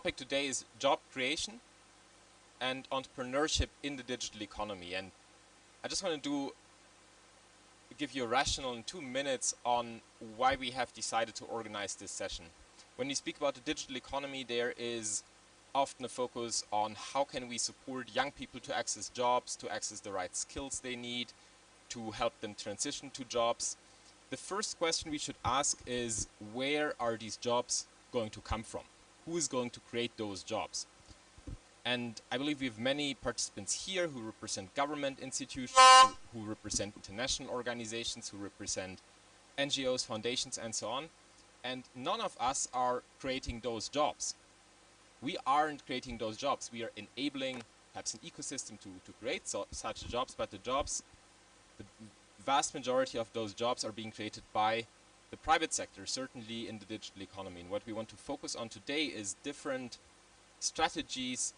topic today is job creation and entrepreneurship in the digital economy. And I just want to give you a rationale in 2 minutes on why we have decided to organize this session. When we speak about the digital economy, there is often a focus on how can we support young people to access jobs, to access the right skills they need, to help them transition to jobs. The first question we should ask is, where are these jobs going to come from? Who is going to create those jobs? And I believe we have many participants here who represent government institutions, who represent international organizations, who represent NGOs, foundations, and so on. And none of us are creating those jobs. We aren't creating those jobs. We are enabling perhaps an ecosystem to create such jobs, but the vast majority of those jobs are being created by the private sector, certainly in the digital economy. And what we want to focus on today is different strategies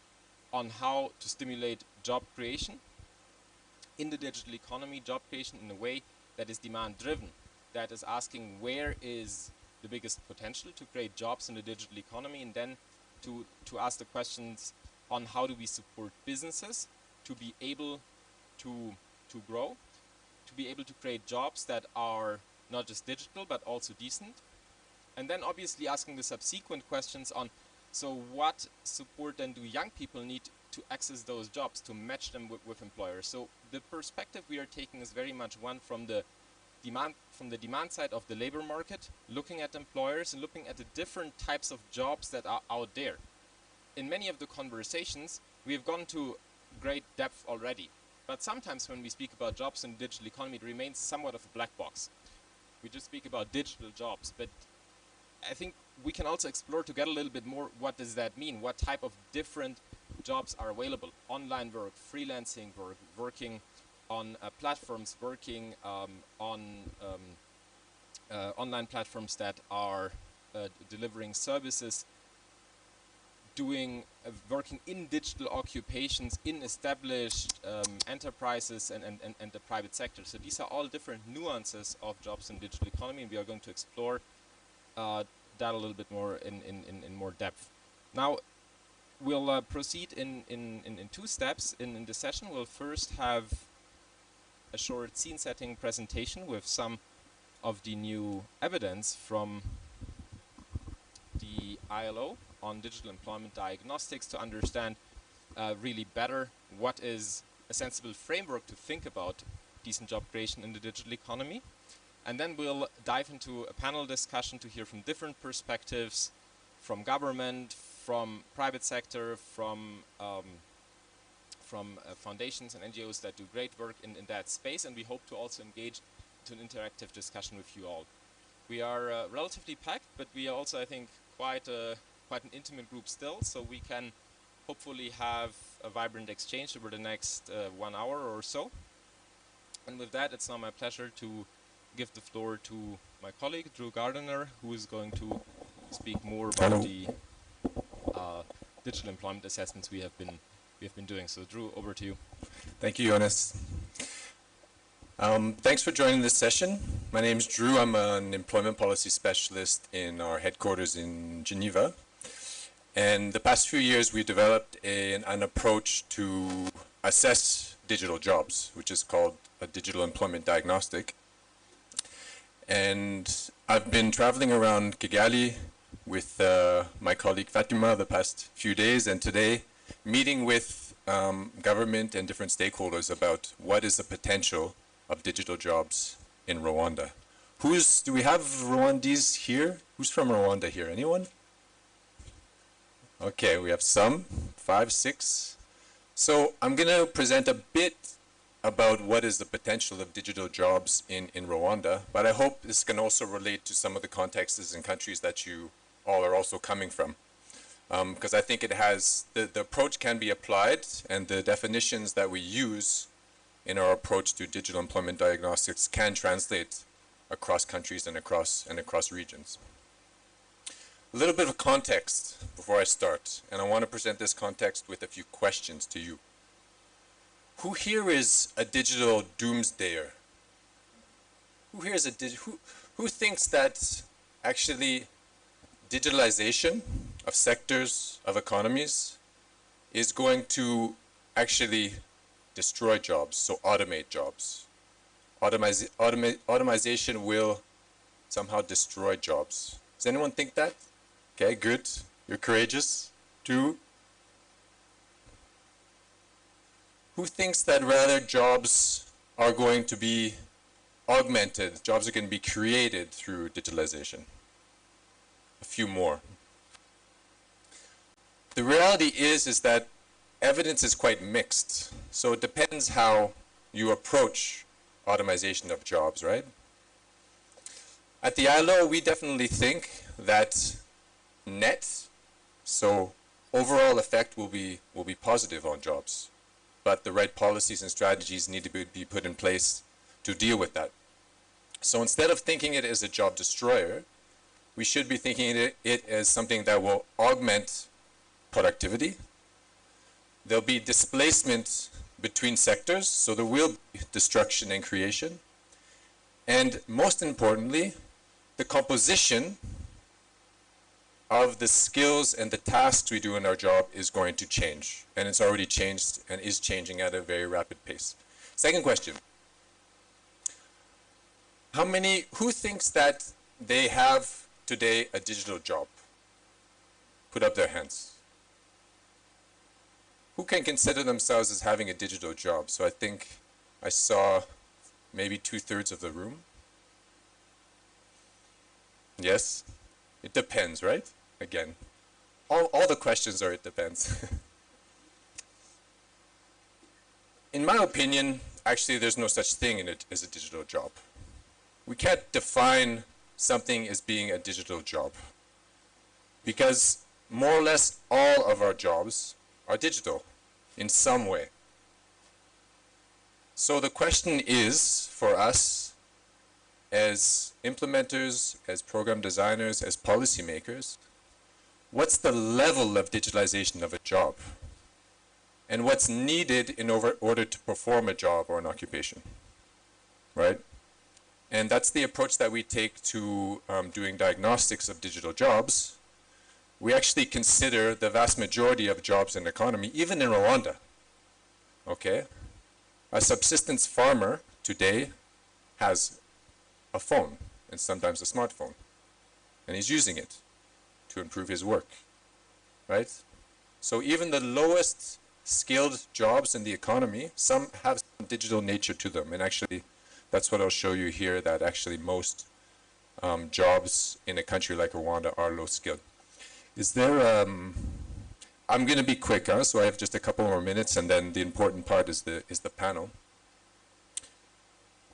on how to stimulate job creation in the digital economy, job creation in a way that is demand driven, that is asking where is the biggest potential to create jobs in the digital economy, and then to ask the questions on how do we support businesses to be able to grow, to be able to create jobs that are not just digital but also decent, and then obviously asking the subsequent questions on, so what support then do young people need to access those jobs, to match them with employers. So the perspective we are taking is very much one from the demand side of the labor market, looking at employers and looking at the different types of jobs that are out there. In many of the conversations, we have gone to great depth already. But sometimes when we speak about jobs in the digital economy, it remains somewhat of a black box. We just speak about digital jobs, but I think we can also explore together a little bit more, what does that mean? What type of different jobs are available? Online work, freelancing work, working on platforms, working on online platforms that are delivering services, working in digital occupations in established enterprises and the private sector. So these are all different nuances of jobs in digital economy, and we are going to explore that a little bit more in more depth. Now we'll proceed in 2 steps in the session. We'll first have a short scene setting presentation with some of the new evidence from the ILO on digital employment diagnostics to understand really better what is a sensible framework to think about decent job creation in the digital economy. And then we'll dive into a panel discussion to hear from different perspectives, from government, from private sector, from foundations and NGOs that do great work in that space, and we hope to also engage into an interactive discussion with you all. We are relatively packed, but we are also, I think, quite an intimate group still, so we can hopefully have a vibrant exchange over the next 1 hour or so. And with that, it's now my pleasure to give the floor to my colleague, Drew Gardiner, who is going to speak more about the digital employment assessments we have been doing. So Drew, over to you. Thank you, Jonas. Thanks for joining this session. My name is Drew. I'm an employment policy specialist in our headquarters in Geneva. And the past few years, we've developed an approach to assess digital jobs, which is called a digital employment diagnostic. And I've been traveling around Kigali with my colleague Fatima the past few days, and today meeting with government and different stakeholders about what is the potential of digital jobs in Rwanda. Do we have Rwandese here? Who's from Rwanda here? Anyone? Okay, we have some, 5, 6. So I'm going to present a bit about what is the potential of digital jobs in Rwanda, but I hope this can also relate to some of the contexts and countries that you all are also coming from. Because I think it has, the approach can be applied, and the definitions that we use in our approach to digital employment diagnostics can translate across countries and across regions. A little bit of context before I start, and I want to present this context with a few questions to you. Who here is a digital doomsdayer? Who here is who thinks that actually digitalization of sectors, of economies, is going to actually destroy jobs, so automate jobs. Automation will somehow destroy jobs. Does anyone think that? Okay, good. You're courageous. 2. Who thinks that rather jobs are going to be augmented, jobs are going to be created through digitalization? A few more. The reality is that evidence is quite mixed. So it depends how you approach automation of jobs, right? At the ILO, we definitely think that net, so overall effect will be positive on jobs. But the right policies and strategies need to be put in place to deal with that. So instead of thinking it as a job destroyer, we should be thinking it as something that will augment productivity. There'll be displacement between sectors, so there will be destruction and creation. And most importantly, the composition of the skills and the tasks we do in our job is going to change. And it's already changed and is changing at a very rapid pace. Second question. Who thinks that they have today a digital job? Put up their hands. Who can consider themselves as having a digital job? So I think I saw maybe 2/3 of the room. Yes? It depends, right? Again, all the questions are it depends. In my opinion, actually there's no such thing in it as a digital job. We can't define something as being a digital job because more or less all of our jobs are digital in some way. So the question is for us as implementers, as program designers, as policymakers, what's the level of digitalization of a job? And what's needed in order to perform a job or an occupation, right? And that's the approach that we take to doing diagnostics of digital jobs. We actually consider the vast majority of jobs in the economy, even in Rwanda, okay? A subsistence farmer today has a phone and sometimes a smartphone, and he's using it to improve his work, right? So even the lowest skilled jobs in the economy, some have some digital nature to them, and actually that's what I'll show you here, that actually most jobs in a country like Rwanda are low skilled. Is there, I'm going to be quick, so I have just a couple more minutes, and then the important part is the panel.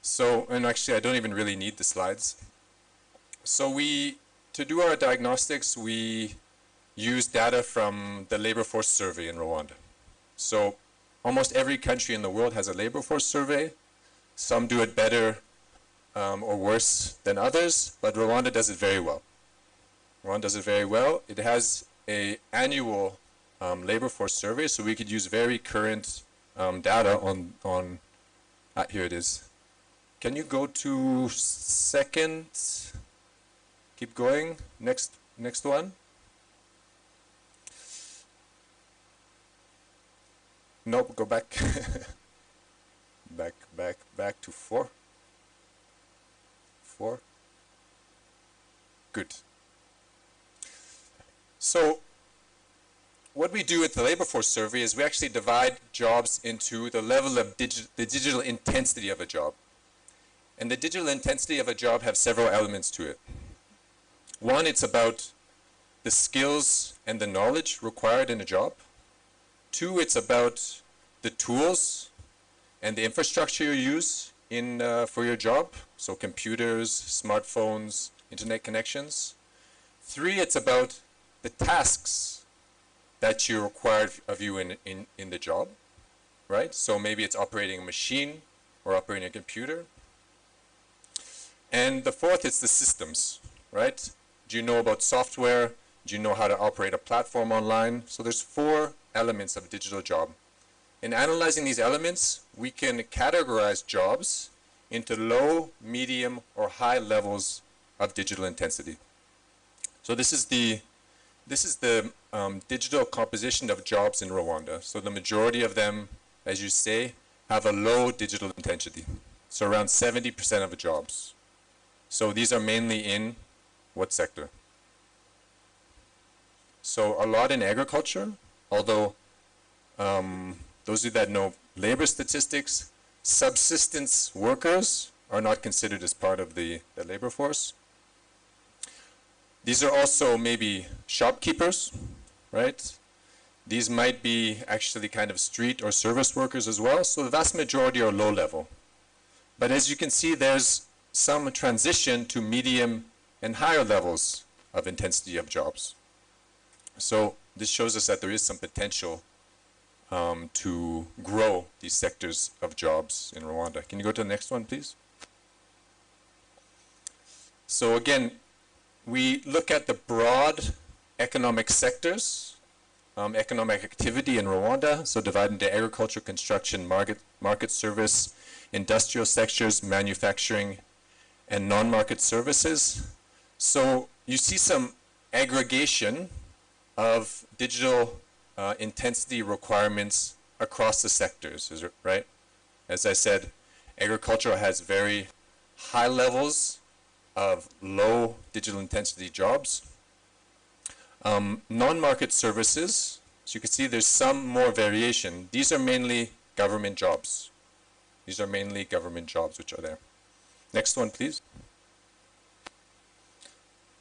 So, and actually I don't even really need the slides. So to do our diagnostics, we use data from the labor force survey in Rwanda. So almost every country in the world has a labor force survey. Some do it better or worse than others, but Rwanda does it very well. Rwanda does it very well. It has an annual labor force survey, so we could use very current data on here it is. Can you go to second? Keep going. Next one. Nope, go back. back to 4. 4. Good. So what we do with the labor force survey is we actually divide jobs into the level of the digital intensity of a job. And the digital intensity of a job have several elements to it. One, it's about the skills and the knowledge required in a job. 2, it's about the tools and the infrastructure you use for your job, so computers, smartphones, internet connections. 3, it's about the tasks that you required of you in the job, right? So maybe it's operating a machine or operating a computer. And the 4th, it's the systems, right? Do you know about software? Do you know how to operate a platform online? So there's 4 elements of a digital job. In analyzing these elements, we can categorize jobs into low, medium, or high levels of digital intensity. So this is the this is the digital composition of jobs in Rwanda. So the majority of them, as you say, have a low digital intensity. So around 70% of the jobs. So these are mainly in what sector? So a lot in agriculture, although those of you that know labor statistics, subsistence workers are not considered as part of the labor force. These are also maybe shopkeepers, right? These might be actually kind of street or service workers as well. So the vast majority are low level. But as you can see, there's some transition to medium and higher levels of intensity of jobs. So this shows us that there is some potential to grow these sectors of jobs in Rwanda. Can you go to the next one, please? So again, we look at the broad economic sectors, economic activity in Rwanda, so divided into agriculture, construction, market service, industrial sectors, manufacturing, and non-market services. So you see some aggregation of digital intensity requirements across the sectors, right? As I said, agriculture has very high levels of low digital intensity jobs. Non-market services, so you can see there's some more variation. These are mainly government jobs. These are mainly government jobs which are there. Next one, please.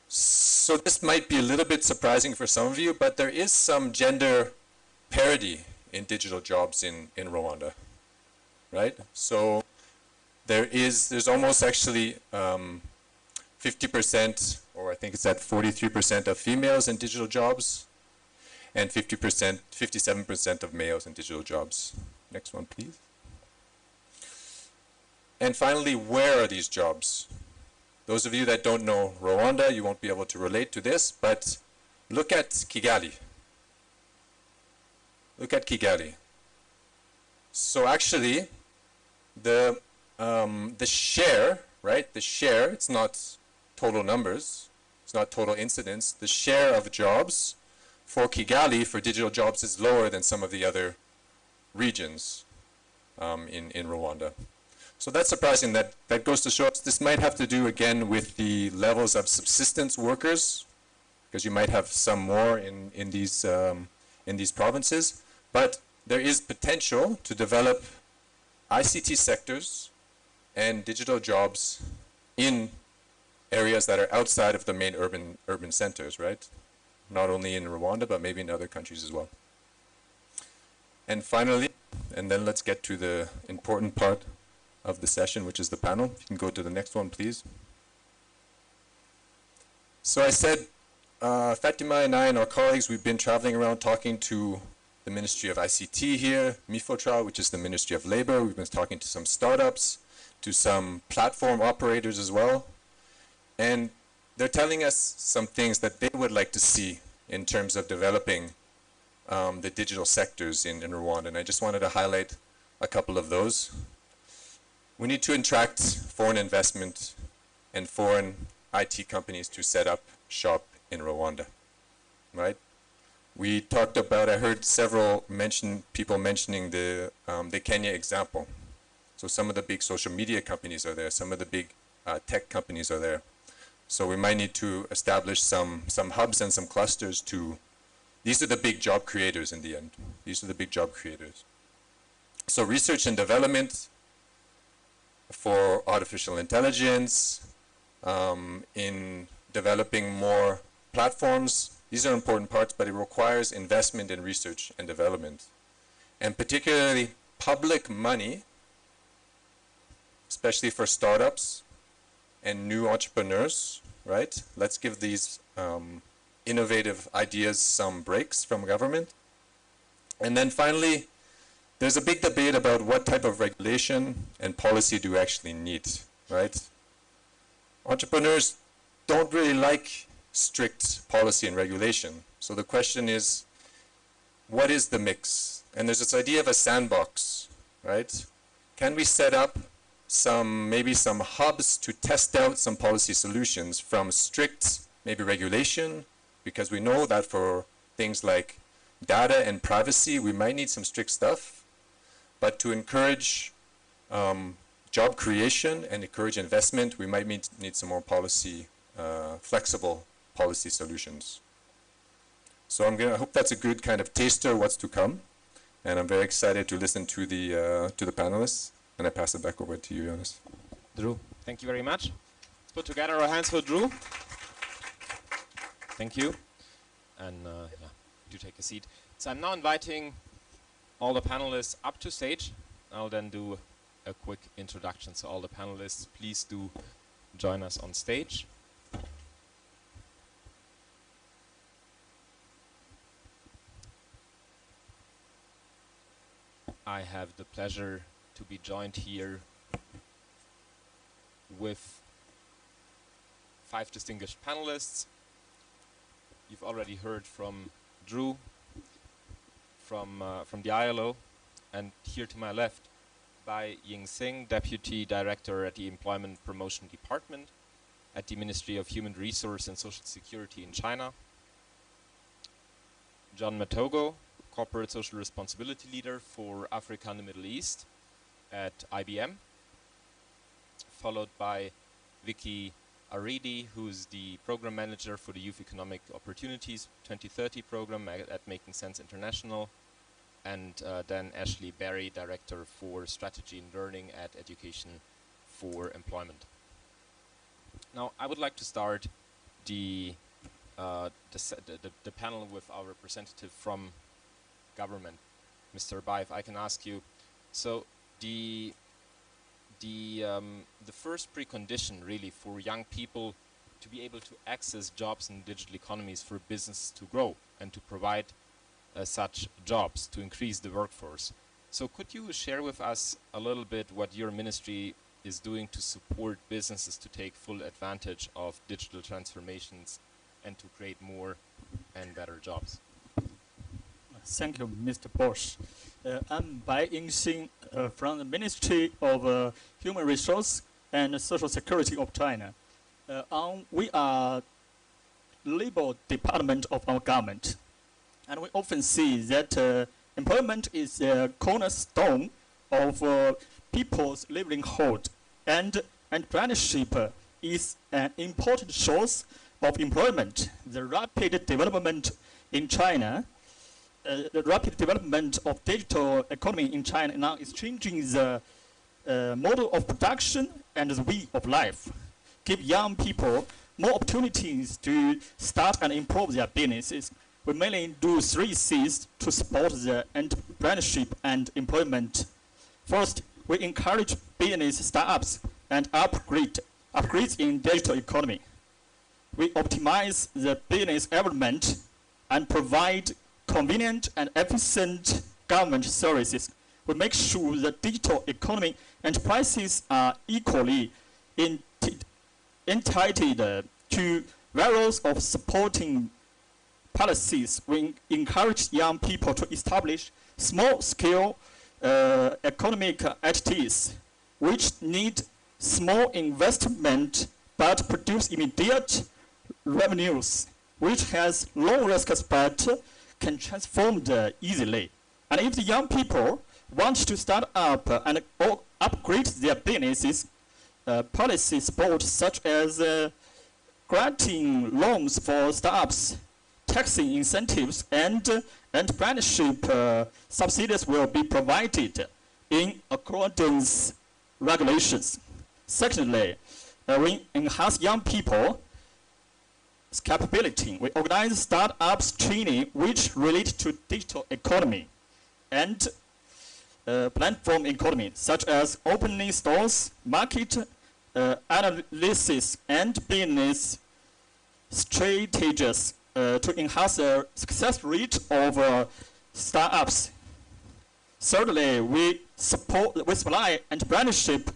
So this might be a little bit surprising for some of you, but there is some gender parity in digital jobs in Rwanda, right? So there's almost actually 50%, or I think it's at 43% of females in digital jobs, and 57% of males in digital jobs. Next one, please. And finally, where are these jobs? Those of you that don't know Rwanda, you won't be able to relate to this, but look at Kigali. Look at Kigali. So actually, the share, right? The share, it's not total numbers, it's not total incidence. The share of jobs for Kigali, for digital jobs, is lower than some of the other regions in Rwanda. So that's surprising. That goes to show us this might have to do again with the levels of subsistence workers, because you might have some more in these provinces. But there is potential to develop ICT sectors and digital jobs in areas that are outside of the main urban centers, right? Not only in Rwanda, but maybe in other countries as well. And finally, and then let's get to the important part of the session, which is the panel. You can go to the next one, please. So I said, Fatima and I and our colleagues, we've been traveling around talking to the Ministry of ICT here, MIFOTRA, which is the Ministry of Labor. We've been talking to some startups, to some platform operators as well. And they're telling us some things that they would like to see in terms of developing the digital sectors in Rwanda. And I just wanted to highlight a couple of those. We need to attract foreign investment and foreign IT companies to set up shop in Rwanda, right? We talked about, I heard several people mentioning the Kenya example. So some of the big social media companies are there, some of the big tech companies are there. So we might need to establish some hubs and some clusters these are the big job creators in the end. These are the big job creators. So research and development for artificial intelligence, in developing more platforms. These are important parts, but it requires investment in research and development. And particularly public money, especially for startups and new entrepreneurs, right? Let's give these innovative ideas some breaks from government. And then finally, there's a big debate about what type of regulation and policy do we actually need, right? Entrepreneurs don't really like strict policy and regulation. So the question is, what is the mix? And there's this idea of a sandbox, right? Can we set up maybe some hubs to test out some policy solutions from strict, maybe regulation, because we know that for things like data and privacy, we might need some strict stuff, but to encourage job creation and encourage investment, we might need some more policy, flexible policy solutions. So I hope that's a good kind of taster of what's to come, and I'm very excited to listen to the panelists, and I pass it back over to you, Jonas. Drew, thank you very much. Let's put together our hands for Drew. Thank you. And yeah, do take a seat. So I'm now inviting all the panelists up to stage. I'll then do a quick introduction. So all the panelists, please do join us on stage. I have the pleasure to be joined here with 5 distinguished panelists. You've already heard from Drew, from the ILO, and here to my left by Ying Sing, Deputy Director at the Employment Promotion Department at the Ministry of Human Resource and Social Security in China. John Matogo, Corporate Social Responsibility Leader for Africa and the Middle East at IBM, followed by Vicky Aridi, who's the Program Manager for the Youth Economic Opportunities 2030 program at Making Sense International, and then Ashley Berry, Director for Strategy and Learning at Education for Employment. Now, I would like to start the panel with our representative from government, Mr. Bai, if I can ask you. So the first precondition really for young people to be able to access jobs in digital economies for business to grow and to provide such jobs to increase the workforce. So could you share with us a little bit what your ministry is doing to support businesses to take full advantage of digital transformations and to create more and better jobs? Thank you, Mr. Bosch. I'm Bai Yingxing from the Ministry of Human Resource and Social Security of China. We are labor department of our government, and we often see that employment is a cornerstone of people's livelihood, and entrepreneurship is an important source of employment. The rapid development in China the rapid development of digital economy in China now is changing the model of production and the way of life. Give young people more opportunities to start and improve their businesses. We mainly do 3 C's to support the entrepreneurship and employment. First, we encourage business startups and upgrades in digital economy. We optimize the business development and provide convenient and efficient government services. We make sure that digital economy enterprises are equally entitled to various of supporting policies. We encourage young people to establish small-scale economic entities which need small investment but produce immediate revenues, which has low risks but can transform easily. And if the young people want to start up and upgrade their businesses, policy support such as granting loans for startups, taxing incentives, and entrepreneurship subsidies will be provided in accordance regulations. Secondly, we enhance young people capability. We organize startups training which relate to digital economy and platform economy, such as opening stores, market analysis, and business strategies to enhance the success rate of startups. Thirdly, we supply entrepreneurship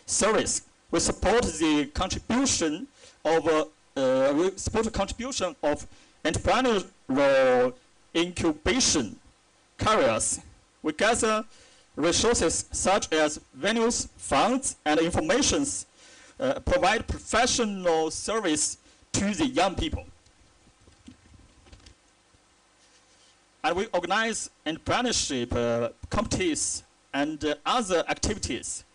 service. We support the contribution of entrepreneurial incubation carriers. We gather resources such as venues, funds, and informations, provide professional service to the young people. and we organize entrepreneurship competitions and other activities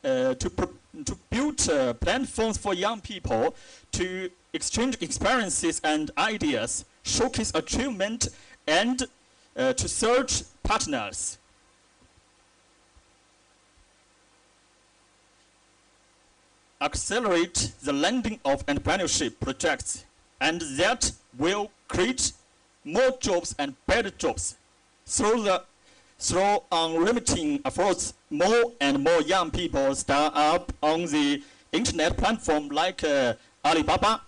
to build platforms for young people to exchange experiences and ideas, showcase achievement, and to search partners. Accelerate the landing of entrepreneurship projects, and that will create more jobs and better jobs. Through unremitting efforts, more and more young people start up on the internet platform like Alibaba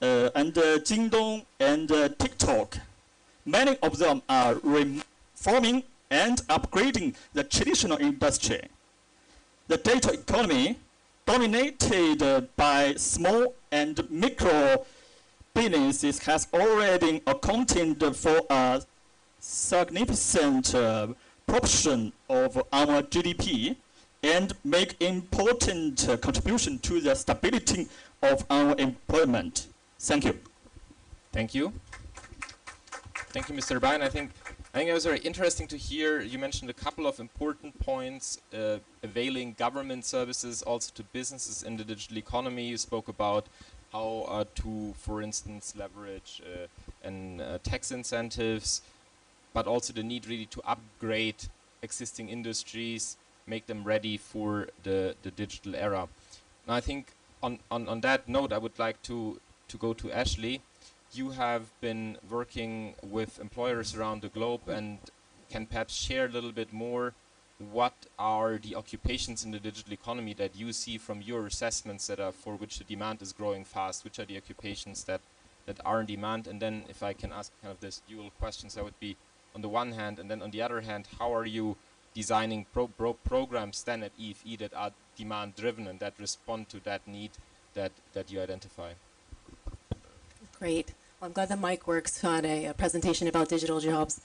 and Jingdong and TikTok. Many of them are reforming and upgrading the traditional industry. The data economy, dominated by small and micro businesses, has already accounted for a significant proportion of our GDP and make important contribution to the stability of our employment. Thank you. Thank you. Thank you, Mr. Bain. I think it was very interesting to hear. You mentioned a couple of important points, availing government services also to businesses in the digital economy. You spoke about how to, for instance, leverage tax incentives, but also the need really to upgrade existing industries, make them ready for the digital era. Now I think on that note, I would like to go to Ashley. You have been working with employers around the globe and can perhaps share a little bit more. What are the occupations in the digital economy that you see from your assessments that are for which the demand is growing fast? Which are the occupations that are in demand? And then if I can ask kind of this dual questions, that would be on the one hand, and then on the other hand, how are you designing programs then at EFE that are demand driven and that respond to that need that you identify? Great. Well, I'm glad the mic works on a presentation about digital jobs.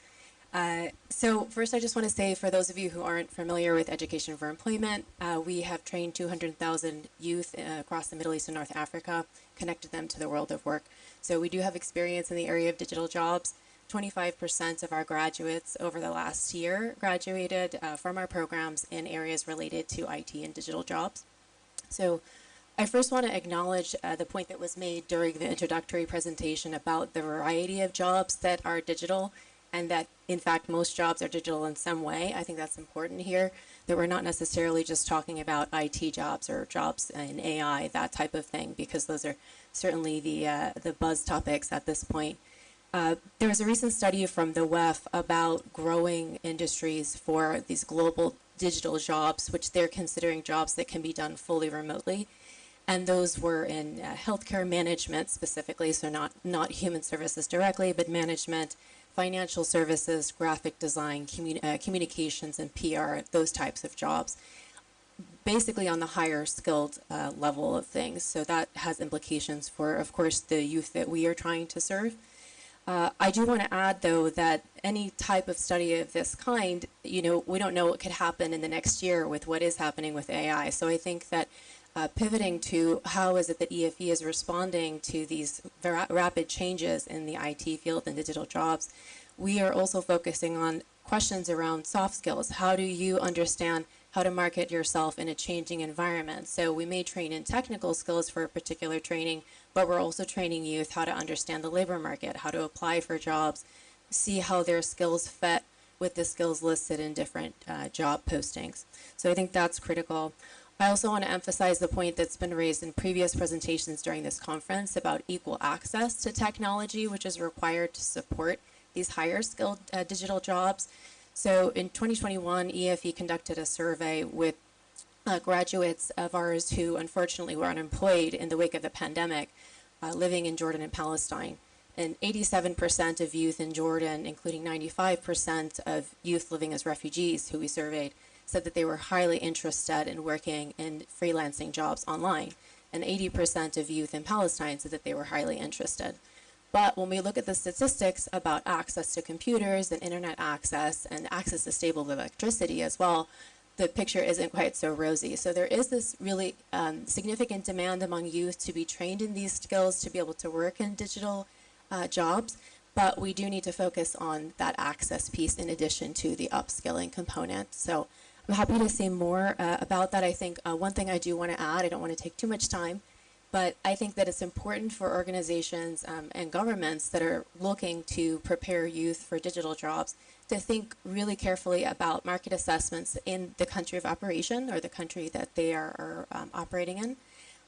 So first, I just want to say, for those of you who aren't familiar with Education for Employment, we have trained 200,000 youth across the Middle East and North Africa, connected them to the world of work. So we do have experience in the area of digital jobs. 25% of our graduates over the last year graduated from our programs in areas related to IT and digital jobs. So I first want to acknowledge the point that was made during the introductory presentation about the variety of jobs that are digital, and that in fact most jobs are digital in some way. I think that's important here, that we're not necessarily just talking about IT jobs or jobs in AI, that type of thing, because those are certainly the buzz topics at this point. There was a recent study from the WEF about growing industries for these global digital jobs, which they're considering jobs that can be done fully remotely. And those were in healthcare management specifically, so not human services directly, but management, financial services, graphic design, communications, and PR, those types of jobs, basically on the higher skilled level of things. So that has implications for, of course, the youth that we are trying to serve. I do want to add, though, that any type of study of this kind, we don't know what could happen in the next year with what is happening with AI. So I think that pivoting to how is it that EFE is responding to these rapid changes in the IT field and digital jobs, we are also focusing on questions around soft skills. How do you understand how to market yourself in a changing environment? So we may train in technical skills for a particular training, but we're also training youth how to understand the labor market, how to apply for jobs, see how their skills fit with the skills listed in different job postings. So I think that's critical. I also want to emphasize the point that's been raised in previous presentations during this conference about equal access to technology, which is required to support these higher skilled digital jobs. So in 2021, EFE conducted a survey with graduates of ours who unfortunately were unemployed in the wake of the pandemic, living in Jordan and Palestine. And 87% of youth in Jordan, including 95% of youth living as refugees who we surveyed, said that they were highly interested in working in freelancing jobs online. And 80% of youth in Palestine said that they were highly interested. But when we look at the statistics about access to computers and internet access and access to stable electricity as well, the picture isn't quite so rosy. So there is this really significant demand among youth to be trained in these skills, to be able to work in digital jobs. but we do need to focus on that access piece in addition to the upskilling component. So I'm happy to say more about that. I think one thing I do want to add, I don't want to take too much time, but I think that it's important for organizations and governments that are looking to prepare youth for digital jobs to think really carefully about market assessments in the country of operation or the country that they are operating in.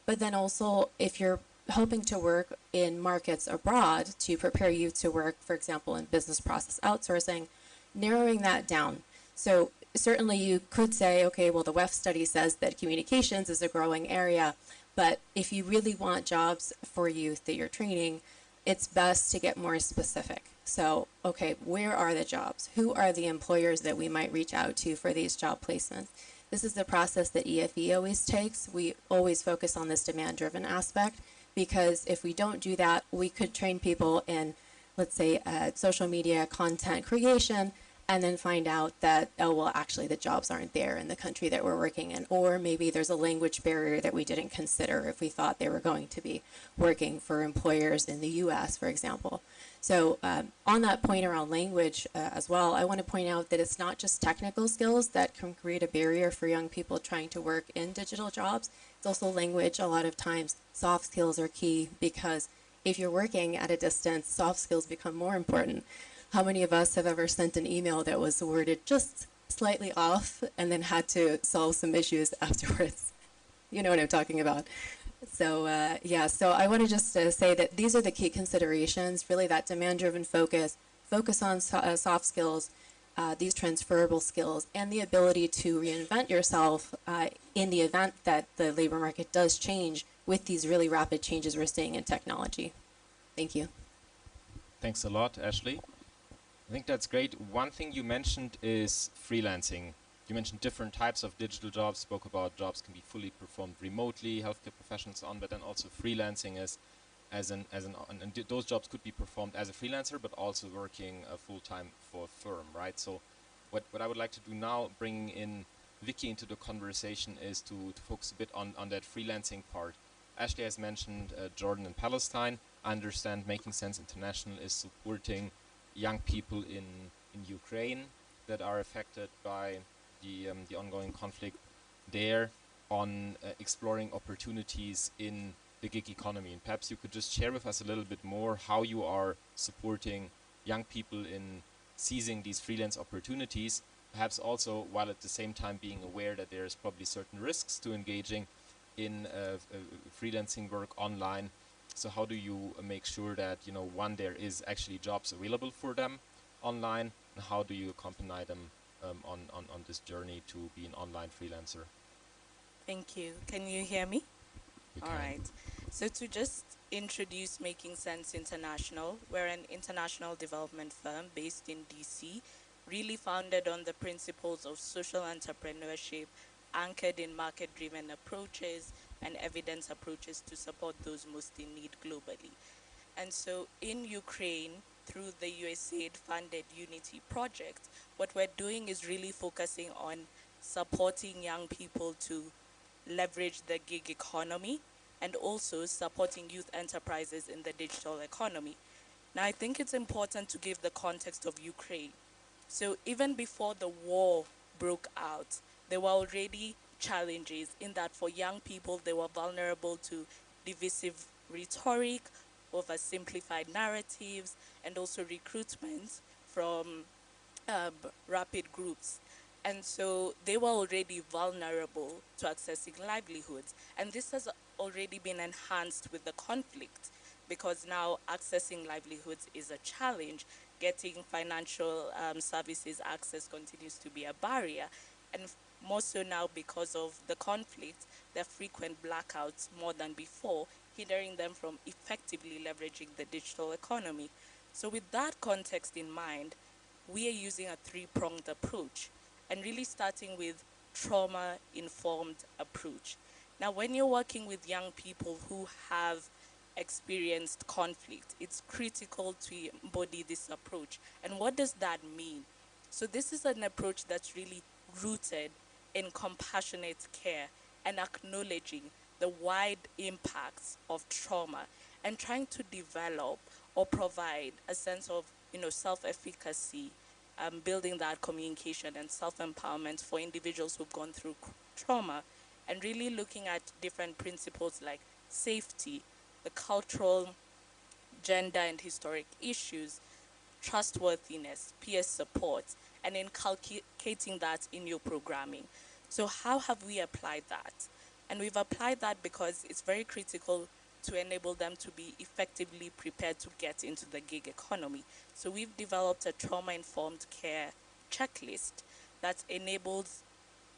But then also, if you're hoping to work in markets abroad to prepare youth to work, for example, in business process outsourcing, narrowing that down. So certainly you could say, okay, well, the WEF study says that communications is a growing area, but if you really want jobs for youth that you're training, it's best to get more specific. So, okay, where are the jobs? Who are the employers that we might reach out to for these job placements? This is the process that EFE always takes. We always focus on this demand-driven aspect, because if we don't do that, we could train people in, let's say, social media content creation, and then find out that, oh, well, actually the jobs aren't there in the country that we're working in, or maybe there's a language barrier that we didn't consider if we thought they were going to be working for employers in the US, for example. So on that point around language as well, I want to point out that it's not just technical skills that can create a barrier for young people trying to work in digital jobs. It's also language. A lot of times soft skills are key, because if you're working at a distance, soft skills become more important. How many of us have ever sent an email that was worded just slightly off and then had to solve some issues afterwards? You know what I'm talking about. So yeah, so I want to just say that these are the key considerations, really that demand-driven focus on soft skills, these transferable skills, and the ability to reinvent yourself in the event that the labor market does change with these really rapid changes we're seeing in technology. Thank you. Thanks a lot, Ashley. I think that's great. One thing you mentioned is freelancing. You mentioned different types of digital jobs, spoke about jobs can be fully performed remotely, healthcare professions on, but then also freelancing is and those jobs could be performed as a freelancer, but also working full-time for a firm, right? So what I would like to do now, bringing in Vicky into the conversation, is to focus a bit on that freelancing part. Ashley has mentioned Jordan and Palestine. I understand Making Sense International is supporting young people in Ukraine that are affected by the ongoing conflict there, on exploring opportunities in the gig economy. And perhaps you could just share with us a little bit more how you are supporting young people in seizing these freelance opportunities, perhaps also while at the same time being aware that there's probably certain risks to engaging in freelancing work online. So how do you make sure that, you know, one, there is actually jobs available for them online, and how do you accompany them on this journey to be an online freelancer? Thank you. Can you hear me? We All can. right. So to just introduce Making Sense International, we're an international development firm based in DC, really founded on the principles of social entrepreneurship, anchored in market-driven approaches and evidence approaches to support those most in need globally. And so in Ukraine, through the USAID-funded Unity project, what we're doing is really focusing on supporting young people to leverage the gig economy and also supporting youth enterprises in the digital economy. Now, I think it's important to give the context of Ukraine. So even before the war broke out, there were already challenges in that for young people, they were vulnerable to divisive rhetoric, oversimplified narratives, and also recruitment from rapid groups. And so they were already vulnerable to accessing livelihoods. And this has already been enhanced with the conflict, because now accessing livelihoods is a challenge. Getting financial services access continues to be a barrier. And more so now because of the conflict, there are frequent blackouts more than before, hindering them from effectively leveraging the digital economy. So with that context in mind, we are using a three-pronged approach, and really starting with trauma-informed approach. Now, when you're working with young people who have experienced conflict, it's critical to embody this approach. And what does that mean? So this is an approach that's really rooted in compassionate care and acknowledging the wide impacts of trauma, and trying to develop or provide a sense of, self-efficacy, building that communication and self-empowerment for individuals who've gone through trauma, and really looking at different principles like safety, the cultural, gender and historic issues, trustworthiness, peer support, and inculcating that in your programming. So how have we applied that? And we've applied that because it's very critical to enable them to be effectively prepared to get into the gig economy. So we've developed a trauma-informed care checklist that enables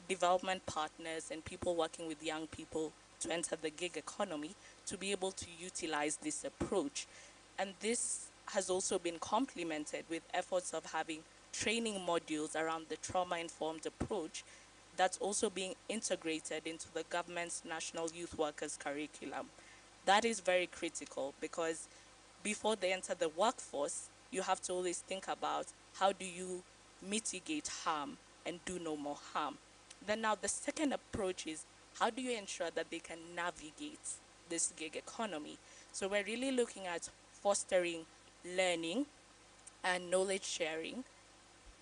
development partners and people working with young people to enter the gig economy to be able to utilize this approach. And this has also been complemented with efforts of having training modules around the trauma-informed approach that's also being integrated into the government's National Youth Workers curriculum. That is very critical because before they enter the workforce, you have to always think about how do you mitigate harm and do no more harm. Then now the second approach is how do you ensure that they can navigate this gig economy? So we're really looking at fostering learning and knowledge sharing,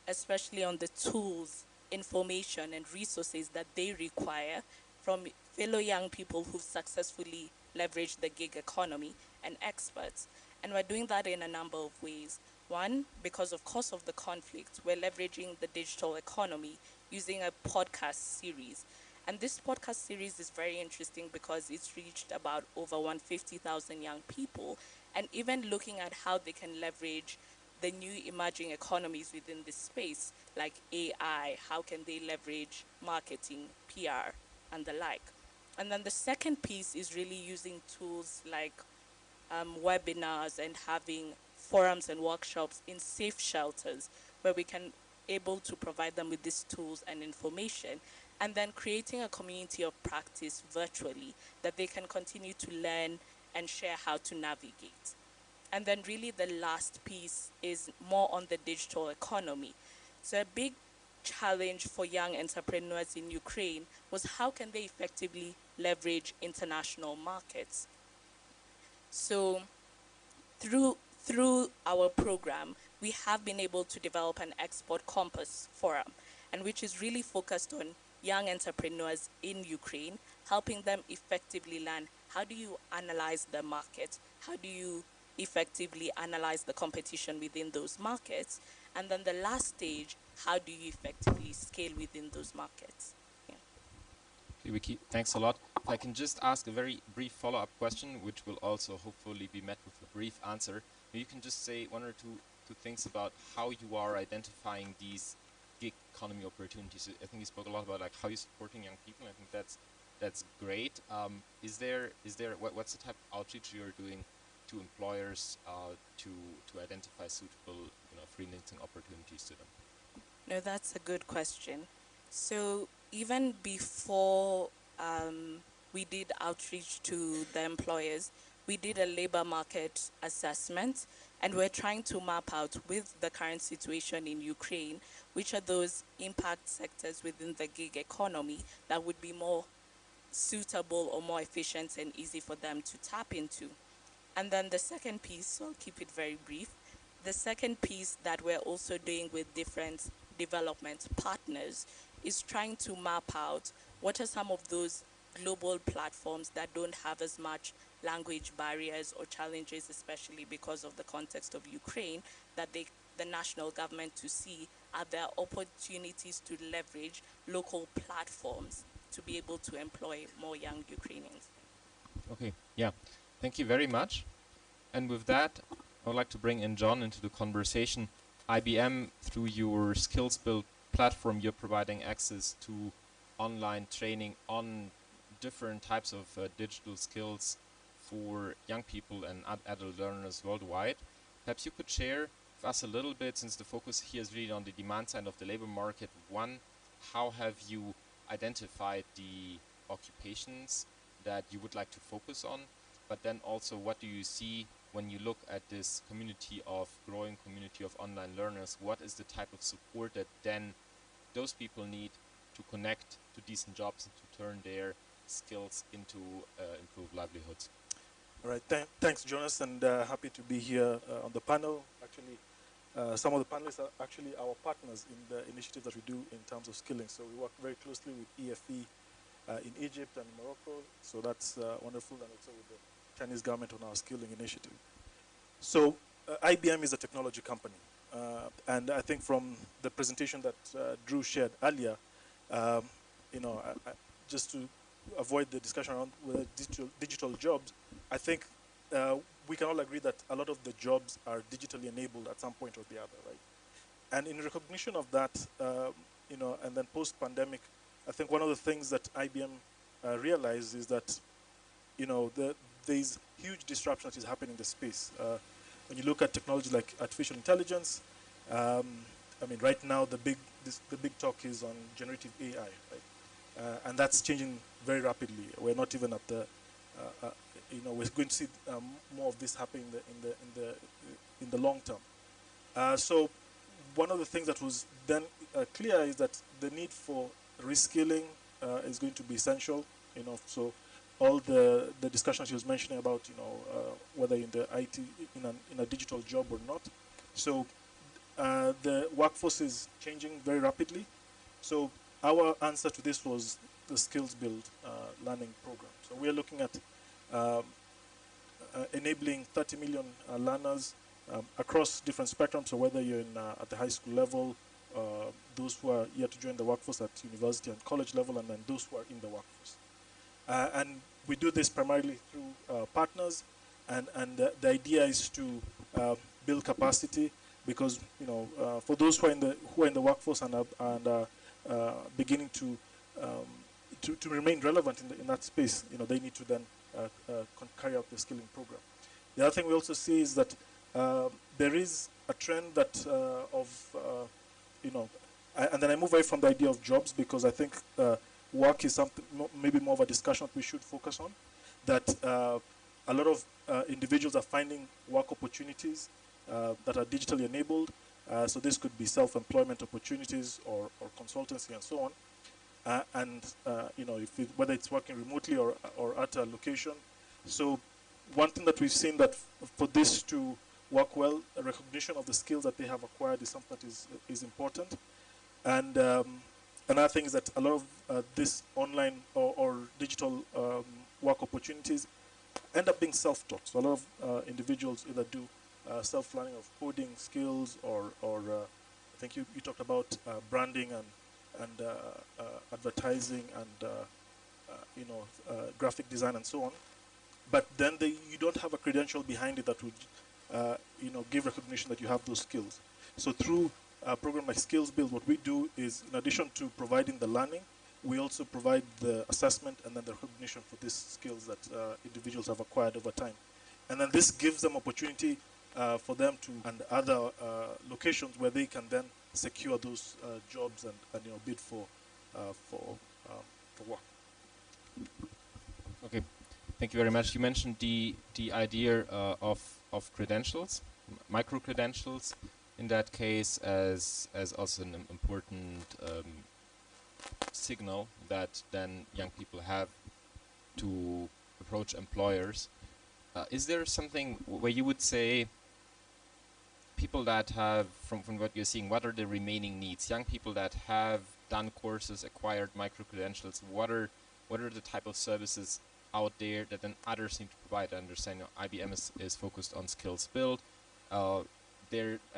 especially on the tools, information, and resources that they require from fellow young people who've successfully leveraged the gig economy and experts. And we're doing that in a number of ways. One, because of course of the conflict, we're leveraging the digital economy using a podcast series. And this podcast series is very interesting because it's reached about over 150,000 young people, and even looking at how they can leverage the new emerging economies within this space, like AI, how can they leverage marketing, PR, and the like. And then the second piece is really using tools like webinars and having forums and workshops in safe shelters where we can able to provide them with these tools and information, and then creating a community of practice virtually that they can continue to learn and share how to navigate. And then really the last piece is more on the digital economy. So a big challenge for young entrepreneurs in Ukraine was how can they effectively leverage international markets. So through our program, we have been able to develop an export compass forum, and which is really focused on young entrepreneurs in Ukraine, helping them effectively learn how do you analyze the market, how do you effectively analyze the competition within those markets, and then the last stage, how do you effectively scale within those markets. Okay, Vicky, thanks a lot. If I can just ask a very brief follow-up question, which will also hopefully be met with a brief answer. Maybe you can just say one or two things about how you are identifying these gig economy opportunities. I think you spoke a lot about like how you're supporting young people. I think that's great. What's the type of outreach you're doing to employers to identify suitable freelancing opportunities to them? No, that's a good question. So even before we did outreach to the employers, we did a labor market assessment, and we're trying to map out with the current situation in Ukraine, which are those impact sectors within the gig economy that would be more suitable or more efficient and easy for them to tap into. And then the second piece, so I'll keep it very brief, the second piece that we're also doing with different development partners is trying to map out what are some of those global platforms that don't have as much language barriers or challenges, especially because of the context of Ukraine, that the national government to see are there opportunities to leverage local platforms to be able to employ more young Ukrainians. Okay, yeah. Thank you very much. And with that, I would like to bring in John into the conversation. IBM, through your Skills Build platform, you're providing access to online training on different types of digital skills for young people and adult learners worldwide. Perhaps you could share with us a little bit, since the focus here is really on the demand side of the labor market. One, how have you identified the occupations that you would like to focus on? But then also, what do you see when you look at this growing community of online learners? What is the type of support that then those people need to connect to decent jobs and to turn their skills into improved livelihoods? All right, thanks, Jonas, and happy to be here on the panel. Actually, some of the panelists are actually our partners in the initiative that we do in terms of skilling. So we work very closely with EFE in Egypt and Morocco. So that's wonderful, and also with the Chinese government on our skilling initiative. So IBM is a technology company. And I think from the presentation that Drew shared earlier, you know, just to avoid the discussion around whether digital jobs, I think we can all agree that a lot of the jobs are digitally enabled at some point or the other, right? And in recognition of that, you know, and then post-pandemic, I think one of the things that IBM realized is that, you know, there's huge disruption that is happening in the space. When you look at technology like artificial intelligence, I mean, right now the big talk is on generative AI, right? And that's changing very rapidly. We're not even at the, you know, we're going to see more of this happening in the long term. So one of the things that was then clear is that the need for reskilling is going to be essential. You know, so all the discussions he was mentioning about, you know, whether in the IT, in a digital job or not. So the workforce is changing very rapidly. So our answer to this was the Skills Build learning program. So we are looking at enabling 30 million learners across different spectrums. So whether you're at the high school level, those who are yet to join the workforce at university and college level, and then those who are in the workforce. And we do this primarily through partners, and the idea is to build capacity, because, you know, for those who are in the workforce and are beginning to remain relevant in that space, you know, they need to then carry out the skilling program. The other thing we also see is that there is a trend that you know, and then I move away from the idea of jobs, because I think work is something maybe more of a discussion that we should focus on. That a lot of individuals are finding work opportunities that are digitally enabled. So this could be self-employment opportunities or consultancy and so on. And you know, whether it's working remotely or at a location. So one thing that we've seen that for this to work well, a recognition of the skills that they have acquired is something that is important. And another thing is that a lot of this online or digital work opportunities end up being self-taught. So a lot of individuals either do self-learning of coding skills, or I think you talked about branding and advertising and you know, graphic design and so on. But then you don't have a credential behind it that would you know, give recognition that you have those skills. So through a program like Skills Build, what we do is, in addition to providing the learning, we also provide the assessment and then the recognition for these skills that individuals have acquired over time. And then this gives them opportunity for them to, and other locations where they can then secure those jobs and you know, bid for work. Okay, thank you very much. You mentioned the idea of credentials, micro credentials, in that case, as also an important signal that then young people have to approach employers. Is there something where you would say people that have, from what you're seeing, what are the remaining needs? Young people that have done courses, acquired micro-credentials, what are the type of services out there that then others seem to provide? I understand, you know, IBM is focused on skills build. I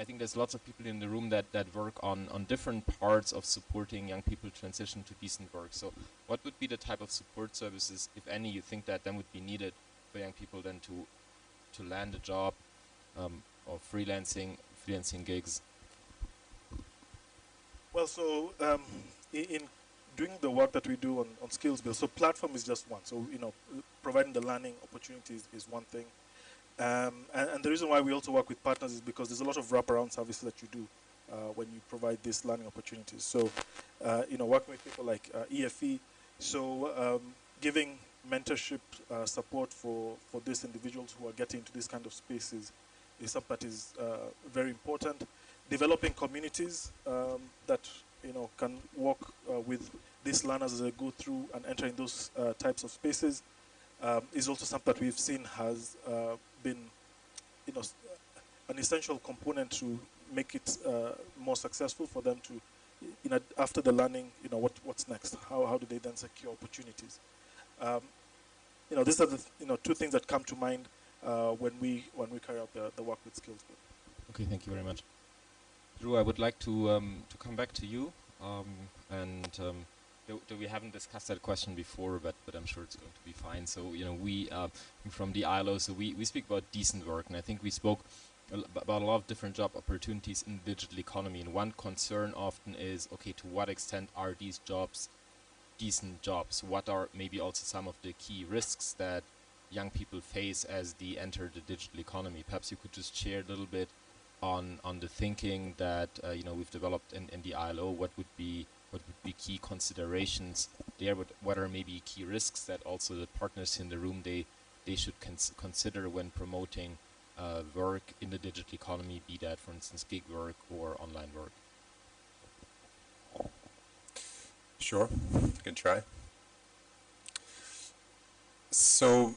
think there's lots of people in the room that work on different parts of supporting young people transition to decent work. So what would be the type of support services, if any, you think that then would be needed for young people then to land a job or freelancing gigs? Well, so in doing the work that we do on Skills Build, so platform is just one. So, you know, providing the learning opportunities is one thing. And the reason why we also work with partners is because there's a lot of wraparound services that you do when you provide these learning opportunities. So, you know, working with people like EFE, so giving mentorship support for these individuals who are getting into this kind of spaces is something that is very important. Developing communities that, you know, can work with these learners as they go through and enter in those types of spaces. is also something that we've seen has been, an essential component to make it more successful for them to, after the learning, what's next? How do they then secure opportunities? These are the two things that come to mind when we carry out the work with skills. Okay, thank you very much. Drew, I would like to come back to you, though we haven't discussed that question before, but I'm sure it's going to be fine. So we from the ILO, so we speak about decent work, and I think we spoke about a lot of different job opportunities in the digital economy. And one concern often is, okay, to what extent are these jobs decent jobs? What are maybe also some of the key risks that young people face as they enter the digital economy? Perhaps you could just share a little bit on the thinking that we've developed in the ILO. What would be key considerations there? What are maybe key risks that also the partners in the room they should consider when promoting work in the digital economy, be that, for instance, gig work or online work? Sure, I can try. So,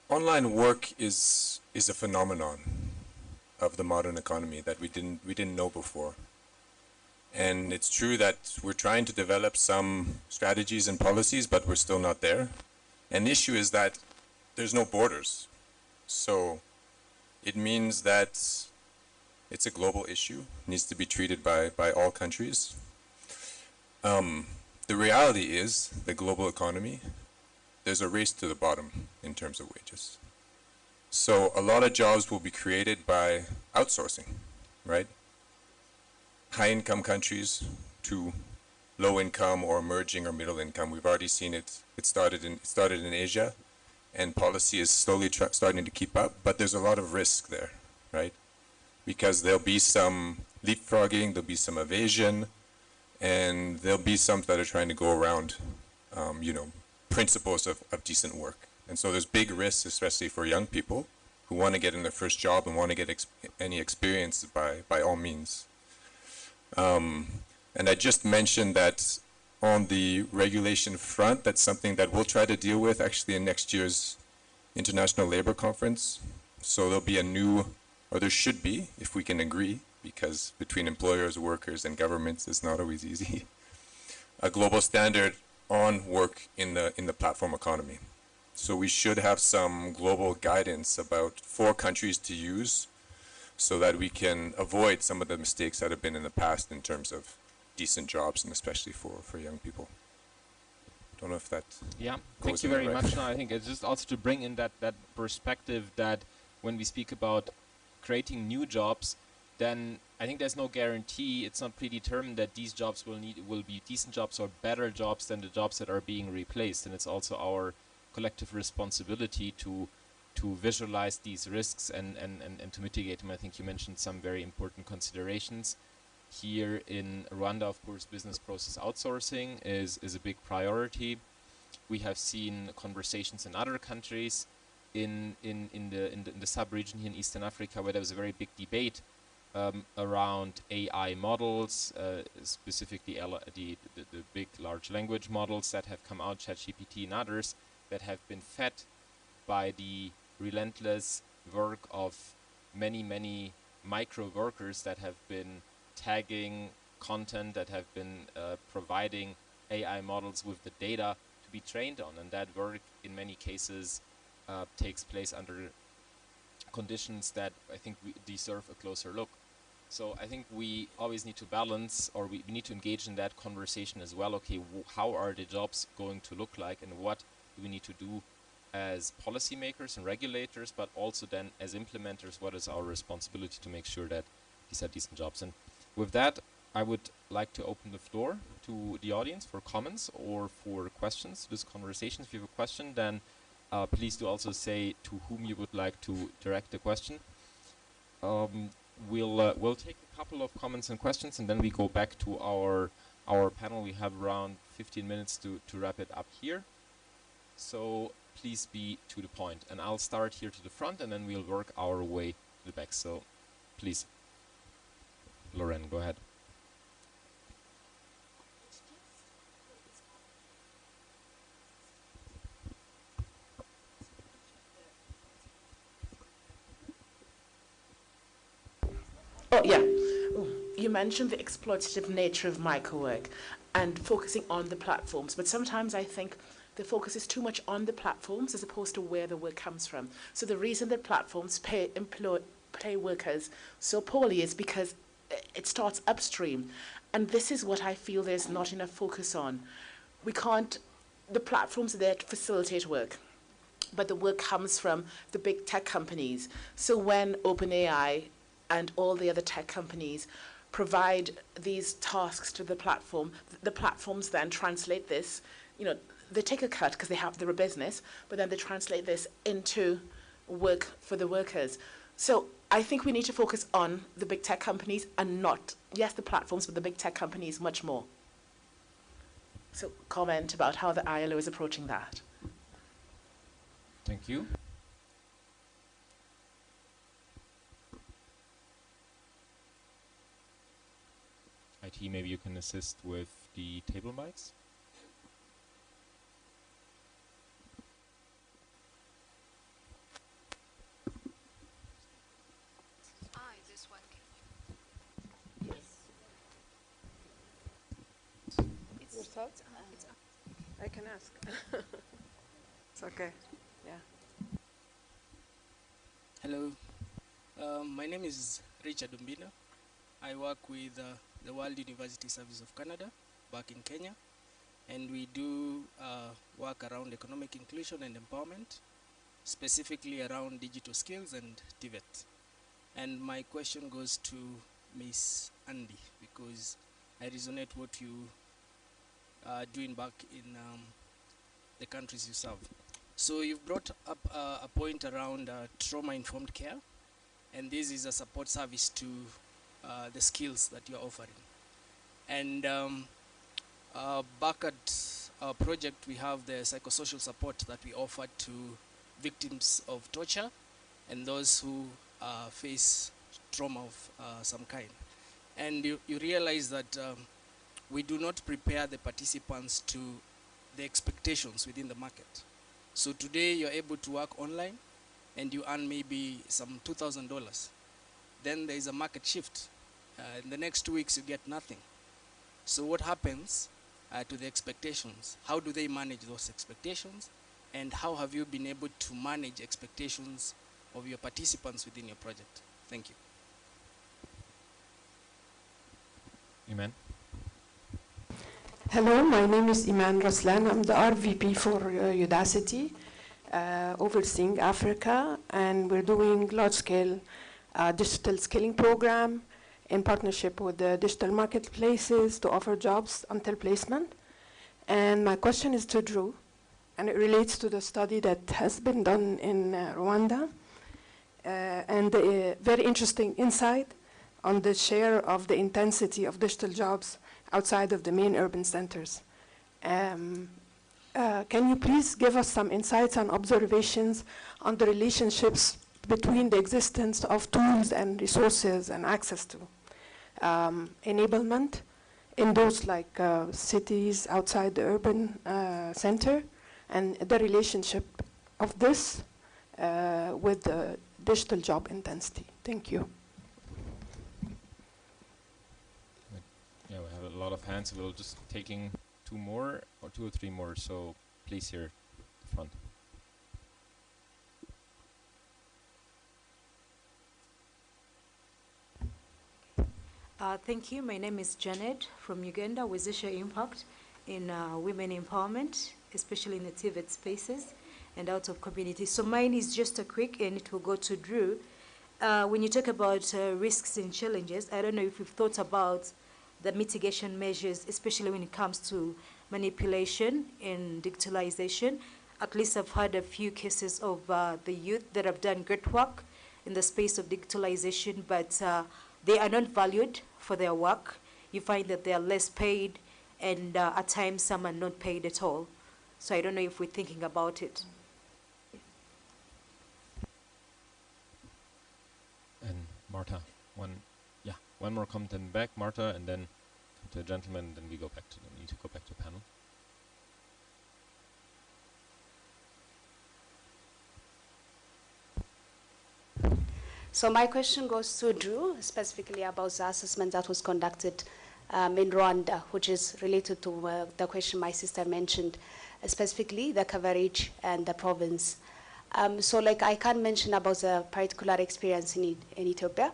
online work is a phenomenon of the modern economy that we didn't know before. And it's true that we're trying to develop some strategies and policies, but we're still not there. And the issue is that there's no borders. So it means that it's a global issue, needs to be treated by all countries. The reality is, the global economy, there's a race to the bottom in terms of wages. So a lot of jobs will be created by outsourcing, right? High-income countries to low-income or emerging or middle income. We've already seen it. It started in Asia, and policy is slowly starting to keep up. But there's a lot of risk there, right? Because there'll be some leapfrogging, there'll be some evasion, and there'll be some that are trying to go around, principles of decent work. And so there's big risks, especially for young people who want to get in their first job and want to get any experience by all means. And I just mentioned that on the regulation front, that's something that we'll try to deal with actually in next year's International Labor Conference. So there'll be there should be, if we can agree, because between employers, workers, and governments, it's not always easy, a global standard on work in the platform economy. So we should have some global guidance about 4 countries to use so that we can avoid some of the mistakes that have been in the past in terms of decent jobs, and especially for young people. Don't know if that. Yeah, thank you very much. No, I think it's just also to bring in that perspective that when we speak about creating new jobs, then I think there's no guarantee, it's not predetermined that these jobs will be decent jobs or better jobs than the jobs that are being replaced. And it's also our collective responsibility to visualize these risks and to mitigate them. I think you mentioned some very important considerations. Here in Rwanda, of course, business process outsourcing is a big priority. We have seen conversations in other countries in the sub-region here in Eastern Africa where there was a very big debate around AI models, specifically the big large language models that have come out, ChatGPT and others, that have been fed by the relentless work of many micro workers that have been tagging content, that have been providing AI models with the data to be trained on. And that work in many cases takes place under conditions that I think we deserve a closer look. So I think we always need to balance, or we need to engage in that conversation as well. Okay, how are the jobs going to look like, and what do we need to do as policymakers and regulators, but also then as implementers, what is our responsibility to make sure that these are decent jobs? And with that, I would like to open the floor to the audience for comments or for questions to this conversation. If you have a question, then please do also say to whom you would like to direct the question. We'll take a couple of comments and questions, and then we go back to our panel. We have around 15 minutes to wrap it up here. So please be to the point. And I'll start here to the front, and then we'll work our way to the back. So please, Lauren, go ahead. Oh, yeah. You mentioned the exploitative nature of microwork and focusing on the platforms, but sometimes I think the focus is too much on the platforms as opposed to where the work comes from. So the reason that platforms pay workers so poorly is because it starts upstream. And this is what I feel there's not enough focus on. We can't, the platforms are there to facilitate work, but the work comes from the big tech companies. So when OpenAI and all the other tech companies provide these tasks to the platform, the platforms then translate this, they take a cut because they're a business, but then they translate this into work for the workers. So I think we need to focus on the big tech companies and not, yes, the platforms, but the big tech companies much more. So comment about how the ILO is approaching that. Thank you. IT, maybe you can assist with the table mics. This one. Yes. Your thoughts? I can ask. It's okay. Yeah. Hello. My name is Richard Umbina. I work with the World University Service of Canada back in Kenya, and we do work around economic inclusion and empowerment, specifically around digital skills and TVET. And my question goes to Ms. Andy, because I resonate what you are doing back in the countries you serve. So you've brought up a point around trauma-informed care, and this is a support service to the skills that you're offering. And back at our project, we have the psychosocial support that we offer to victims of torture and those who face trauma of some kind. And you realize that we do not prepare the participants to the expectations within the market. So today you're able to work online and you earn maybe some $2,000. Then there is a market shift. In the next 2 weeks you get nothing. So what happens to the expectations? How do they manage those expectations? And how have you been able to manage expectations of your participants within your project? Thank you. Iman. Hello, my name is Iman Raslan. I'm the RVP for Udacity, overseeing Africa, and we're doing large-scale digital skilling program in partnership with the digital marketplaces to offer jobs until placement. And my question is to Drew, and it relates to the study that has been done in Rwanda, and the very interesting insight on the share of the intensity of digital jobs outside of the main urban centers. Can you please give us some insights and observations on the relationships between the existence of tools and resources and access to enablement in those like cities outside the urban center, and the relationship of this with the digital job intensity? Thank you. Yeah, we have a lot of hands. We'll just taking two or three more. So please here, the front. Thank you. My name is Janet from Uganda, Wezesha Impact in women empowerment, especially in the TVET spaces and out of community. So mine is just a quick, and it will go to Drew. When you talk about risks and challenges, I don't know if you've thought about the mitigation measures, especially when it comes to manipulation and digitalization. At least I've had a few cases of the youth that have done great work in the space of digitalization, but they are not valued for their work. You find that they are less paid, and at times some are not paid at all. So I don't know if we're thinking about it. And Marta, one more comment in back, Marta, and then to the gentleman, and then we need to go back to the panel. So my question goes to Drew, specifically about the assessment that was conducted in Rwanda, which is related to the question my sister mentioned, specifically the coverage and the province. So like I can mention about the particular experience in Ethiopia,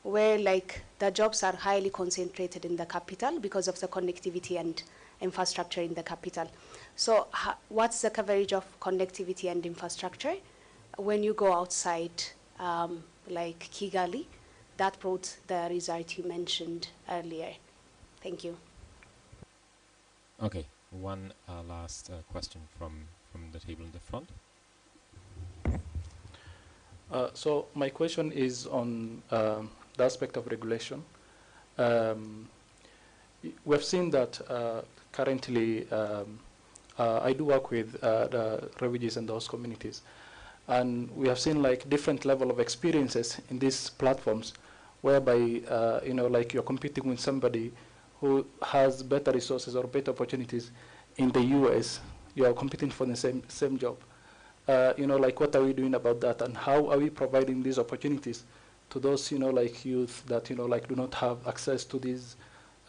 where like the jobs are highly concentrated in the capital because of the connectivity and infrastructure in the capital. So what's the coverage of connectivity and infrastructure when you go outside, like Kigali, that brought the result you mentioned earlier? Thank you. Okay, one last question from the table in the front. So my question is on the aspect of regulation. We've seen that currently I do work with the refugees and those communities, and we have seen like different level of experiences in these platforms, whereby you know, like you're competing with somebody who has better resources or better opportunities in the US. You are competing for the same job. You know, like what are we doing about that, and how are we providing these opportunities to those, you know, like youth that, you know, like do not have access to these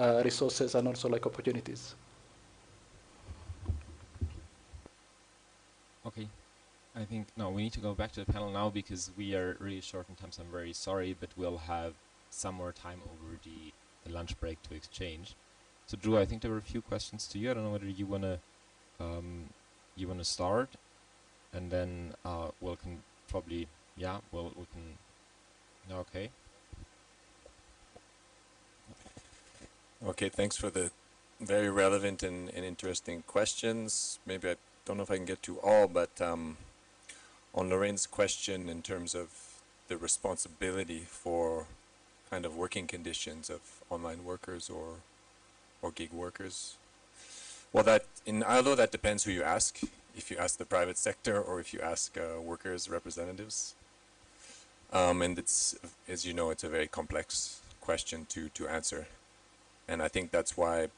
resources and also like opportunities? Okay, I think, no, we need to go back to the panel now because we are really short in time, so I'm very sorry, but we'll have some more time over the lunch break to exchange. So Drew, I think there were a few questions to you. I don't know whether you wanna start, and then we'll can probably, yeah, we can, okay. Okay, thanks for the very relevant and interesting questions. Maybe I don't know if I can get to all, but on Lorraine's question in terms of the responsibility for kind of working conditions of online workers or gig workers. Well, that in ILO, that depends who you ask. If you ask the private sector or if you ask workers' representatives. And it's, as you know, it's a very complex question to answer. And I think that's why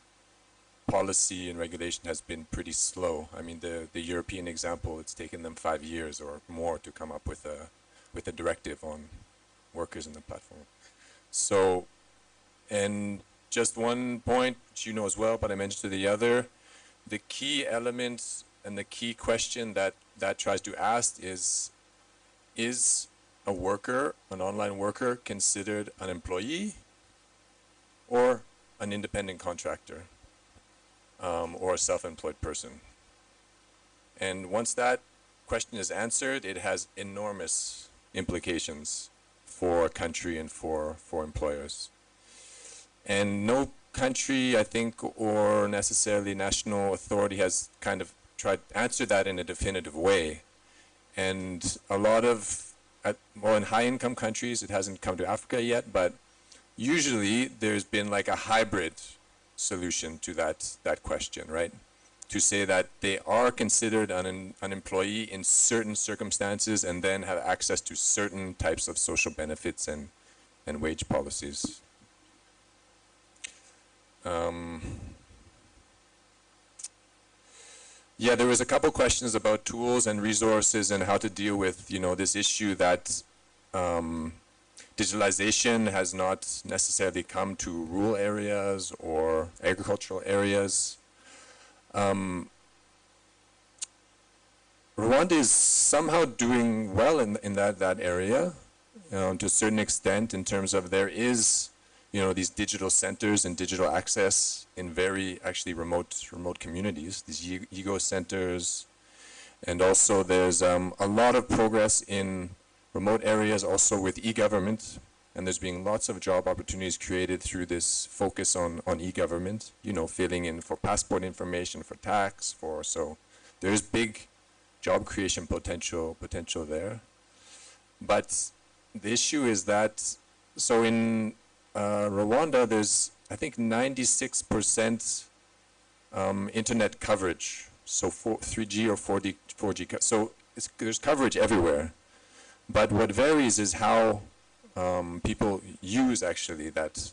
policy and regulation has been pretty slow. I mean, the European example, it's taken them 5 years or more to come up with a directive on workers in the platform. So, and just one point, which you know as well, but I mentioned to the other, the key element and the key question that tries to ask is a worker, an online worker, considered an employee or an independent contractor or a self-employed person? And once that question is answered, it has enormous implications for a country and for employers. And no country, I think, or necessarily national authority has kind of tried to answer that in a definitive way. And a lot of, well, in high-income countries, it hasn't come to Africa yet, but usually there's been like a hybrid solution to that question, right? To say that they are considered an employee in certain circumstances and then have access to certain types of social benefits and wage policies. Yeah, there was a couple questions about tools and resources and how to deal with, you know, this issue that digitalization has not necessarily come to rural areas or agricultural areas. Rwanda is somehow doing well in that area, to a certain extent, in terms of there is, you know, these digital centers and digital access in very actually remote communities, these ego centers, and also there's a lot of progress in remote areas also with e-government, and there's been lots of job opportunities created through this focus on e-government, you know, filling in for passport information, for tax, so there's big job creation potential there. But the issue is that, so in Rwanda, there's, I think, 96% internet coverage, so 3G or 4G, so there's coverage everywhere. But what varies is how people use actually that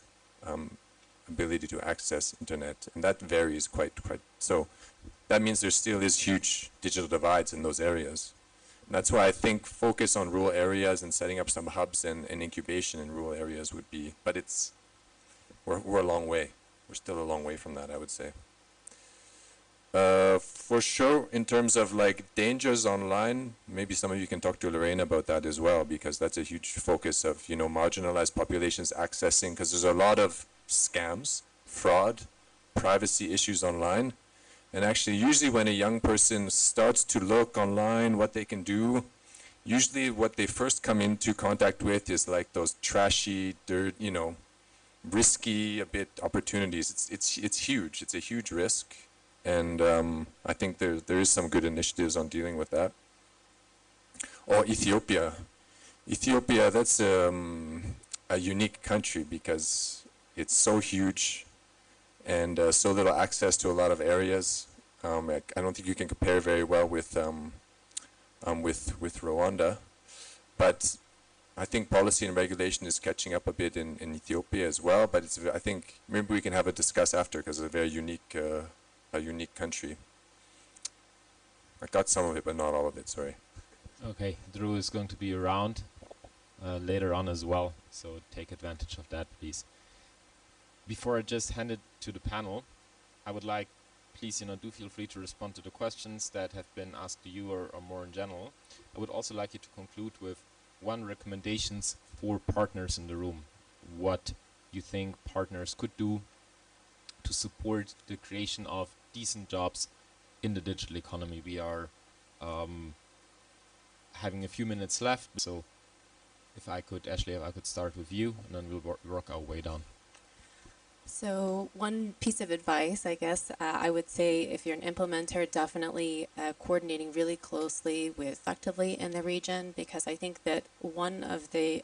ability to access internet, and that varies quite. So that means there still is huge digital divides in those areas. That's why I think focus on rural areas and setting up some hubs and incubation in rural areas would be, but we're a long way. We're still a long way from that, I would say. For sure, in terms of like dangers online, maybe some of you can talk to Lorraine about that as well, because that's a huge focus of, you know, marginalized populations accessing, because there's a lot of scams, fraud, privacy issues online. And actually, usually when a young person starts to look online what they can do, usually what they first come into contact with is like those trashy, dirt, you know, risky a bit opportunities. It's huge. It's a huge risk. And I think there is some good initiatives on dealing with that. Or Ethiopia. Ethiopia, that's a unique country because it's so huge and so little access to a lot of areas. I don't think you can compare very well with Rwanda. But I think policy and regulation is catching up a bit in Ethiopia as well. But it's, I think maybe we can have a discuss after because it's a very unique country. I got some of it, but not all of it, sorry. Okay, Drew is going to be around later on as well, so take advantage of that, please. Before I just hand it to the panel, I would like, please, you know, do feel free to respond to the questions that have been asked to you or more in general. I would also like you to conclude with one recommendations for partners in the room. What you think partners could do to support the creation of decent jobs in the digital economy. We are having a few minutes left, so if I could, Ashley, if I could start with you, and then we'll work our way down. So one piece of advice, I guess, I would say if you're an implementer, definitely coordinating really closely with effectively in the region, because I think that one of the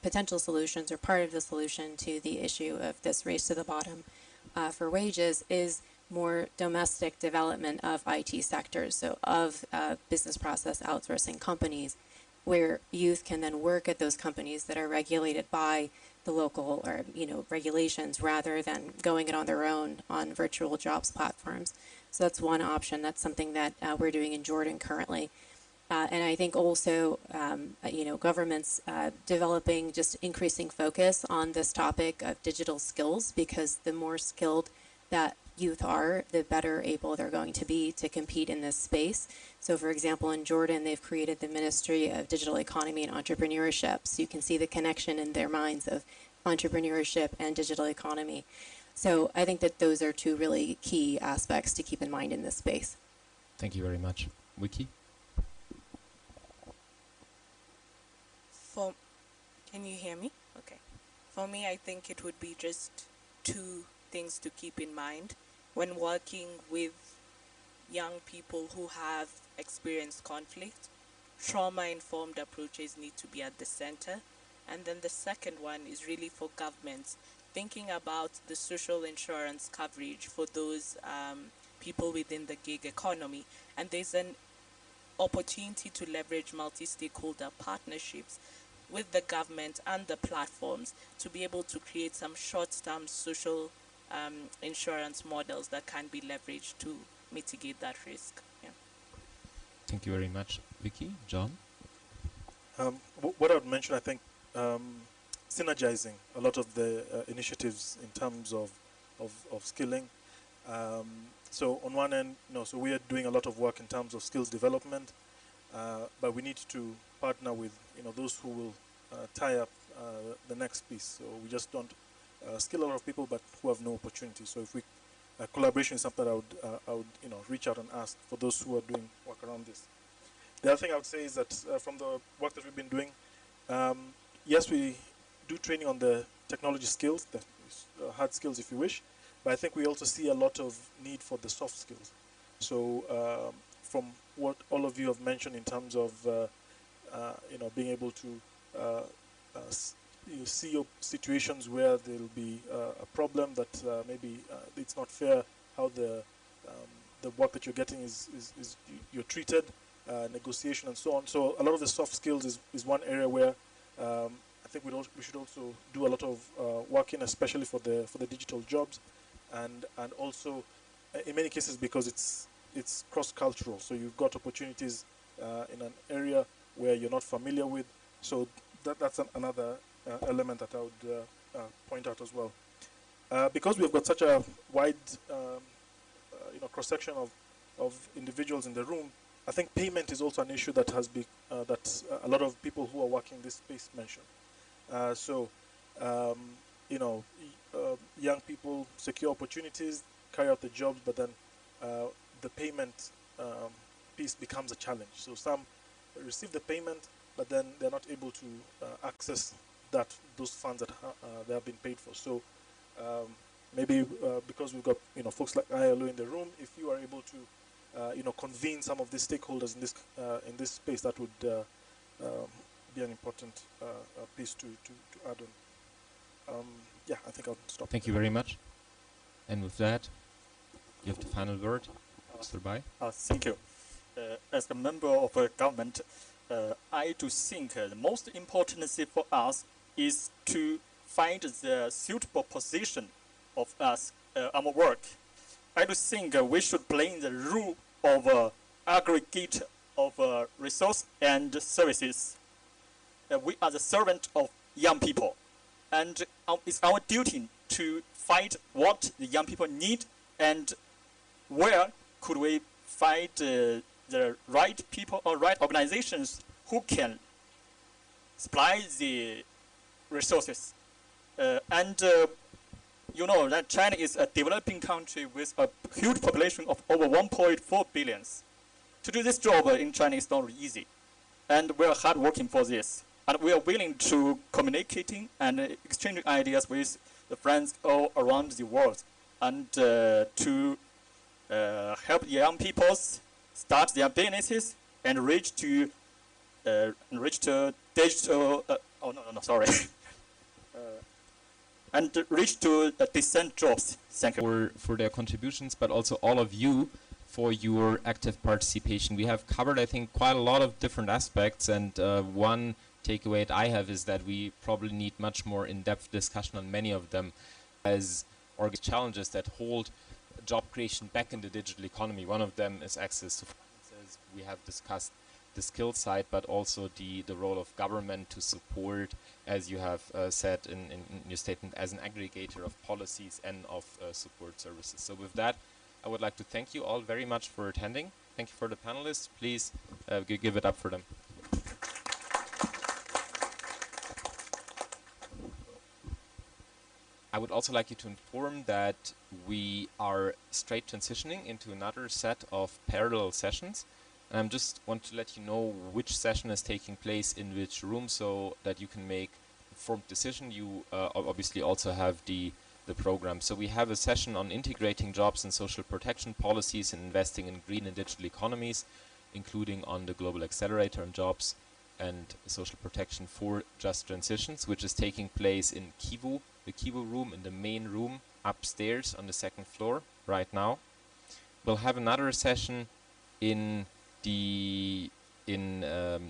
potential solutions or part of the solution to the issue of this race to the bottom for wages is more domestic development of IT sectors, so of business process outsourcing companies, where youth can then work at those companies that are regulated by the local or, you know, regulations rather than going it on their own on virtual jobs platforms. So that's one option. That's something that we're doing in Jordan currently. And I think also, you know, governments developing just increasing focus on this topic of digital skills, because the more skilled that youth are, the better able they're going to be to compete in this space. So for example, in Jordan, they've created the Ministry of Digital Economy and Entrepreneurship. So you can see the connection in their minds of entrepreneurship and digital economy. So I think that those are two really key aspects to keep in mind in this space. Thank you very much. Wiki? Can you hear me? Okay. For me, I think it would be just two things to keep in mind when working with young people who have experienced conflict. Trauma-informed approaches need to be at the center. And then the second one is really for governments, thinking about the social insurance coverage for those people within the gig economy. And there's an opportunity to leverage multi-stakeholder partnerships with the government and the platforms to be able to create some short-term social insurance models that can be leveraged to mitigate that risk. Yeah. Thank you very much. Vicky? John? What I would mention, I think, synergizing a lot of the initiatives in terms of skilling. So on one end, you know, so we are doing a lot of work in terms of skills development, but we need to partner with, you know, those who will tie up the next piece. So we just don't skill a lot of people, but who have no opportunity. So if we collaboration is something I would you know, reach out and ask for those who are doing work around this. The other thing I would say is that from the work that we've been doing, yes, we do training on the technology skills, the hard skills if you wish, but I think we also see a lot of need for the soft skills. So from what all of you have mentioned in terms of you know, being able to you see your situations where there'll be a problem that maybe it's not fair how the work that you're getting is you're treated, negotiation and so on. So a lot of the soft skills is one area where I think we should also do a lot of work in, especially for the digital jobs, and also in many cases because it's cross-cultural. So you've got opportunities in an area where you're not familiar with. So that's another element that I would point out as well. Because we've got such a wide cross-section of individuals in the room, I think payment is also an issue that has been that a lot of people who are working this space mention. Young people secure opportunities, carry out the jobs, but then the payment piece becomes a challenge. So some receive the payment, but then they're not able to access those funds that they have been paid for. So maybe because we've got folks like ILO in the room, if you are able to convene some of these stakeholders in this space, that would be an important piece to add on. Yeah, I think I'll stop. Thank you very much. And with that, you have the final word, Mr. Bai. Thank you. As a member of a government, I do think the most important thing for us is to find the suitable position of us, our work. I do think we should play the role of aggregate of resource and services. We are the servant of young people, and it's our duty to find what the young people need and where could we find the right people or right organizations who can supply the resources. You know that China is a developing country with a huge population of over 1.4 billion. To do this job in China is not easy. And we are hard working for this. And we are willing to communicating and exchanging ideas with the friends all around the world and to help young people start their businesses and reach to digital, and reach to decent jobs. Thank you. For their contributions, but also all of you for your active participation. We have covered, I think, quite a lot of different aspects, and one takeaway that I have is that we probably need much more in-depth discussion on many of them as challenges that hold job creation back in the digital economy. One of them is access to finances. We have discussed the skill side, but also the role of government to support, as you have said in your statement, as an aggregator of policies and of support services. So with that, I would like to thank you all very much for attending. Thank you for the panelists. Please give it up for them. I would also like you to inform that we are straight transitioning into another set of parallel sessions. And I just want to let you know which session is taking place in which room so that you can make informed decision. You obviously also have the program. So we have a session on integrating jobs and social protection policies and investing in green and digital economies, including on the global accelerator on jobs and social protection for just transitions, which is taking place in Kivu, the Kivu room, in the main room upstairs on the second floor right now. We'll have another session in the Mutara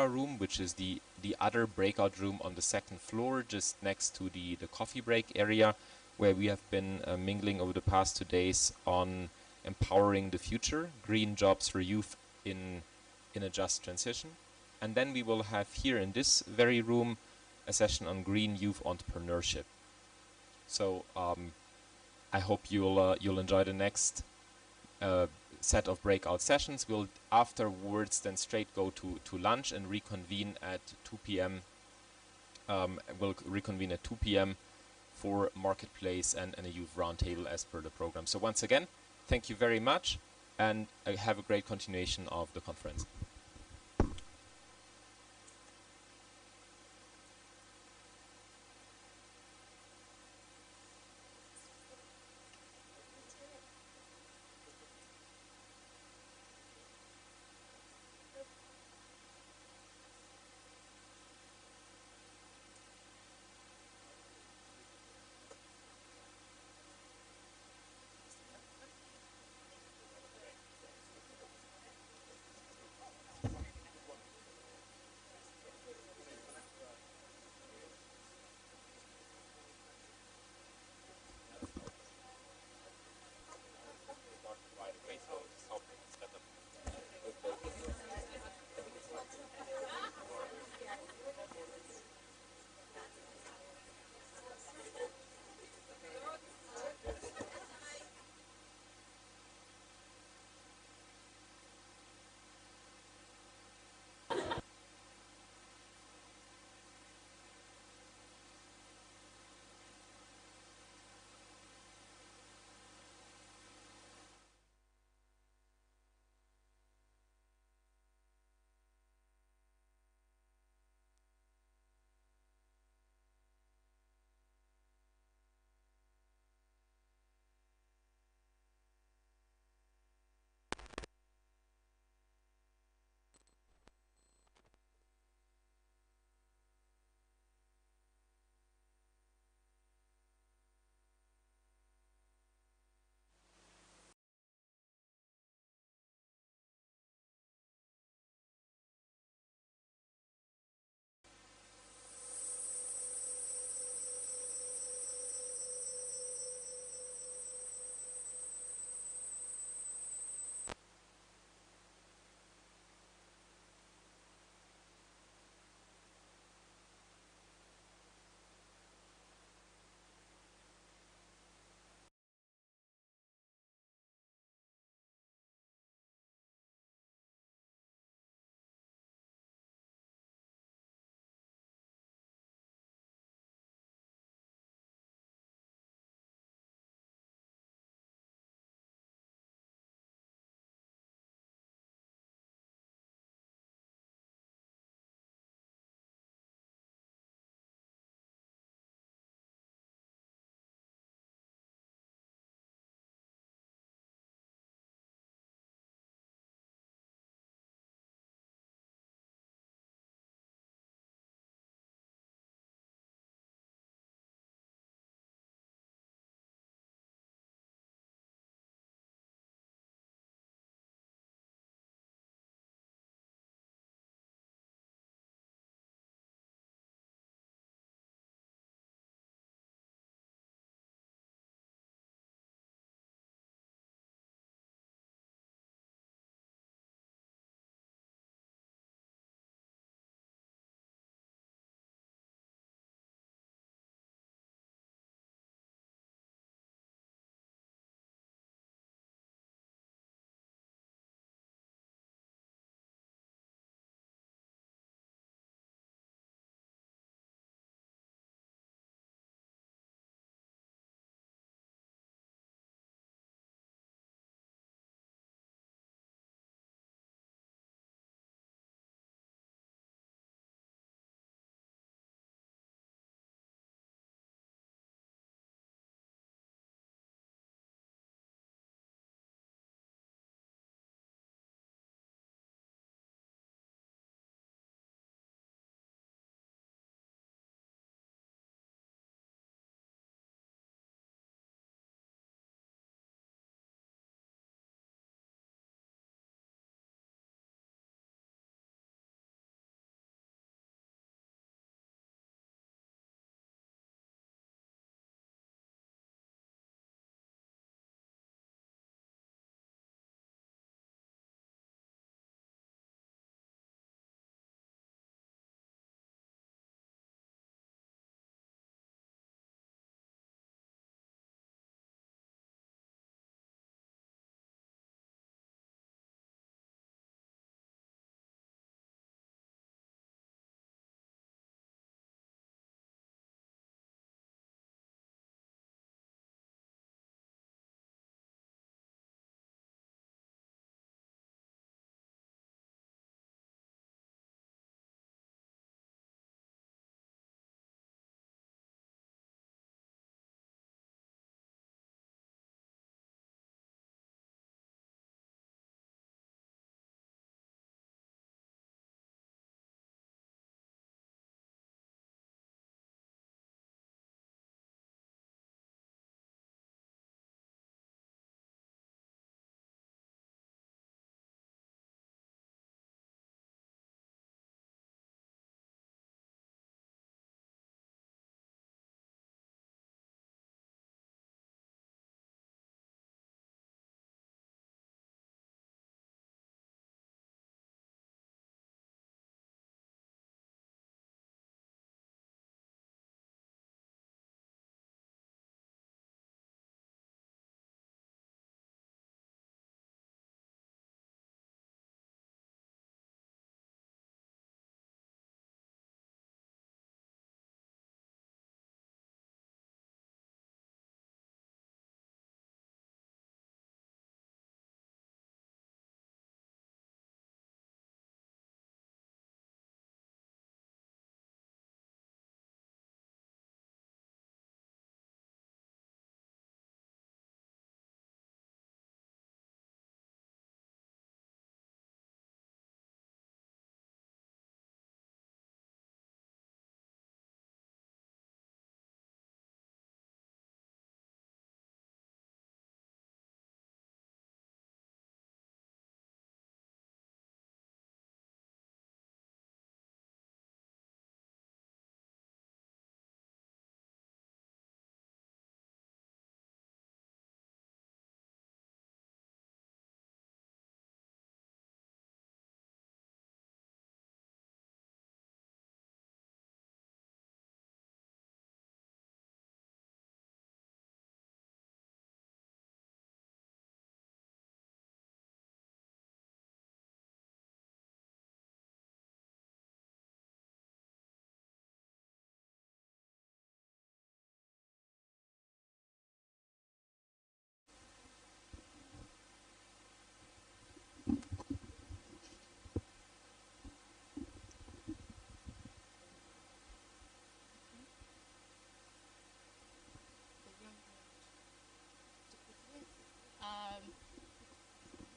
room, which is the other breakout room on the second floor, just next to the coffee break area, where we have been mingling over the past 2 days on empowering the future, green jobs for youth in a just transition. And then we will have here in this very room a session on green youth entrepreneurship. So I hope you'll enjoy the next set of breakout sessions. We'll afterwards then straight go to lunch and reconvene at 2 p.m. We'll reconvene at 2 p.m. for marketplace and a youth roundtable as per the program. So once again, thank you very much, and have a great continuation of the conference.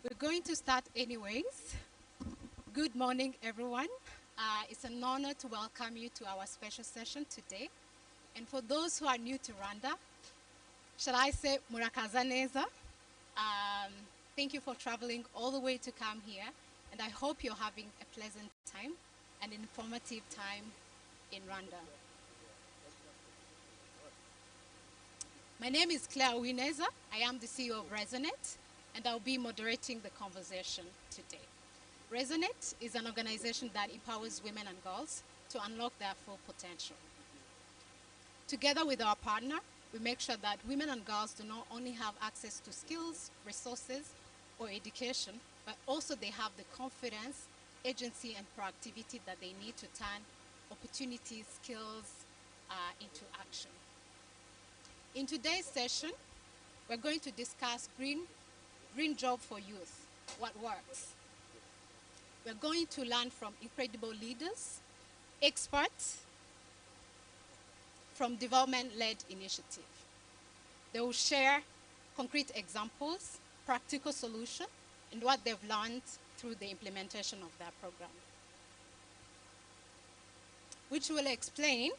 We're going to start anyways. Good morning, everyone. It's an honor to welcome you to our special session today. And for those who are new to Rwanda, shall I say Murakazaneza? Thank you for traveling all the way to come here. And I hope you're having a pleasant time and informative time in Rwanda. My name is Claire Wineza. I am the CEO of Resonate, and I'll be moderating the conversation today. Resonate is an organization that empowers women and girls to unlock their full potential. Together with our partner, we make sure that women and girls do not only have access to skills, resources, or education, but also they have the confidence, agency, and proactivity that they need to turn opportunities, skills into action. In today's session, we're going to discuss green job for youth, what works. We're going to learn from incredible leaders, experts from development-led initiative. They will share concrete examples, practical solutions, and what they've learned through the implementation of their program, which will explain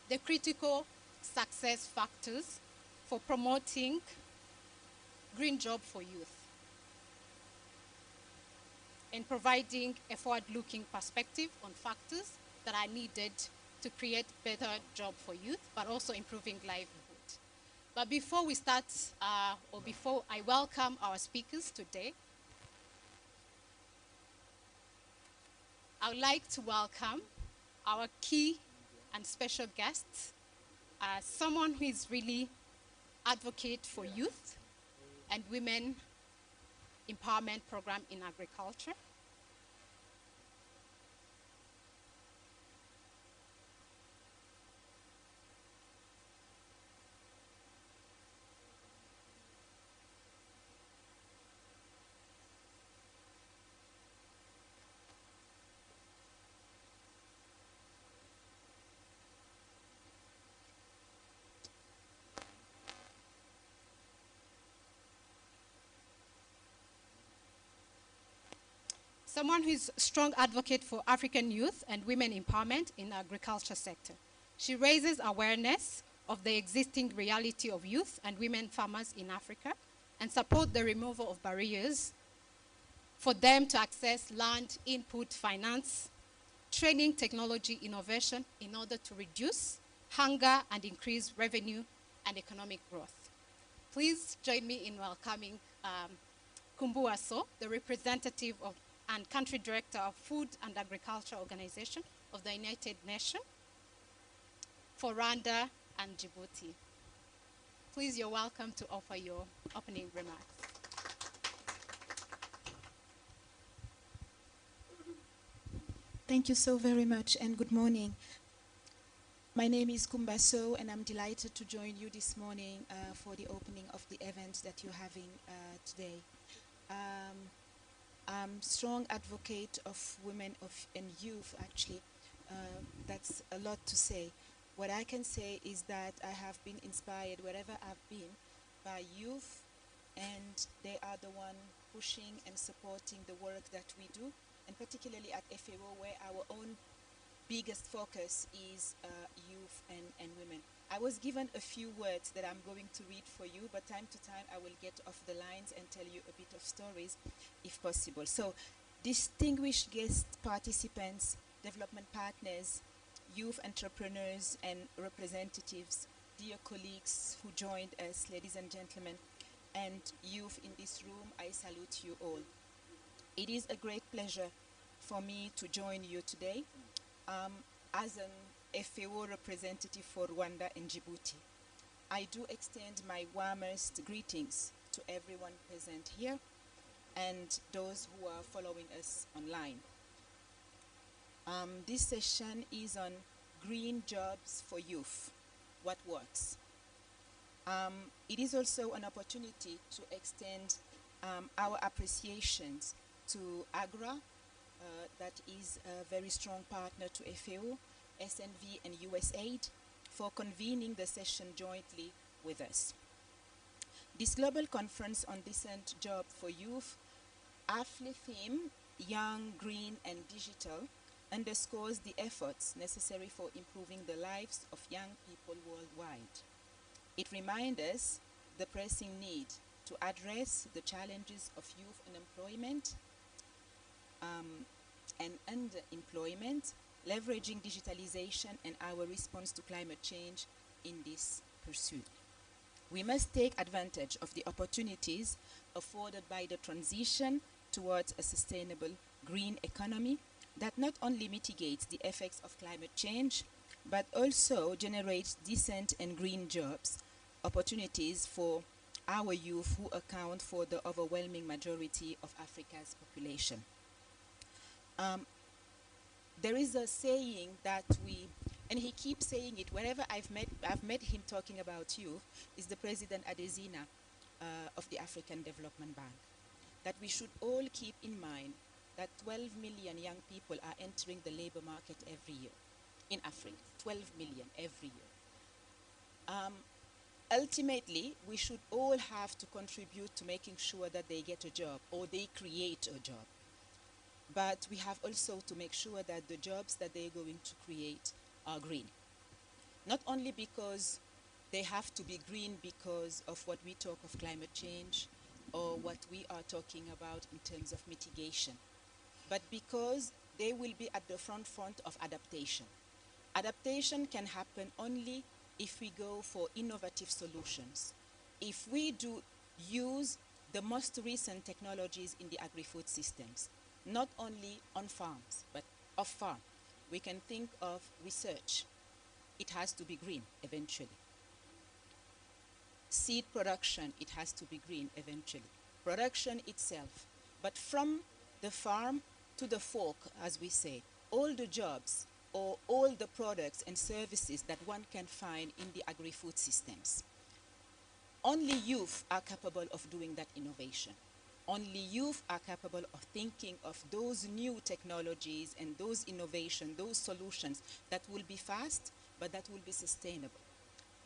the critical success factors for promoting green job for youth and providing a forward-looking perspective on factors that are needed to create better job for youth, but also improving livelihood. But before we start, or before I welcome our speakers today, I would like to welcome our key and special guests, someone who is really advocate for youth and women empowerment program in agriculture. Someone who is a strong advocate for African youth and women empowerment in the agriculture sector. She raises awareness of the existing reality of youth and women farmers in Africa and support the removal of barriers for them to access land, input, finance, training, technology, innovation in order to reduce hunger and increase revenue and economic growth. Please join me in welcoming Kumbu Aso, the representative of and country director of Food and Agriculture Organization of the United Nations for Rwanda and Djibouti. Please, you're welcome to offer your opening remarks. Thank you so very much and good morning. My name is Kumbaso and I'm delighted to join you this morning for the opening of the event that you're having today. I'm strong advocate of women and youth, actually. That's a lot to say. What I can say is that I have been inspired wherever I've been by youth, and they are the one pushing and supporting the work that we do, and particularly at FAO, where our own biggest focus is youth and women. I was given a few words that I'm going to read for you, but time to time I will get off the lines and tell you a bit of stories if possible. So, distinguished guest participants, development partners, youth entrepreneurs and representatives, dear colleagues who joined us, ladies and gentlemen, and youth in this room, I salute you all. It is a great pleasure for me to join you today as an FAO representative for Rwanda and Djibouti. I do extend my warmest greetings to everyone present here and those who are following us online. This session is on green jobs for youth, what works. It is also an opportunity to extend our appreciations to AGRA, that is a very strong partner to FAO, SNV and USAID for convening the session jointly with us. This global conference on decent job for youth, aptly themed Young, Green and Digital, underscores the efforts necessary for improving the lives of young people worldwide. It reminds us the pressing need to address the challenges of youth unemployment and underemployment, leveraging digitalization and our response to climate change in this pursuit. We must take advantage of the opportunities afforded by the transition towards a sustainable green economy that not only mitigates the effects of climate change, but also generates decent and green jobs, opportunities for our youth who account for the overwhelming majority of Africa's population. There is a saying that and he keeps saying it wherever I've met him talking about youth, is the President Adesina of the African Development Bank, that we should all keep in mind that 12 million young people are entering the labor market every year in Africa, 12 million every year. Ultimately, we should all have to contribute to making sure that they get a job or they create a job. But we have also to make sure that the jobs that they're going to create are green. Not only because they have to be green because of what we talk of climate change or what we are talking about in terms of mitigation, but because they will be at the front of adaptation. Adaptation can happen only if we go for innovative solutions. If we do use the most recent technologies in the agri-food systems, not only on farms, but off farm. We can think of research. It has to be green eventually. Seed production, it has to be green eventually. Production itself. But from the farm to the fork, as we say, all the jobs or all the products and services that one can find in the agri-food systems. Only youth are capable of doing that innovation. Only youth are capable of thinking of those new technologies and those innovations, those solutions that will be fast, but that will be sustainable.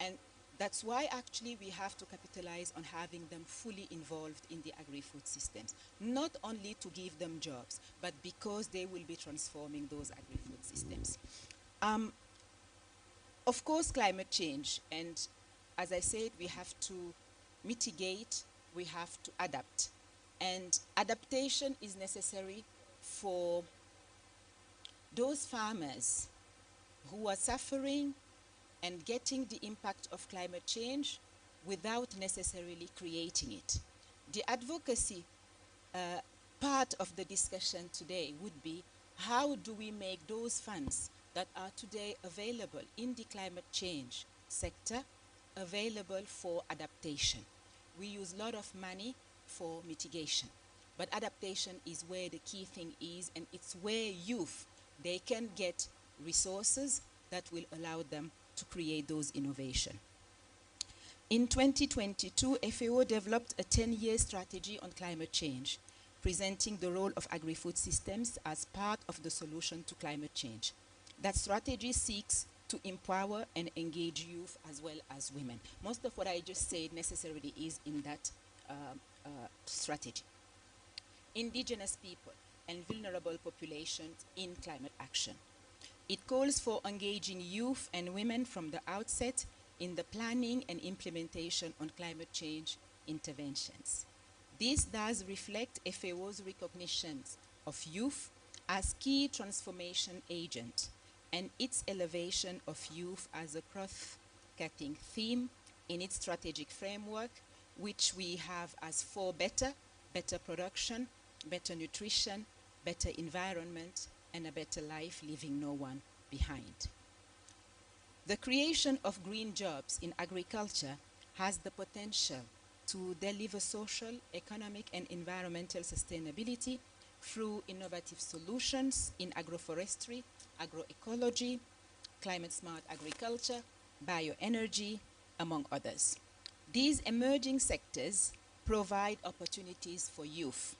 And that's why actually we have to capitalize on having them fully involved in the agri-food systems. Not only to give them jobs, but because they will be transforming those agri-food systems. Of course, climate change, and as I said, we have to mitigate, we have to adapt. And adaptation is necessary for those farmers who are suffering and getting the impact of climate change without necessarily creating it. The advocacy part of the discussion today would be, how do we make those funds that are today available in the climate change sector available for adaptation? We use a lot of money for mitigation, but adaptation is where the key thing is, and it's where youth, they can get resources that will allow them to create those innovations. In 2022, FAO developed a 10-year strategy on climate change, presenting the role of agri-food systems as part of the solution to climate change. That strategy seeks to empower and engage youth as well as women. Most of what I just said necessarily is in that strategy. Indigenous people and vulnerable populations in climate action. It calls for engaging youth and women from the outset in the planning and implementation on climate change interventions. This does reflect FAO's recognition of youth as key transformation agent and its elevation of youth as a cross-cutting theme in its strategic framework, which we have as 4 better: better production, better nutrition, better environment, and a better life, leaving no one behind. The creation of green jobs in agriculture has the potential to deliver social, economic, and environmental sustainability through innovative solutions in agroforestry, agroecology, climate-smart agriculture, bioenergy, among others. These emerging sectors provide opportunities for youth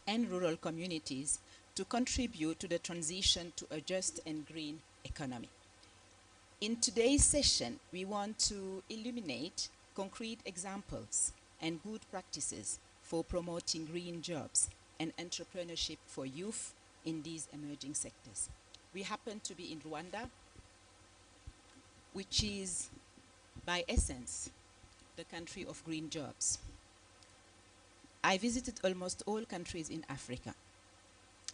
and rural communities to contribute to the transition to a just and green economy. In today's session, we want to illuminate concrete examples and good practices for promoting green jobs and entrepreneurship for youth in these emerging sectors. We happen to be in Rwanda, which is, by essence, the country of green jobs. I visited almost all countries in Africa.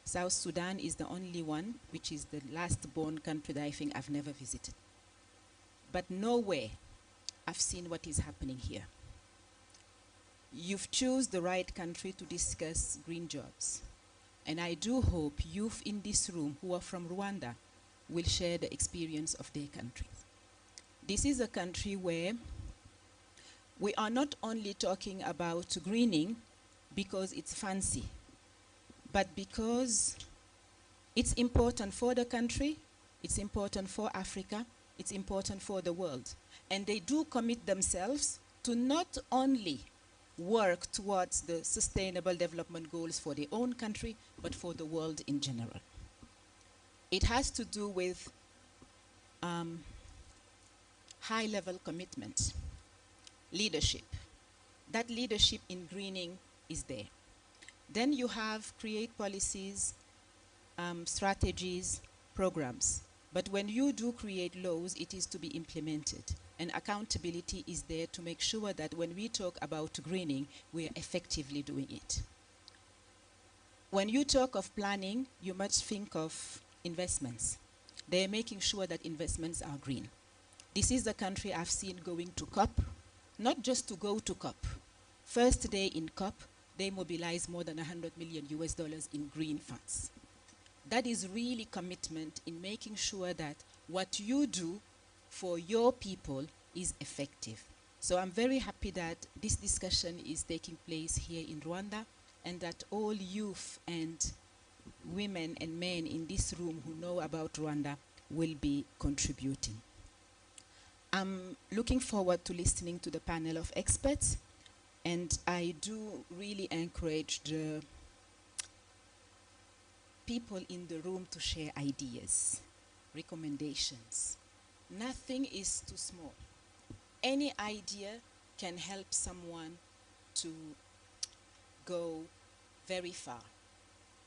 South Sudan is the only one, which is the last born country that I think I've never visited. But nowhere I've seen what is happening here. You've chosen the right country to discuss green jobs. And I do hope youth in this room who are from Rwanda will share the experience of their country. This is a country where we are not only talking about greening because it's fancy, but because it's important for the country, it's important for Africa, it's important for the world. And they do commit themselves to not only work towards the sustainable development goals for their own country, but for the world in general. It has to do with high-level commitment, leadership. That leadership in greening is there. Then you have create policies, strategies, programs. But when you do create laws, it is to be implemented. And accountability is there to make sure that when we talk about greening, we are effectively doing it. When you talk of planning, you must think of investments. They're making sure that investments are green. This is the country I've seen going to COP, not just to go to COP. First day in COP, they mobilize more than $100 million in green funds. That is really commitment in making sure that what you do for your people is effective. So I'm very happy that this discussion is taking place here in Rwanda, and that all youth and women and men in this room who know about Rwanda will be contributing. I'm looking forward to listening to the panel of experts, and I do really encourage the people in the room to share ideas, recommendations. Nothing is too small. Any idea can help someone to go very far.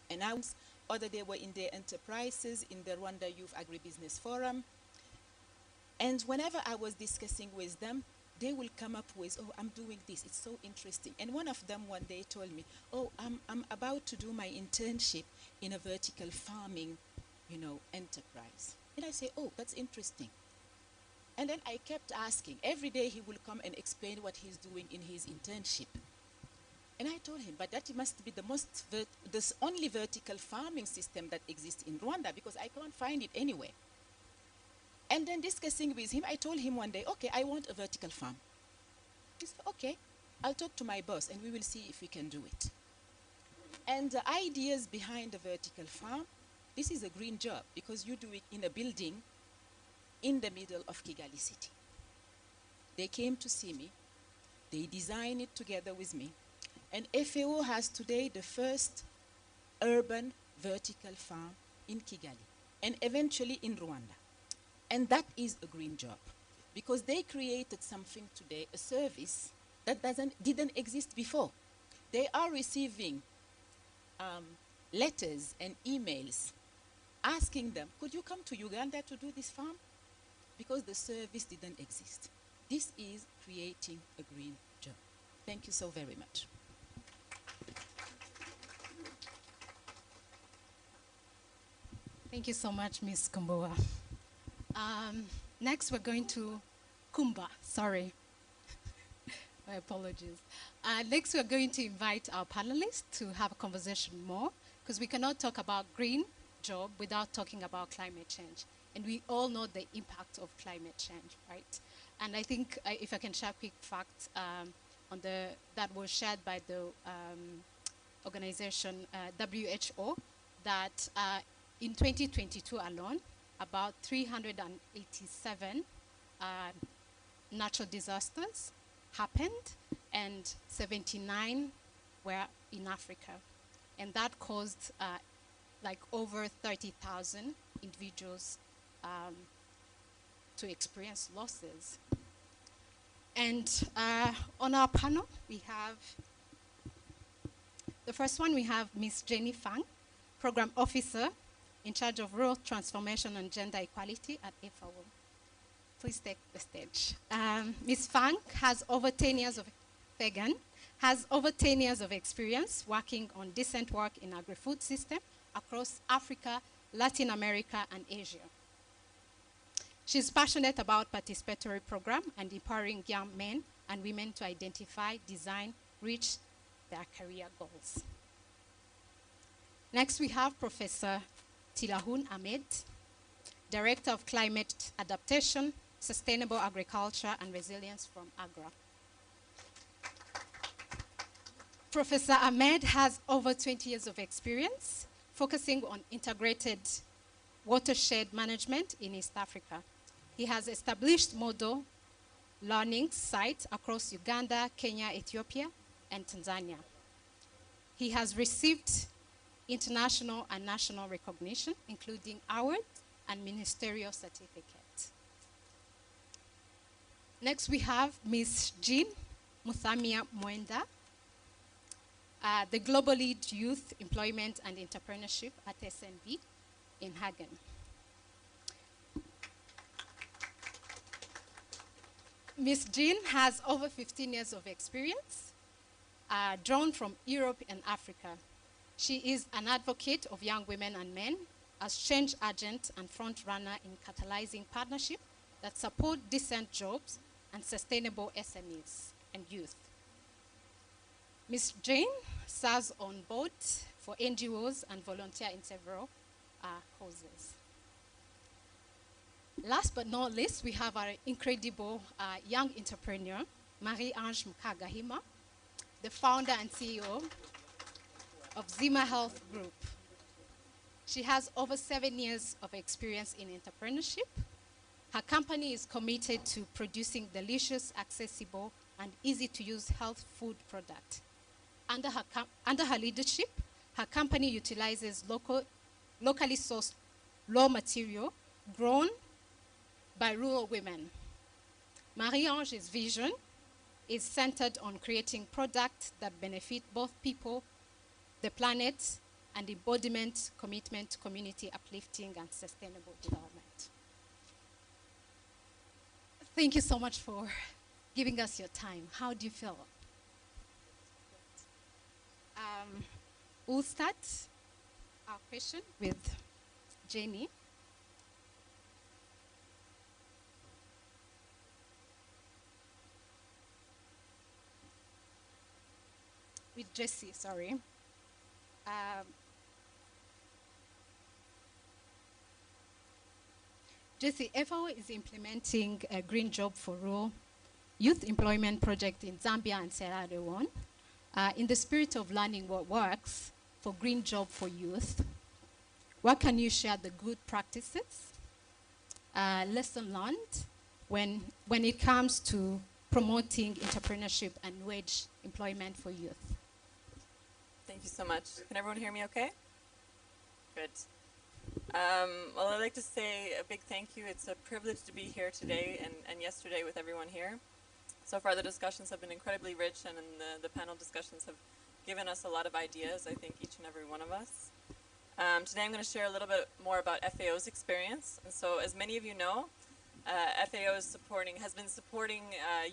And I was, other they were in their enterprises, in the Rwanda Youth Agribusiness Forum. And whenever I was discussing with them, they will come up with, oh, I'm doing this, it's so interesting. And one of them one day told me, oh, I'm about to do my internship in a vertical farming, enterprise. And I say, oh, that's interesting. And then I kept asking. Every day he will come and explain what he's doing in his internship. And I told him, but that must be the only vertical farming system that exists in Rwanda, because I can't find it anywhere. And then discussing with him, I told him one day, okay, I want a vertical farm. He said, okay, I'll talk to my boss and we will see if we can do it. And the ideas behind the vertical farm, this is a green job because you do it in a building in the middle of Kigali city. They came to see me, they designed it together with me, and FAO has today the first urban vertical farm in Kigali, and eventually in Rwanda. And that is a green job, because they created something today, a service that didn't exist before. They are receiving letters and emails asking them, could you come to Uganda to do this farm? Because the service didn't exist. This is creating a green job. Thank you so very much. Thank you so much, Ms. Kumboa. Next, we're going to Kumba. Sorry. My apologies. Next, we're going to invite our panelists to have a conversation more, because we cannot talk about green job without talking about climate change. And we all know the impact of climate change, right? And I think if I can share a quick fact that was shared by the organization WHO, that in 2022 alone, about 387 natural disasters happened, and 79 were in Africa. And that caused like over 30,000 individuals to experience losses. And on our panel, we have the first one, we have Ms. Jenny Fang, Program Officer in charge of Rural Transformation and Gender Equality at FAO. Please take the stage. Ms. Fang has over 10 years of, Fagan, has over 10 years of experience working on decent work in agri-food system across Africa, Latin America, and Asia. She's passionate about participatory program and empowering young men and women to identify, design, reach their career goals. Next, we have Professor Tilahun Ahmed, Director of Climate Adaptation, Sustainable Agriculture and Resilience from AGRA. Professor Ahmed has over 20 years of experience focusing on integrated watershed management in East Africa. He has established model learning sites across Uganda, Kenya, Ethiopia, and Tanzania. He has received international and national recognition, including award and ministerial certificate. Next, we have Ms. Jean Muthamia Mwenda, the Global Lead Youth Employment and Entrepreneurship at SNB in Hagen. Ms. Jean has over 15 years of experience, drawn from Europe and Africa. She is an advocate of young women and men as change agent and front runner in catalyzing partnerships that support decent jobs and sustainable SMEs and youth. Ms. Jane serves on board for NGOs and volunteer in several causes. Last but not least, we have our incredible young entrepreneur, Marie-Ange Mukagahima, the founder and CEO of Zima Health Group. She has over 7 years of experience in entrepreneurship. Her company is committed to producing delicious, accessible, and easy-to-use health food products. Under her leadership, her company utilizes locally sourced raw material grown by rural women. Marie-Ange's vision is centered on creating products that benefit both people, the planet, and embodiment, commitment, community uplifting, and sustainable development. Thank you so much for giving us your time. How do you feel? We'll start our question with Jenny. With Jessie, sorry. Jessie, FAO is implementing a green job for rural youth employment project in Zambia and Sierra Leone. In the spirit of learning what works for green job for youth, what can you share the good practices, lesson learned when it comes to promoting entrepreneurship and wage employment for youth? Thank you so much. Can everyone hear me okay? Good. Well, I'd like to say a big thank you. It's a privilege to be here today and yesterday with everyone here. So far the discussions have been incredibly rich, and the panel discussions have given us a lot of ideas, I think, each and every one of us. Today I'm going to share a little bit more about FAO's experience. And so, as many of you know, FAO has been supporting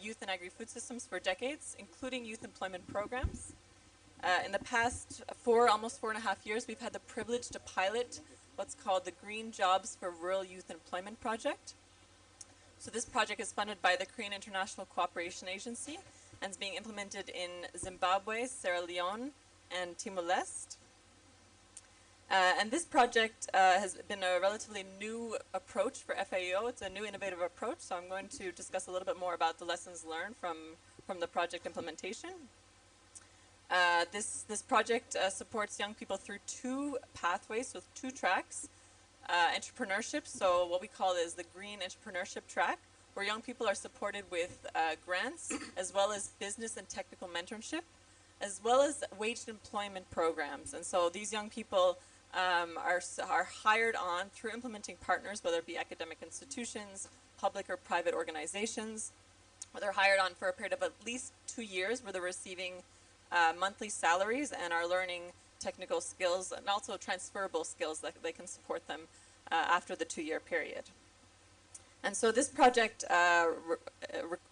youth and agri-food systems for decades, including youth employment programs. In the past almost 4.5 years, we've had the privilege to pilot what's called the Green Jobs for Rural Youth Employment Project. So this project is funded by the Korean International Cooperation Agency and is being implemented in Zimbabwe, Sierra Leone, and Timor-Leste. And this project has been a relatively new approach for FAO. It's a new innovative approach, so I'm going to discuss a little bit more about the lessons learned from the project implementation. This project supports young people through two pathways, so 2 tracks. Entrepreneurship, so what we call is the green entrepreneurship track, where young people are supported with grants, as well as business and technical mentorship, as well as waged employment programs. And so these young people are hired on through implementing partners, whether it be academic institutions, public or private organizations, where they're hired on for a period of at least 2 years, where they're receiving monthly salaries and are learning technical skills and also transferable skills that they can support them after the 2-year period. And so this project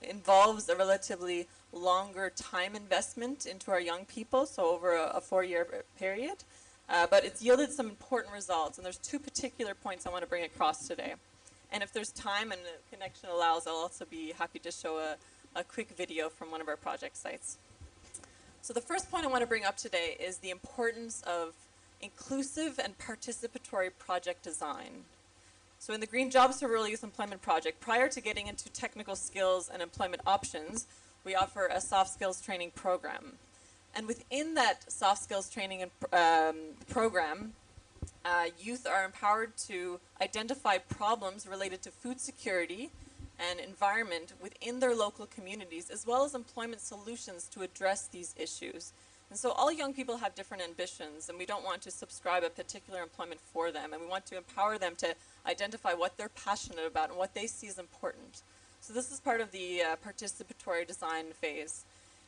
involves a relatively longer time investment into our young people, so over a 4-year period. But it's yielded some important results, and there's 2 particular points I want to bring across today. And if there's time and the connection allows, I'll also be happy to show a quick video from one of our project sites. So the first point I want to bring up today is the importance of inclusive and participatory project design. So in the Green Jobs for Rural Youth Employment Project, prior to getting into technical skills and employment options, we offer a soft skills training program. And within that soft skills training program, youth are empowered to identify problems related to food security and environment within their local communities, as well as employment solutions to address these issues. And so all young people have different ambitions, and we don't want to subscribe a particular employment for them, and we want to empower them to identify what they're passionate about and what they see as important. So this is part of the participatory design phase.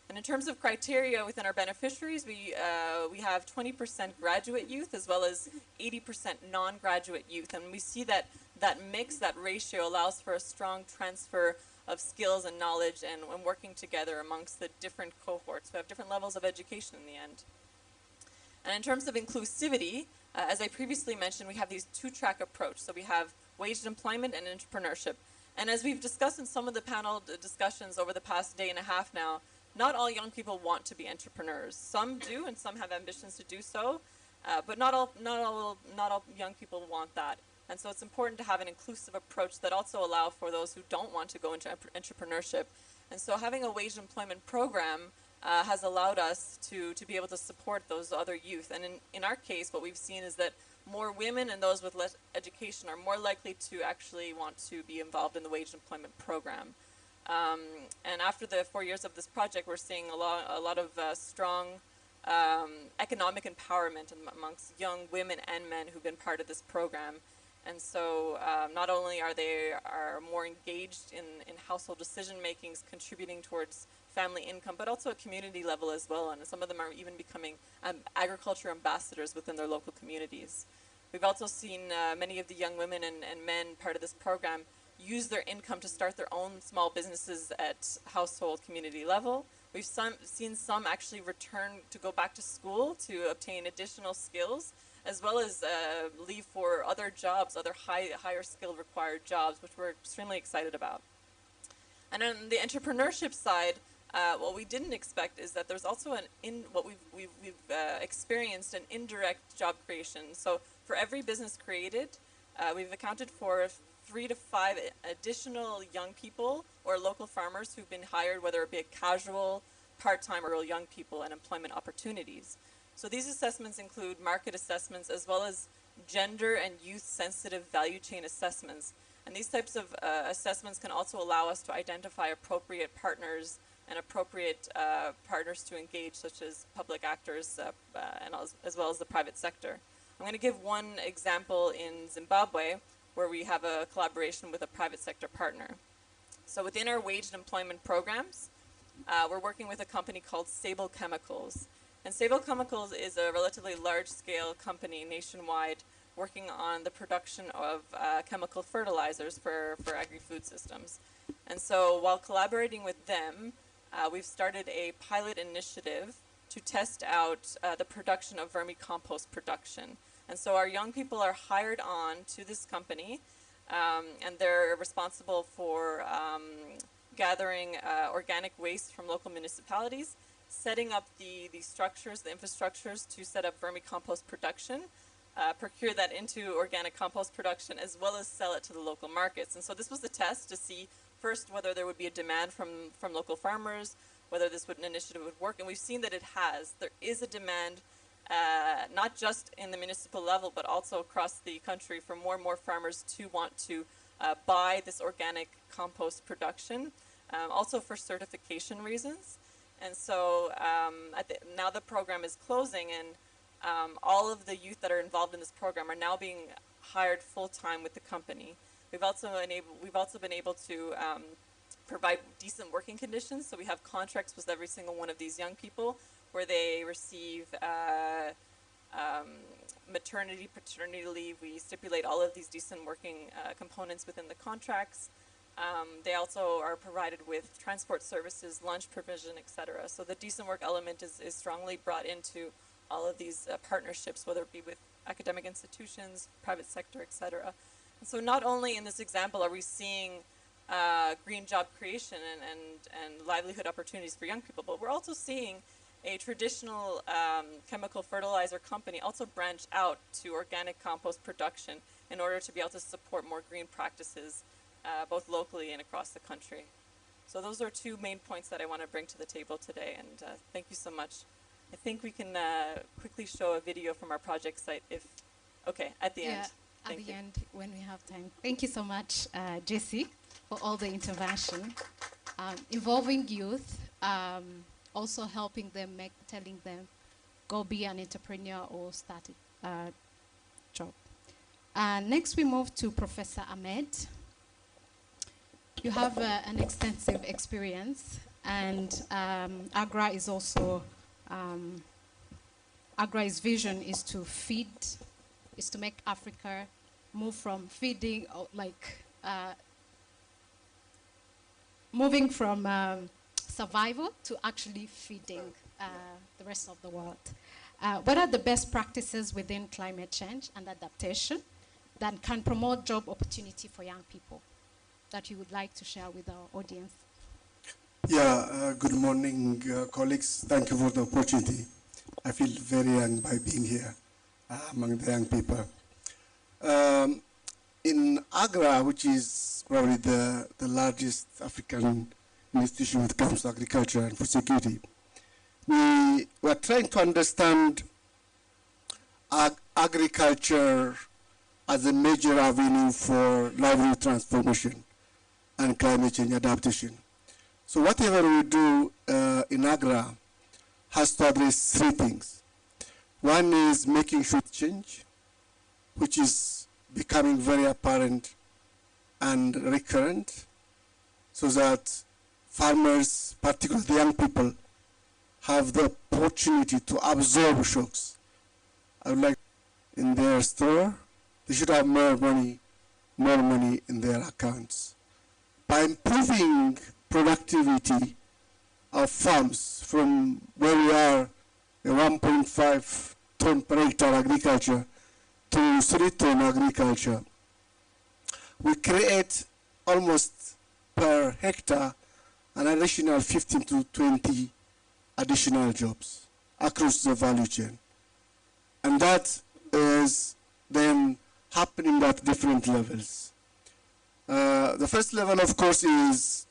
And in terms of criteria within our beneficiaries, we have 20% graduate youth as well as 80% non-graduate youth. And we see that that mix, that ratio allows for a strong transfer of skills and knowledge and working together amongst the different cohorts. We have different levels of education in the end. And in terms of inclusivity, as I previously mentioned, we have these 2-track approach. So we have waged employment and entrepreneurship. And as we've discussed in some of the panel discussions over the past day and a half now, not all young people want to be entrepreneurs. Some do, and some have ambitions to do so, but not all young people want that. And so it's important to have an inclusive approach that also allow for those who don't want to go into entrepreneurship. And so having a wage employment program has allowed us to be able to support those other youth. And in our case, what we've seen is that more women and those with less education are more likely to actually want to be involved in the wage employment program. And after the 4 years of this project, we're seeing a lot of strong economic empowerment amongst young women and men who've been part of this program. And so not only are they more engaged in household decision makings, contributing towards family income, but also at community level as well. And some of them are even becoming agriculture ambassadors within their local communities. We've also seen many of the young women and men part of this program use their income to start their own small businesses at household community level. We've seen some actually return to go back to school to obtain additional skills, as well as leave for other jobs, other higher skill required jobs, which we're extremely excited about. And on the entrepreneurship side, what we didn't expect is that there's also what we've experienced an indirect job creation. So for every business created, we've accounted for 3 to 5 additional young people or local farmers who've been hired, whether it be a casual, part-time, or real young people, and employment opportunities. So these assessments include market assessments as well as gender and youth-sensitive value chain assessments. And these types of assessments can also allow us to identify appropriate partners and appropriate partners to engage, such as public actors and as well as the private sector. I'm going to give one example in Zimbabwe, where we have a collaboration with a private sector partner. So within our waged employment programs, we're working with a company called Sable Chemicals. And Sable Chemicals is a relatively large-scale company nationwide working on the production of chemical fertilizers for agri-food systems. And so while collaborating with them, we've started a pilot initiative to test out the production of vermicompost production. And so our young people are hired on to this company, and they're responsible for gathering organic waste from local municipalities, setting up the structures, the infrastructures to set up vermicompost production, procure that into organic compost production, as well as sell it to the local markets. And so this was the test to see first whether there would be a demand from local farmers, whether this initiative would work, and we've seen that it has. There is a demand, not just in the municipal level, but also across the country for more and more farmers to want to buy this organic compost production, also for certification reasons. And so now the program is closing, and all of the youth that are involved in this program are now being hired full-time with the company. We've also been able to provide decent working conditions. So we have contracts with every single one of these young people where they receive maternity, paternity leave. We stipulate all of these decent working components within the contracts. They also are provided with transport services, lunch provision, etc. So the decent work element is strongly brought into all of these partnerships, whether it be with academic institutions, private sector, etc. And so not only in this example are we seeing green job creation and livelihood opportunities for young people, but we're also seeing a traditional chemical fertilizer company also branch out to organic compost production in order to be able to support more green practices both locally and across the country. So those are two main points that I want to bring to the table today, and thank you so much. I think we can quickly show a video from our project site if, okay, at the end. At the end, when we have time. Thank you so much, Jessie, for all the intervention. Involving youth, also helping them, telling them, go be an entrepreneur or start a job. Next, we move to Professor Ahmed. You have an extensive experience, and AGRA is also, AGRA's vision is to feed, is to make Africa move from feeding, moving from survival to actually feeding the rest of the world. What are the best practices within climate change and adaptation that can promote job opportunity for young people that you would like to share with our audience? Yeah, good morning, colleagues. Thank you for the opportunity. I feel very young by being here among the young people. In AGRA, which is probably the largest African institution when it comes to agriculture and food security, we are trying to understand agriculture as a major avenue for livelihood transformation and climate change adaptation. So whatever we do in AGRA has to address three things. One is making sure change, which is becoming very apparent and recurrent, so that farmers, particularly the young people, have the opportunity to absorb shocks. I would like in their store, they should have more money in their accounts. By improving productivity of farms from where we are, a 1.5 ton per hectare agriculture to 3 ton agriculture, we create almost per hectare an additional 15 to 20 additional jobs across the value chain. And that is then happening at different levels. The first level, of course, is,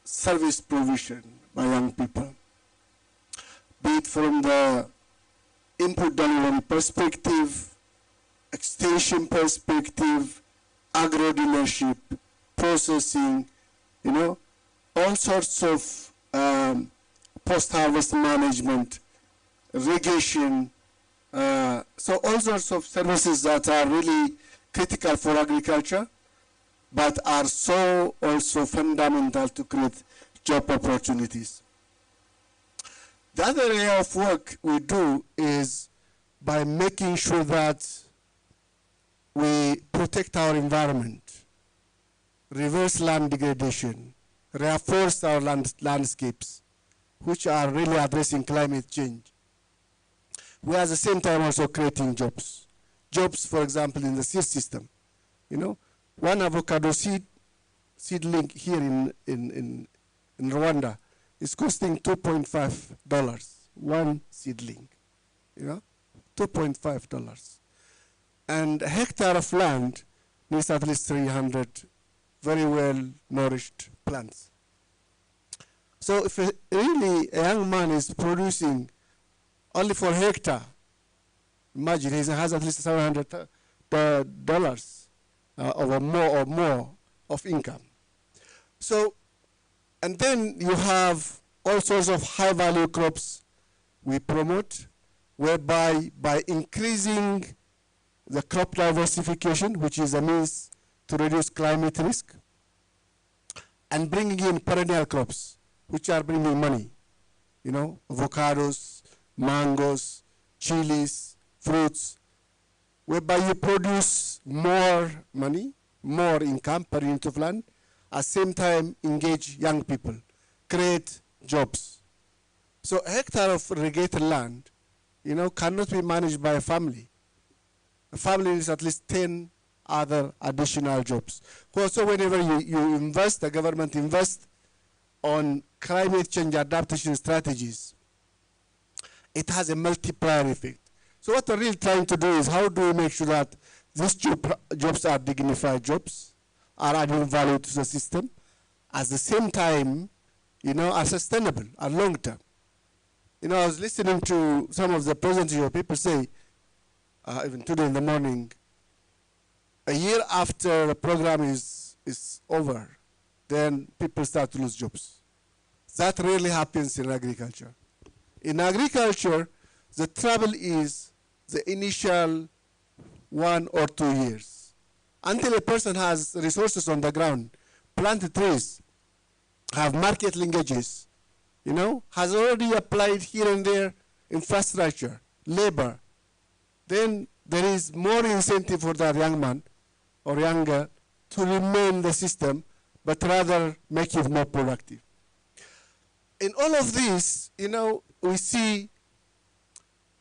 service provision by young people, be it from the input delivery perspective, extension perspective, agro dealership, processing, all sorts of post-harvest management, irrigation, so all sorts of services that are really critical for agriculture, but are so also fundamental to create job opportunities. The other area of work we do is by making sure that we protect our environment, reverse land degradation, reinforce our landscapes, which are really addressing climate change. We are at the same time also creating jobs. Jobs, for example, in the seed system. One avocado seedling here in Rwanda is costing $2.5, one seedling, $2.5. And a hectare of land needs at least 300 very well nourished plants. So if really a young man is producing only for a hectare, imagine he has at least $700 or more of income. So, and then you have all sorts of high value crops we promote, whereby by increasing the crop diversification, which is a means to reduce climate risk, and bringing in perennial crops, which are bringing money. You know, avocados, mangoes, chilies, fruits, whereby you produce more money, more income per unit of land, at the same time engage young people, create jobs. So a hectare of irrigated land, you know, cannot be managed by a family. A family needs at least 10 other additional jobs. So whenever you invest, the government invests on climate change adaptation strategies, it has a multiplier effect. So what we're really trying to do is how do we make sure that these jobs are dignified jobs, are adding value to the system, at the same time, you know, are sustainable, are long term. You know, I was listening to some of the presentations people say, even today in the morning, a year after the program is over, then people start to lose jobs. That rarely happens in agriculture. In agriculture, the trouble is the initial 1 or 2 years. Until a person has resources on the ground, plant trees, have market linkages, you know, has already applied here and there infrastructure, labor, then there is more incentive for that young man or younger to remain in the system, but rather make it more productive. In all of this, you know, we see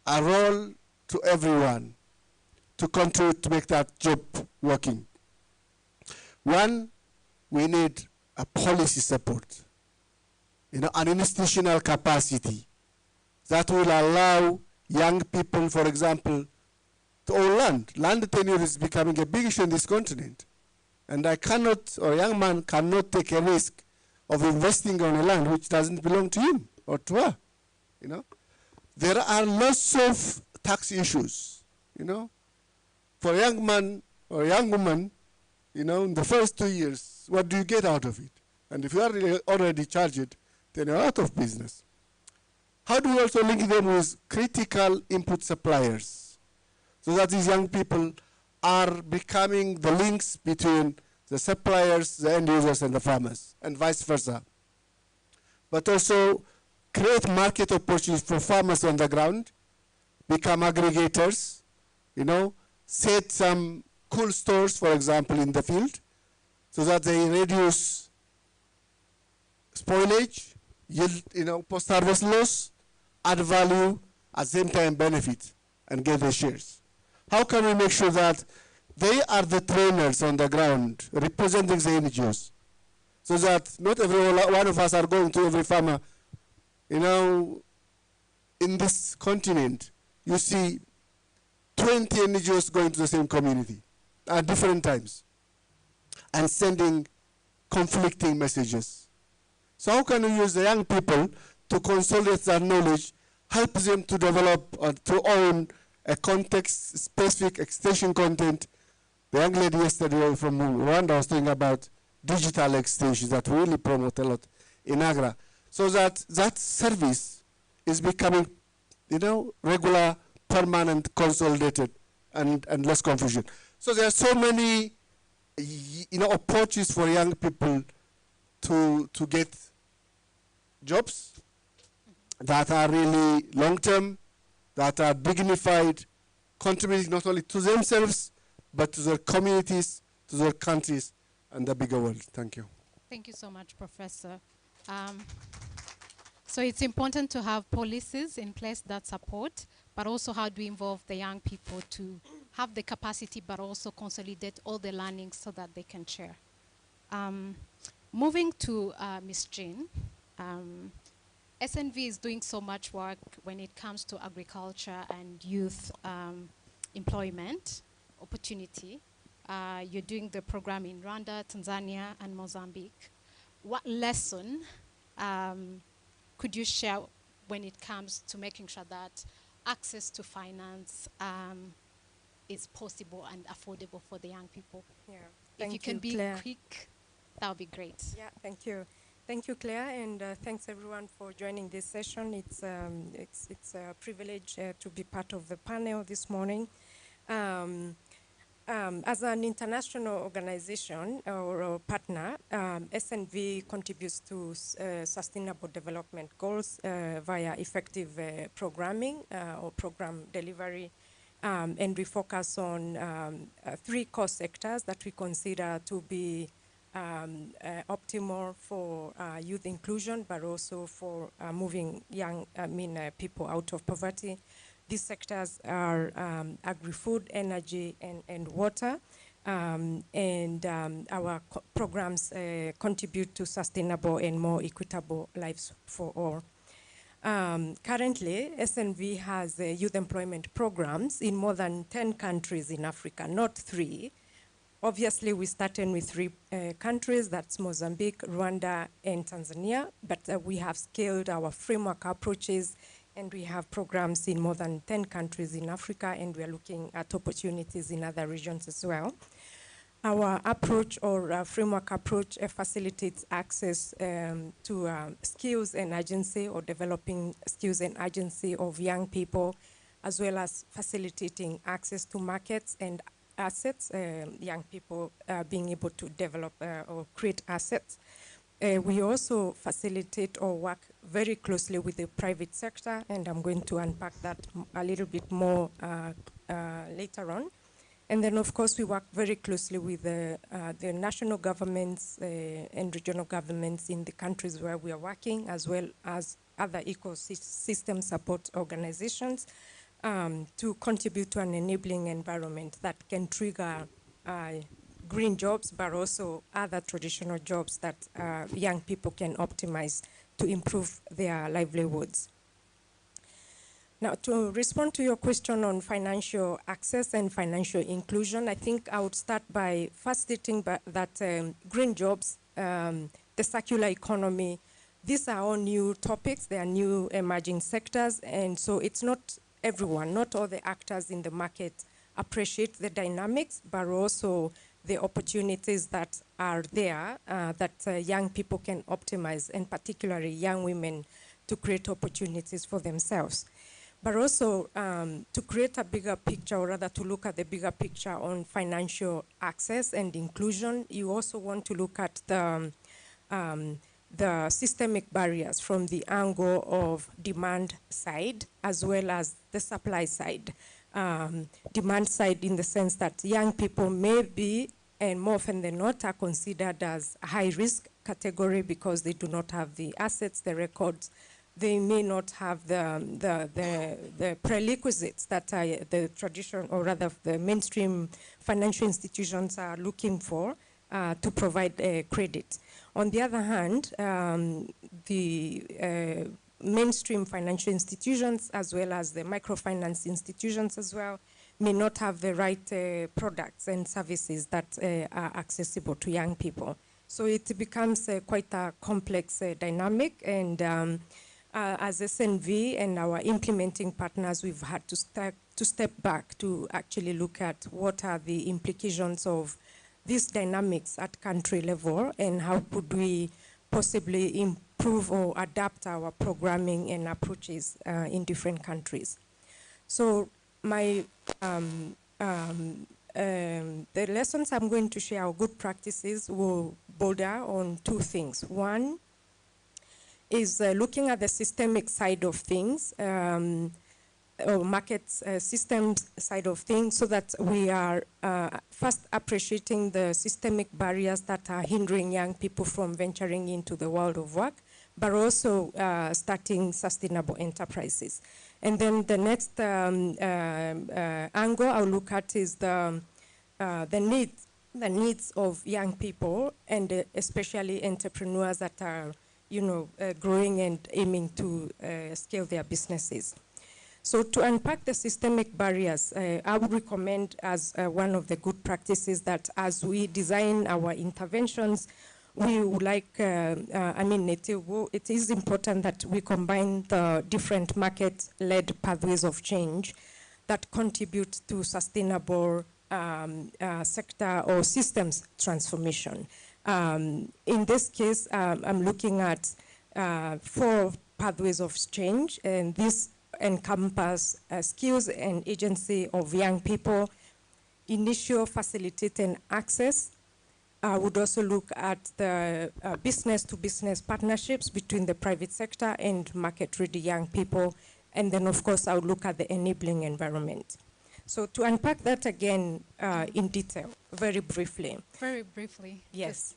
a role to everyone to contribute to make that job working. One, we need a policy support, you know, an institutional capacity that will allow young people, for example, to own land. Land tenure is becoming a big issue in this continent. And I cannot, or a young man cannot take a risk of investing on a land which doesn't belong to him or to her, you know. There are lots of tax issues, you know. For a young man or a young woman, you know, in the first 2 years, what do you get out of it? And if you are already charged, then you're out of business. How do we also link them with critical input suppliers so that these young people are becoming the links between the suppliers, the end users, and the farmers, and vice versa. But also create market opportunities for farmers on the ground, become aggregators, you know, set some cool stores, for example, in the field, so that they reduce spoilage, yield, you know, post-harvest loss, add value, at the same time benefit, and get the shares. How can we make sure that they are the trainers on the ground representing the NGOs, so that not every one of us are going to every farmer? You know, in this continent, you see 20 NGOs going to the same community at different times and sending conflicting messages. So how can we use the young people to consolidate their knowledge, help them to develop or to own a context-specific extension content? The young lady yesterday from Rwanda was talking about digital extensions that really promote a lot in Agra, so that that service is becoming, you know, regular, permanent, consolidated, and less confusion. So there are so many, you know, approaches for young people to get jobs that are really long-term, that are dignified, contributing not only to themselves, but to their communities, to their countries, and the bigger world. Thank you. Thank you so much, Professor. So it's important to have policies in place that support, but also how do we involve the young people to have the capacity, but also consolidate all the learnings so that they can share. Moving to Ms. Jean, SNV is doing so much work when it comes to agriculture and youth employment opportunity. You're doing the program in Rwanda, Tanzania, and Mozambique. What lesson could you share when it comes to making sure that access to finance is possible and affordable for the young people? Yeah. If you can be Claire. quick, that would be great. Yeah, thank you. Thank you, Claire, and thanks everyone for joining this session. It's a privilege to be part of the panel this morning. As an international organization or a partner, SNV contributes to sustainable development goals via effective programming or program delivery. And we focus on 3 core sectors that we consider to be optimal for youth inclusion, but also for moving young people out of poverty. These sectors are agri-food, energy, and water. Our programs contribute to sustainable and more equitable lives for all. Currently, SNV has youth employment programs in more than 10 countries in Africa, not 3. Obviously, we started with 3 countries, that's Mozambique, Rwanda, and Tanzania, but we have scaled our framework approaches, and we have programs in more than 10 countries in Africa, and we are looking at opportunities in other regions as well. Our approach or framework approach facilitates access to skills and agency, or developing skills and agency of young people, as well as facilitating access to markets and assets, young people being able to develop or create assets. We also facilitate or work very closely with the private sector, and I'm going to unpack that a little bit more later on. And then, of course, we work very closely with the national governments and regional governments in the countries where we are working, as well as other ecosystem support organizations, to contribute to an enabling environment that can trigger green jobs, but also other traditional jobs that young people can optimize to improve their livelihoods. Now, to respond to your question on financial access and financial inclusion, I think I would start by first stating that green jobs, the circular economy, these are all new topics, they are new emerging sectors, and so it's not everyone, not all the actors in the market appreciate the dynamics, but also the opportunities that are there that young people can optimize, and particularly young women, to create opportunities for themselves. But also to create a bigger picture, or rather to look at the bigger picture on financial access and inclusion, you also want to look at the systemic barriers from the angle of demand side as well as the supply side. Demand side in the sense that young people may be, and more often than not, are considered as a high-risk category because they do not have the assets, the records. They may not have the prerequisites that the tradition, or rather the mainstream financial institutions are looking for to provide credit. On the other hand, the mainstream financial institutions, as well as the microfinance institutions as well, may not have the right products and services that are accessible to young people. So it becomes quite a complex dynamic, and as SNV and our implementing partners, we've had to step back to actually look at what are the implications of these dynamics at country level, and how could we possibly improve or adapt our programming and approaches in different countries. So my the lessons I'm going to share, our good practices, will border on 2 things. One is looking at the systemic side of things, or market systems side of things, so that we are first appreciating the systemic barriers that are hindering young people from venturing into the world of work, but also starting sustainable enterprises. And then the next angle I'll look at is the needs of young people, and especially entrepreneurs that are growing and aiming to scale their businesses. So to unpack the systemic barriers, I would recommend as one of the good practices that as we design our interventions, we would like, it is important that we combine the different market-led pathways of change that contribute to sustainable sector or systems transformation. In this case, I'm looking at 4 pathways of change, and this encompass skills and agency of young people, initial facilitating access. Would also look at the business-to-business partnerships between the private sector and market-ready young people. And then, of course, I would look at the enabling environment. So to unpack that again in detail, very briefly. Very briefly. Yes.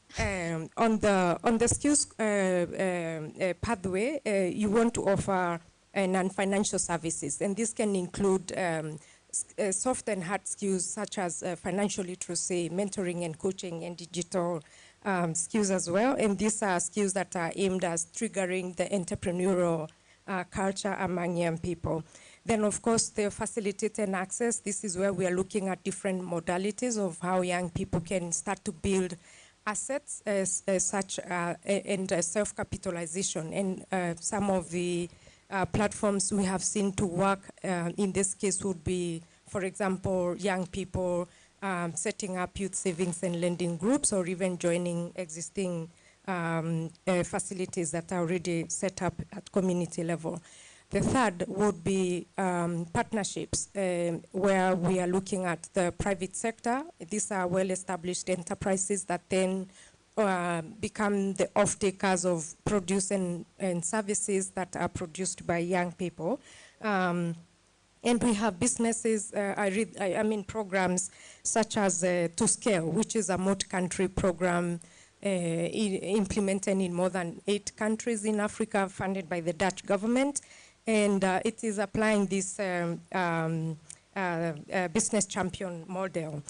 On the skills pathway, you want to offer non-financial services, and this can include soft and hard skills such as financial literacy, mentoring and coaching, and digital skills as well. And these are skills that are aimed at triggering the entrepreneurial culture among young people. Then, of course, the facilitated access. This is where we are looking at different modalities of how young people can start to build assets such and self-capitalization. And some of the platforms we have seen to work in this case would be, for example, young people setting up youth savings and lending groups, or even joining existing facilities that are already set up at community level. The third would be partnerships, where we are looking at the private sector. These are well-established enterprises that then become the off-takers of produce and services that are produced by young people. And we have businesses, programs such as To Scale, which is a multi-country program implemented in more than 8 countries in Africa, funded by the Dutch government. And it is applying this business champion model.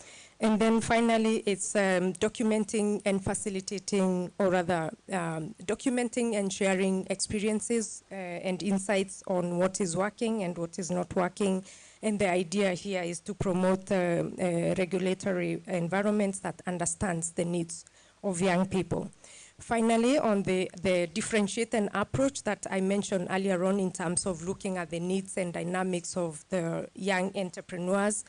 And then finally, it's documenting and facilitating, or rather, documenting and sharing experiences and insights on what is working and what is not working. And the idea here is to promote regulatory environments that understands the needs of young people. Finally, on the differentiated approach that I mentioned earlier on in terms of looking at the needs and dynamics of the young entrepreneurs,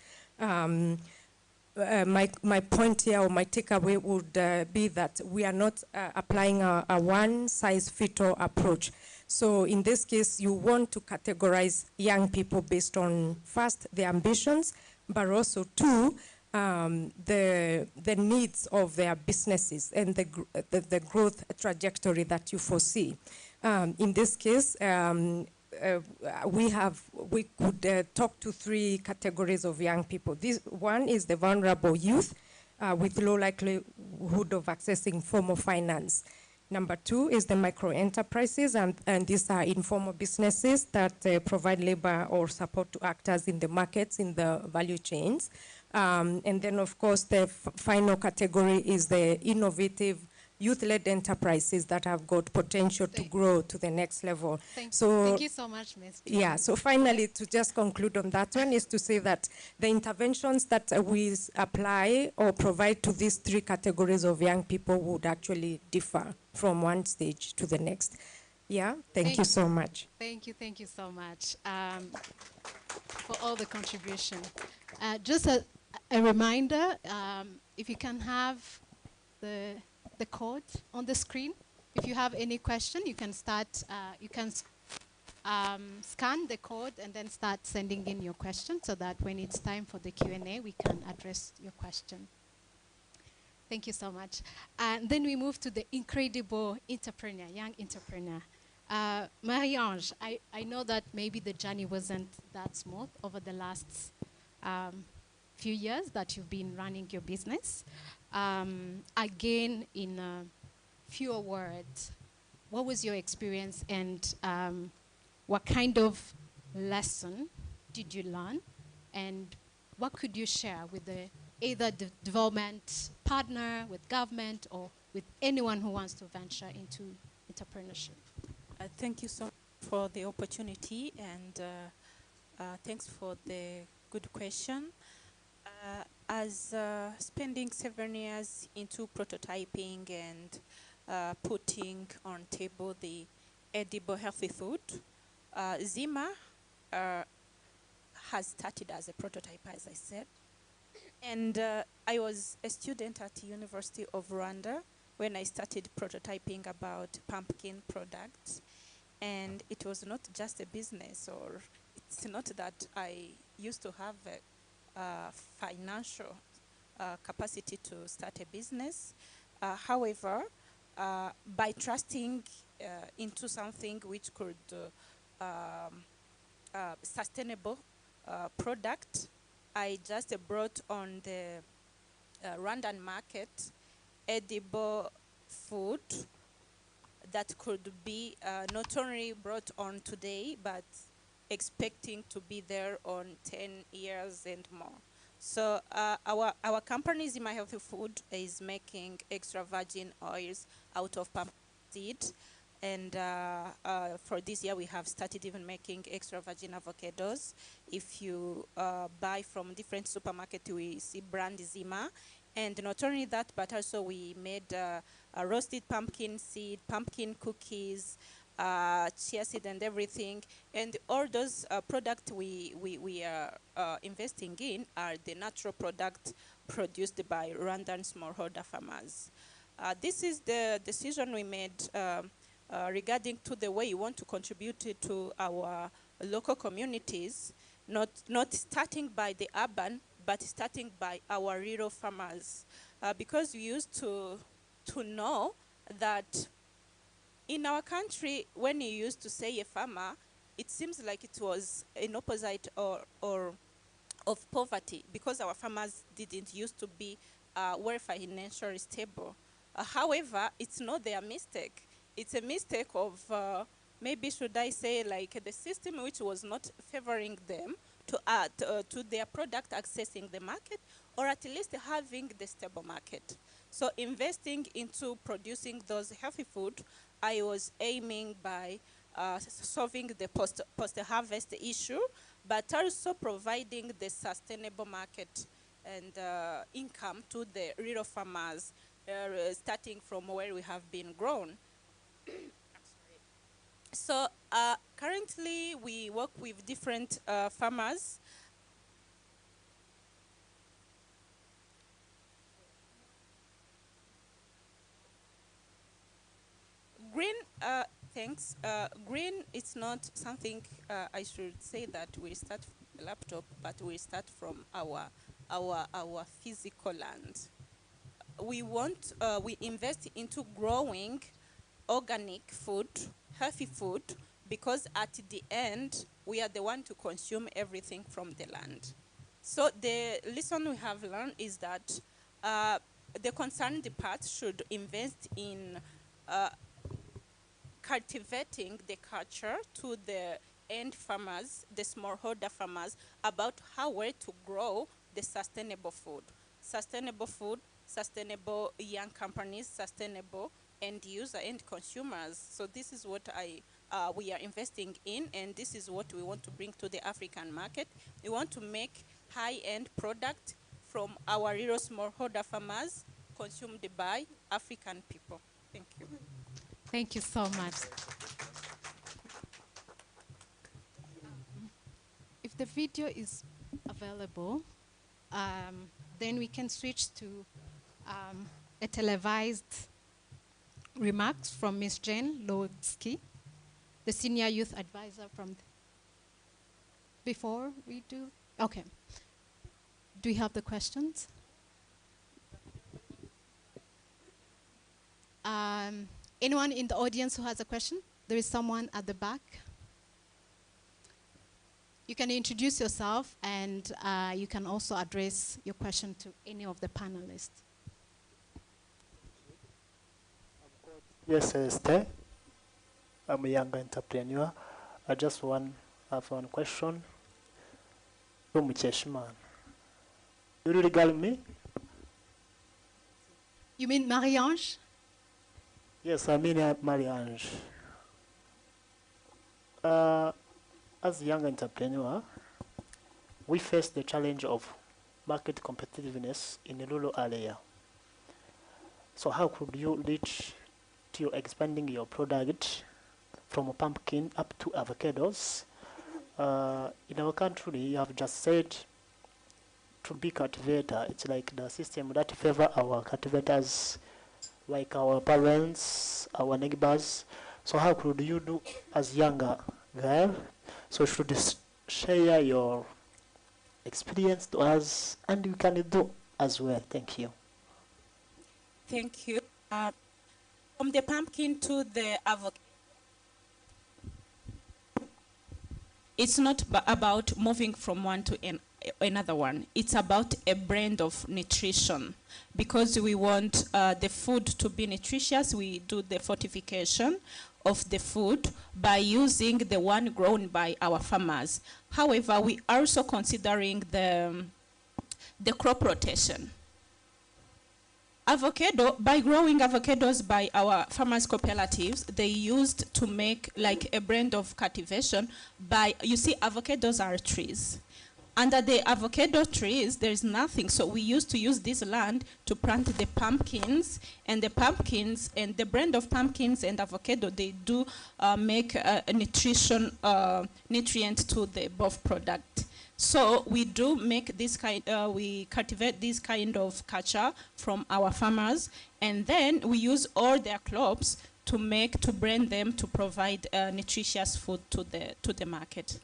my point here, or my takeaway, would be that we are not applying a one-size-fits-all approach. So in this case, you want to categorize young people based on, first, their ambitions, but also, two, the needs of their businesses and the growth trajectory that you foresee. In this case, we could talk to 3 categories of young people. This one is the vulnerable youth with low likelihood of accessing formal finance. Number 2 is the micro enterprises, and these are informal businesses that provide labor or support to actors in the markets, in the value chains. And then, of course, the final category is the innovative youth-led enterprises that have got potential to grow to the next level. Thank you so much, Ms. Yeah, so finally, to just conclude on that one, is to say that the interventions that we apply or provide to these 3 categories of young people would actually differ from one stage to the next. Yeah, thank you so much. Thank you so much for all the contribution. Just a reminder, if you can have the code on the screen. If you have any question, you can start, scan the code and then start sending in your question, so that when it's time for the Q&A, we can address your question. Thank you so much. And then we move to the incredible entrepreneur, young entrepreneur. Marie-Ange, I know that maybe the journey wasn't that smooth over the last few years that you've been running your business. Again, in fewer words, what was your experience, and what kind of lesson did you learn, and what could you share with either the development partner, with government, or with anyone who wants to venture into entrepreneurship? Thank you so much for the opportunity, and thanks for the good question. As spending 7 years into prototyping and putting on table the edible healthy food, Zima has started as a prototype, as I said. And I was a student at the University of Rwanda when I started prototyping about pumpkin products. And it was not just a business, or it's not that I used to have financial capacity to start a business. However, by trusting into something which could sustainable product, I just brought on the Rwandan market edible food that could be not only brought on today, but expecting to be there on 10 years and more. So our company, Zima Healthy Food, is making extra virgin oils out of palm seed. And for this year, we have started even making extra virgin avocados. If you buy from different supermarkets, we see brand Zima. And not only that, but also we made roasted pumpkin seed, pumpkin cookies, chia seed and everything. And all those products we are investing in are the natural products produced by Rwandan smallholder farmers. This is the decision we made regarding to the way we want to contribute to our local communities, not starting by the urban, but starting by our rural farmers. Because we used to know that in our country, when you used to say a farmer, it seems like it was an opposite or of poverty, because our farmers didn't used to be well financially stable. However, it's not their mistake. It's a mistake of, maybe should I say, like the system which was not favoring them to their product accessing the market, or at least having the stable market. So investing into producing those healthy food, I was aiming by solving the post-harvest issue, but also providing the sustainable market and income to the rural farmers, starting from where we have been grown. So currently we work with different farmers. Green, thanks. Green, it's not something I should say that we start from the laptop, but we start from our physical land. We invest into growing organic food, healthy food, because at the end, we are the one to consume everything from the land. So the lesson we have learned is that the concerned part should invest in cultivating the culture to the end farmers, the smallholder farmers, about how to grow the sustainable food. Sustainable food, sustainable young companies, sustainable end user, end consumers. So this is what we are investing in, and this is what we want to bring to the African market. We want to make high-end product from our rural smallholder farmers consumed by African people. Thank you. Thank you so much. If the video is available, then we can switch to a televised remarks from Ms. Jane Lowski, the Senior Youth Advisor from before we do? Okay. Do we have the questions? Anyone in the audience who has a question? There is someone at the back. You can introduce yourself, and you can also address your question to any of the panelists. Yes, Esther. I'm a young entrepreneur. I just have one question. Do you regard me? You mean Marie-Ange? Yes, I mean Marie-Ange. As a young entrepreneur, we face the challenge of market competitiveness in a rural area. So how could you reach to expanding your product from a pumpkin up to avocados? In our country, you have just said to be cultivator, it's like the system that favor our cultivators, like our parents, our neighbors. So how could you do as younger girl? So should share your experience to us and you can do as well. Thank you. Thank you. From the pumpkin to the avocado, it's not about moving from one to another one. It's about a blend of nutrition. Because we want the food to be nutritious, we do the fortification of the food by using the one grown by our farmers. However, we are also considering the crop rotation. Avocado, by growing avocados by our farmers cooperatives, they used to make like a blend of cultivation by, you see, avocados are trees. Under the avocado trees, there's nothing. So we used to use this land to plant the pumpkins, and the blend of pumpkins and avocado, they do make a nutrition, nutrient to the both product. So we do make this kind, we cultivate this kind of culture from our farmers, and then we use all their crops to blend them to provide nutritious food to the market.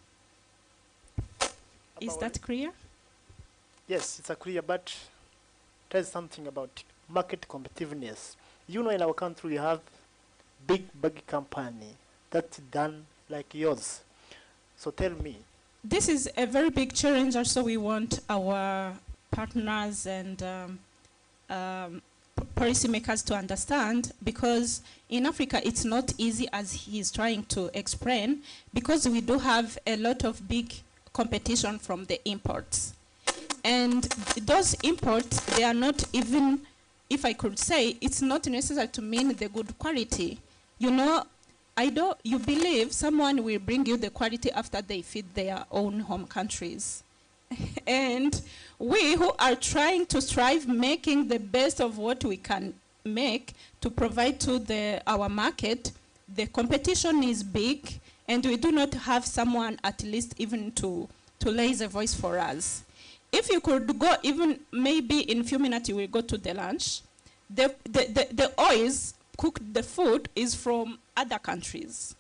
Is that clear? Yes, it's clear, but tell us something about market competitiveness. You know, in our country, we have big company that's done like yours. So tell me. This is a very big challenge. Also, we want our partners and policymakers to understand, because in Africa it's not easy as he's trying to explain, because we do have a lot of big competition from the imports. And those imports, they are not even, if I could say, it's not necessary to mean the good quality. You know, you believe someone will bring you the quality after they feed their own home countries. And we who are trying to strive making the best of what we can make to provide to our market, the competition is big, and we do not have someone at least even to raise a voice for us. If you could go even maybe in a few minutes, you will go to the lunch. The oils cooked the food is from other countries.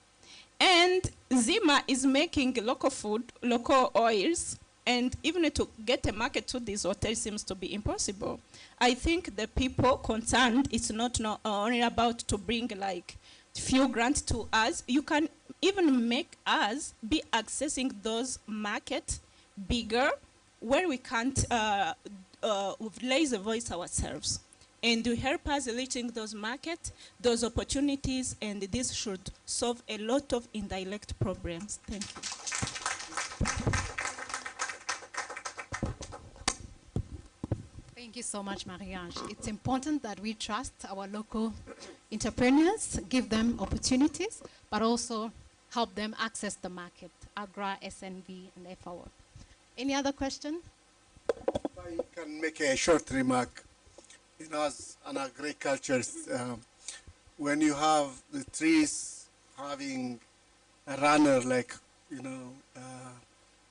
And Zima is making local food, local oils, and even to get a market to this hotel seems to be impossible. I think the people concerned, it's not only about to bring like few grants to us. You can even make us be accessing those markets bigger, where we can't raise a voice ourselves. And to help us reaching those markets, those opportunities, and this should solve a lot of indirect problems. Thank you. Thank you so much, Marie-Ange. It's important that we trust our local entrepreneurs, give them opportunities, but also help them access the market, AGRA, SNV, and FAO. Any other question? If I can make a short remark. You know, as an agriculture, when you have the trees having a runner like, you know,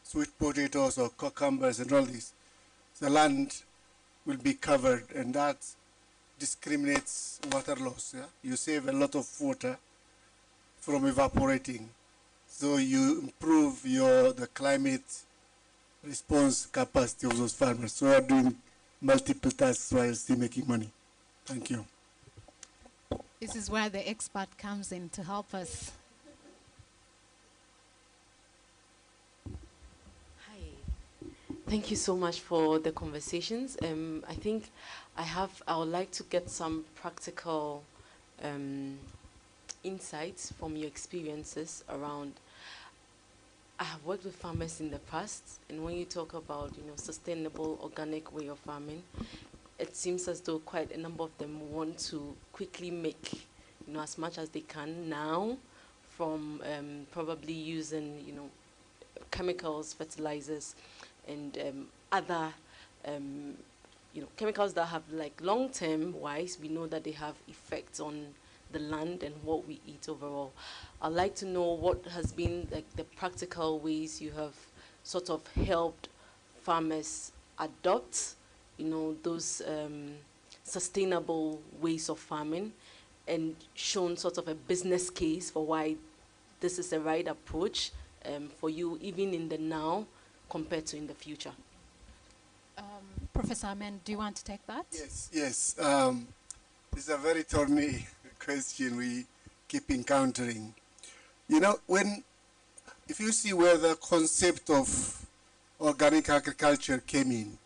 sweet potatoes or cucumbers and all this, the land will be covered, and that discriminates water loss. Yeah? You save a lot of water from evaporating, so you improve the climate response capacity of those farmers. So we are doing multiple tasks while still making money. Thank you. This is where the expert comes in to help us. Hi. Thank you so much for the conversations. I think I would like to get some practical insights from your experiences around. I have worked with farmers in the past, and when you talk about, you know, sustainable organic way of farming, it seems as though quite a number of them want to quickly make, you know, as much as they can now from probably using, you know, chemicals, fertilizers, and other, you know, chemicals that have like long-term wise, we know that they have effects on the land and what we eat overall. I'd like to know what has been like the practical ways you have sort of helped farmers adopt, you know, those sustainable ways of farming, and shown sort of a business case for why this is the right approach for you, even in the now compared to in the future. Professor Amen, do you want to take that? Yes, yes. It's a very thorny question we keep encountering. You know, if you see where the concept of organic agriculture came in,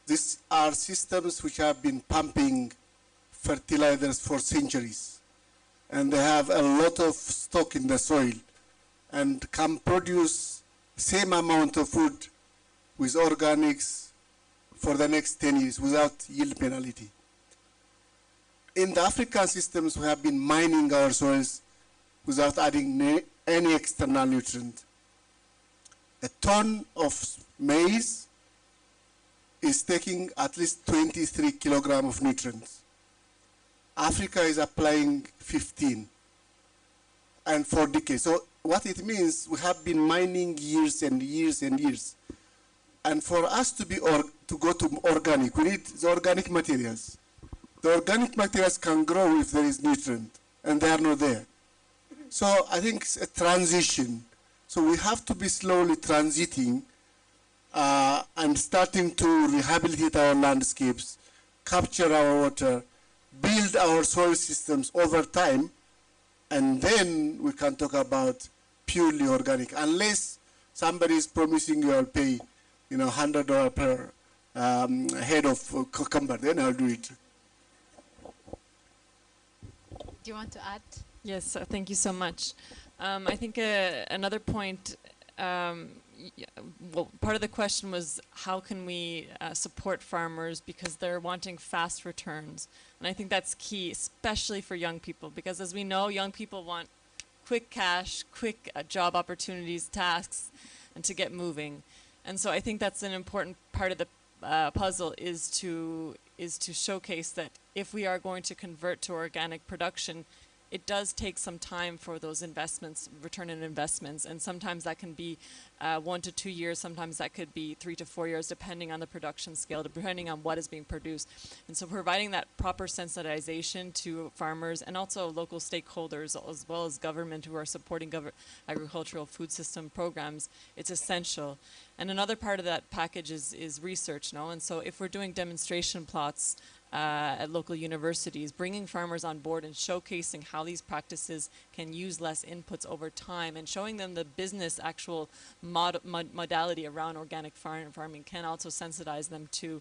these are systems which have been pumping fertilizers for centuries, and they have a lot of stock in the soil and can produce same amount of food with organics for the next 10 years without yield penalty. In the African systems, we have been mining our soils without adding any external nutrient. A ton of maize is taking at least 23 kilograms of nutrients. Africa is applying 15, and for decades. So what it means, we have been mining years and years and years. And for us to go to organic, we need the organic materials. The organic materials can grow if there is nutrient, and they are not there. So I think it's a transition. So we have to be slowly transiting and starting to rehabilitate our landscapes, capture our water, build our soil systems over time, and then we can talk about purely organic. Unless somebody is promising you I'll pay, $100 per head of cucumber, then I'll do it. Do you want to add? Yes, thank you so much. I think another point, well, part of the question was how can we support farmers because they're wanting fast returns. And I think that's key, especially for young people, because as we know, young people want quick cash, quick job opportunities, tasks, and to get moving. And so I think that's an important part of the puzzle is to showcase that if we are going to convert to organic production, it does take some time for those investments, return on investments, and sometimes that can be 1 to 2 years, sometimes that could be 3 to 4 years, depending on the production scale, depending on what is being produced. And so providing that proper sensitization to farmers and also local stakeholders, as well as government who are supporting agricultural food system programs, it's essential. And another part of that package is research, no? And so if we're doing demonstration plots at local universities, bringing farmers on board and showcasing how these practices can use less inputs over time and showing them the business actual modality around organic farming can also sensitize them to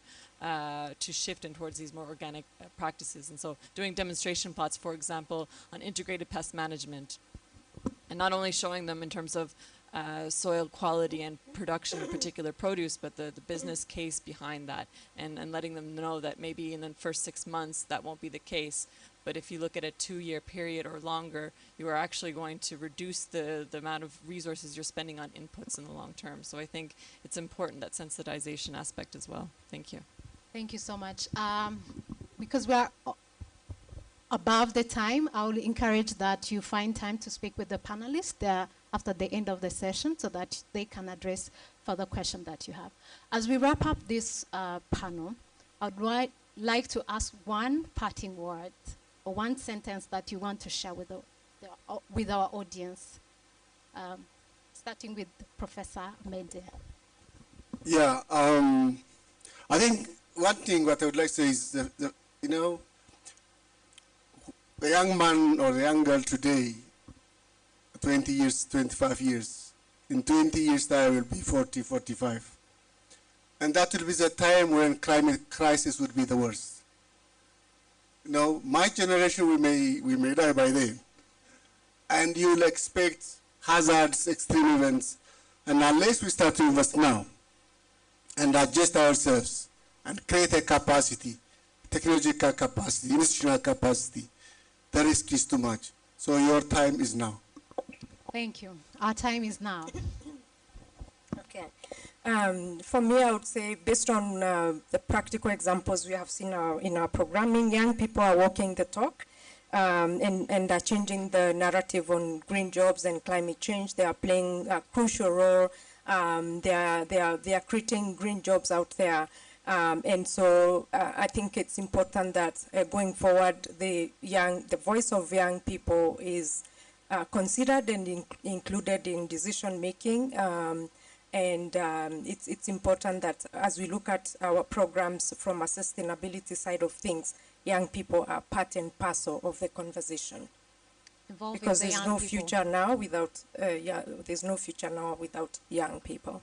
shift in towards these more organic practices. And so doing demonstration plots, for example, on integrated pest management, and not only showing them in terms of soil quality and production of particular produce, but the business case behind that, and letting them know that maybe in the first 6 months that won't be the case, but if you look at a 2-year period or longer, you are actually going to reduce the amount of resources you're spending on inputs in the long term. So I think it's important, that sensitization aspect as well. Thank you. Thank you so much. Because we are above the time, I will encourage that you find time to speak with the panelists after the end of the session so that they can address further questions that you have. As we wrap up this panel, I would like to ask one parting word or one sentence that you want to share with our audience, starting with Professor Mende. Yeah, I think one thing what I would like to say is, the young man or the young girl today, 20 years, 25 years, in 20 years time will be 40, 45. And that will be the time when climate crisis would be the worst. My generation, we may die by then. And you will expect hazards, extreme events. And unless we start to invest now and adjust ourselves and create a capacity, technological capacity, institutional capacity, the risk is too much. So your time is now. Thank you. Our time is now. Okay. For me, I would say, based on the practical examples we have seen in our programming, young people are walking the talk and are changing the narrative on green jobs and climate change. They are playing a crucial role. They are creating green jobs out there. And so I think it's important that going forward, the voice of young people is considered and included in decision making. And it's important that as we look at our programs from a sustainability side of things, young people are part and parcel of the conversation. Involving Because the there's young no people. future now without there's no future now without young people.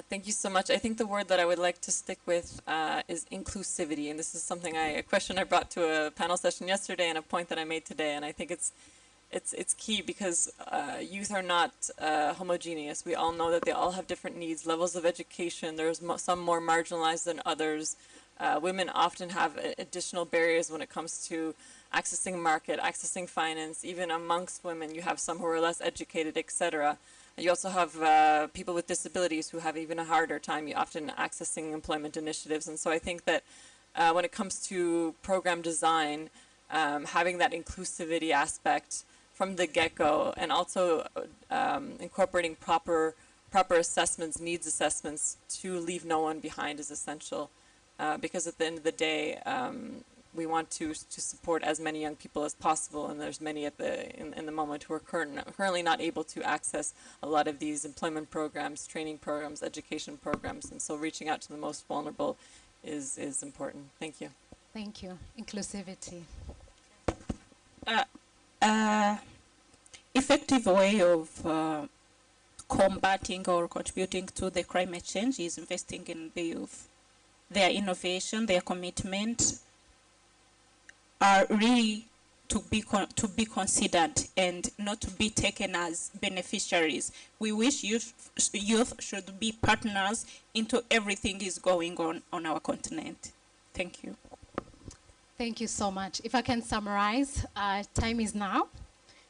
Thank you so much. I think the word that I would like to stick with is inclusivity, and this is something a question I brought to a panel session yesterday, and a point that I made today. And I think it's key because youth are not homogeneous. We all know that they all have different needs, levels of education. There's some more marginalized than others. Women often have additional barriers when it comes to accessing market, accessing finance. Even amongst women, you have some who are less educated, etc. You also have people with disabilities who have even a harder time often accessing employment initiatives. And so I think that when it comes to program design, having that inclusivity aspect from the get-go, and also incorporating proper assessments, needs assessments, to leave no one behind is essential. Because at the end of the day, we want to support as many young people as possible, and there's many in the moment who are currently not able to access a lot of these employment programs, training programs, education programs, and so reaching out to the most vulnerable is important. Thank you. Thank you. Inclusivity. Effective way of combating or contributing to the climate change is investing in the youth. Their innovation, their commitment are really to be considered and not to be taken as beneficiaries. We wish youth should be partners into everything is going on our continent. Thank you. Thank you so much. If I can summarize, time is now.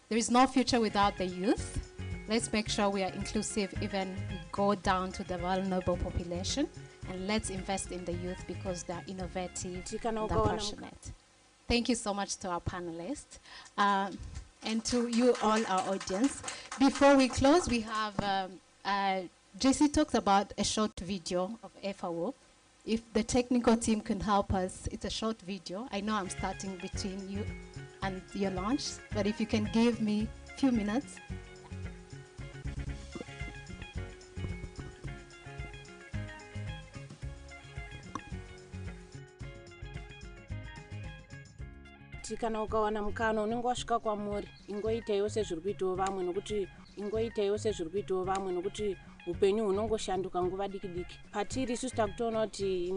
There is no future without the youth. Let's make sure we are inclusive, even we go down to the vulnerable population, and let's invest in the youth because they're innovative, they're passionate. Thank you so much to our panelists and to you all, our audience. Before we close, we have JC talks about a short video of FAO. If the technical team can help us, it's a short video. I know I'm starting between you and your launch, but if you can give me a few minutes. kana ukawana mukana unenge wasvika kwamuri ingoitewo sezviri kuitawo vamwe nokuti upenyu hunongoshanduka nguva diki diki. Patiri isusu takutoona kuti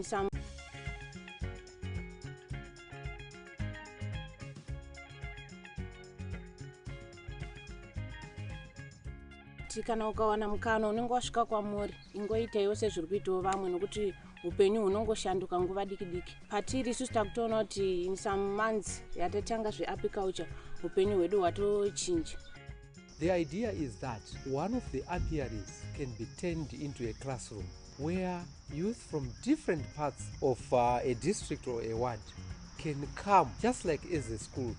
kana ukawana mukana unenge wasvika kwamuri ingoitewo sezviri kuitawo vamwe nokuti upenyu hunongoshanduka nguva diki diki. Patiri isusu takutoona kuti in some months yatatanga zveapiculture upenyu hwedu hwatochinja. The idea is that one of the apiaries can be turned into a classroom where youth from different parts of a district or a ward can come, just like as a school.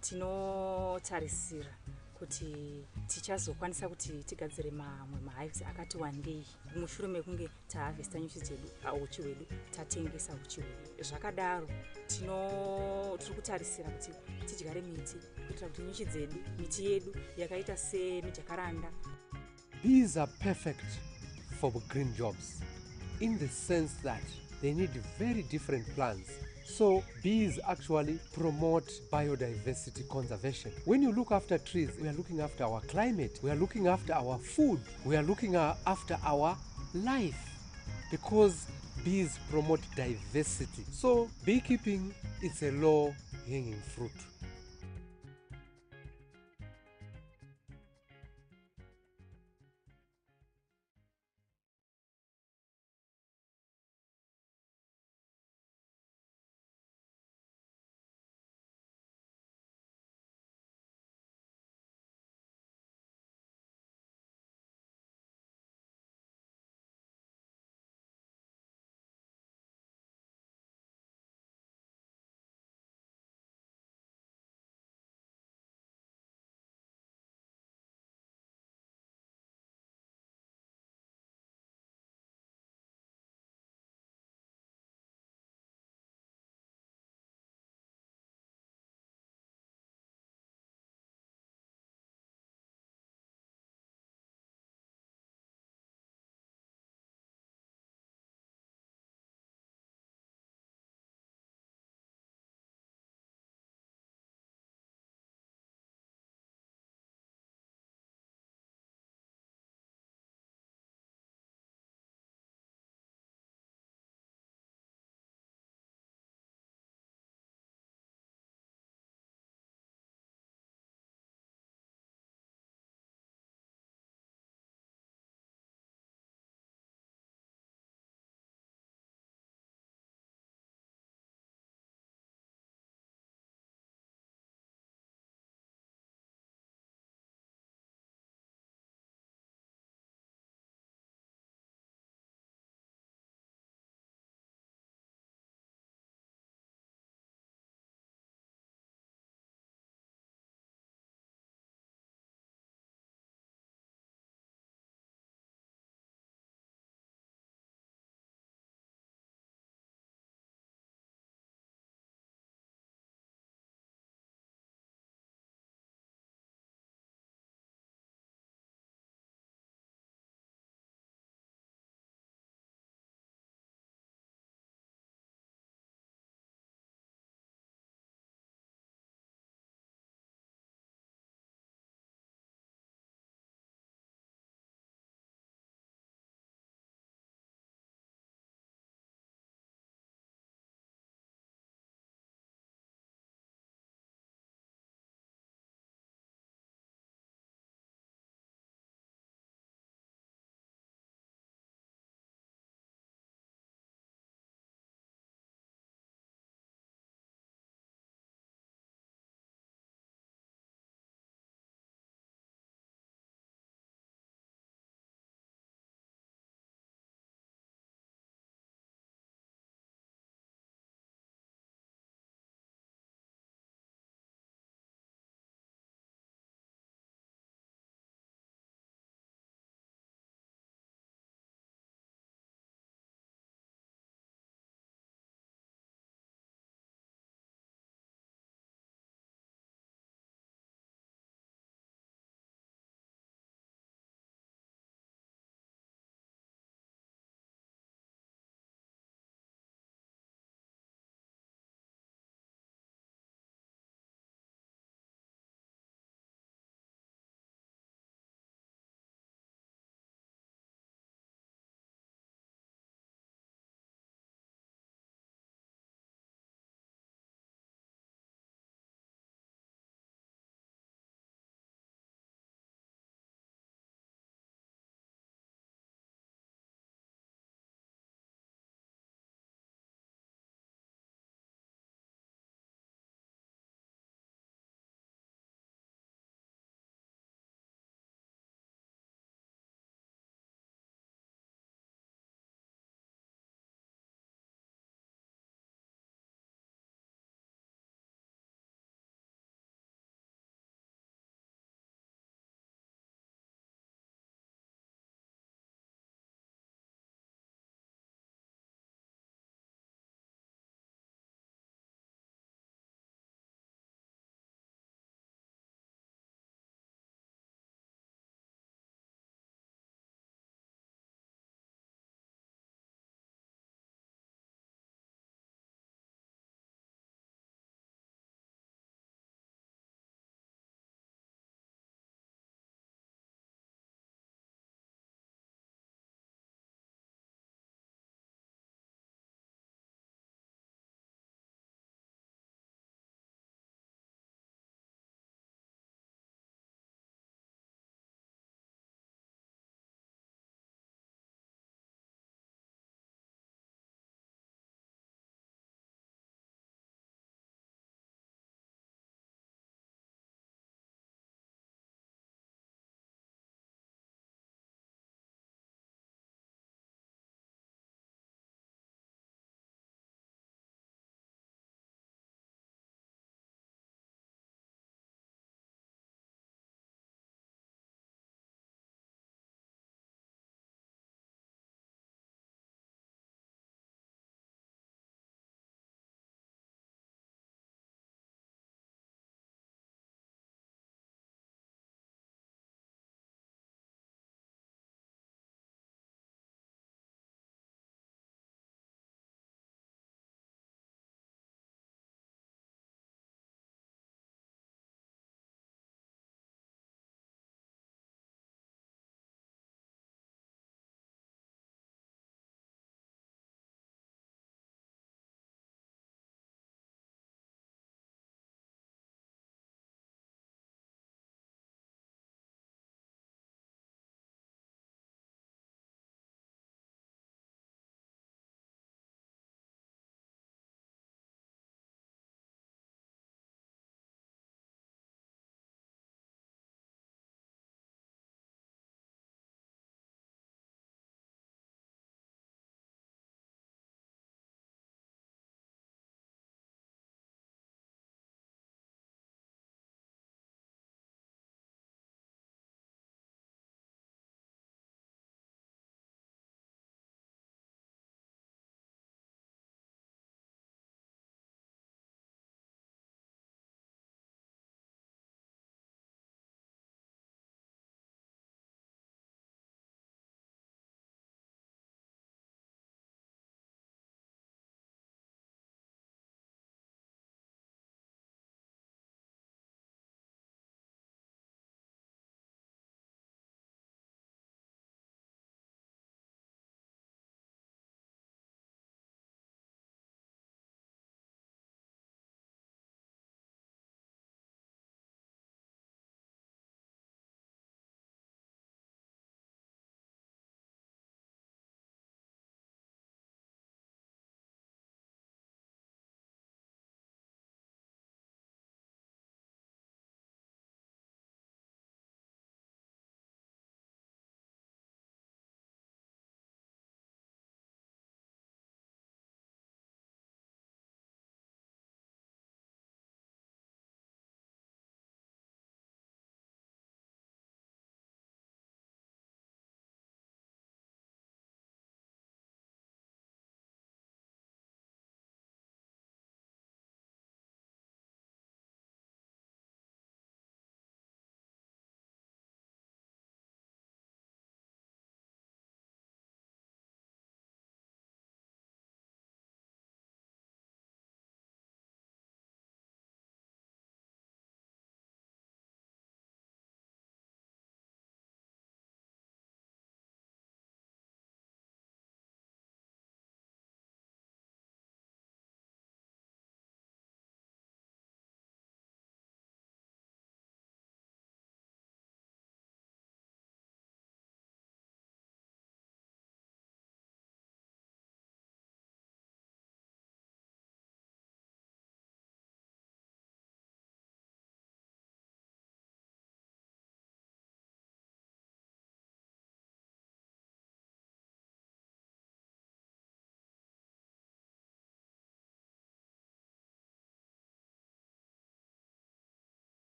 Tinotarisira kuti tichazokwanisa kuti tigadzire mamwe mahives akati wandei mushure mekunge tahavhesta nyuchi dzedu uchi hwedu tatengesa uchi hwedu. Zvakadaro tiri kutarisira kuti tidyare miti kuitira kuti nyuchi dzedu, miti yedu yakaita semijakaranda. Bees are perfect for green jobs in the sense that they need very different plants. So bees actually promote biodiversity conservation. When you look after trees, we are looking after our climate, we are looking after our food, we are looking after our life, because bees promote diversity. So beekeeping is a low-hanging fruit.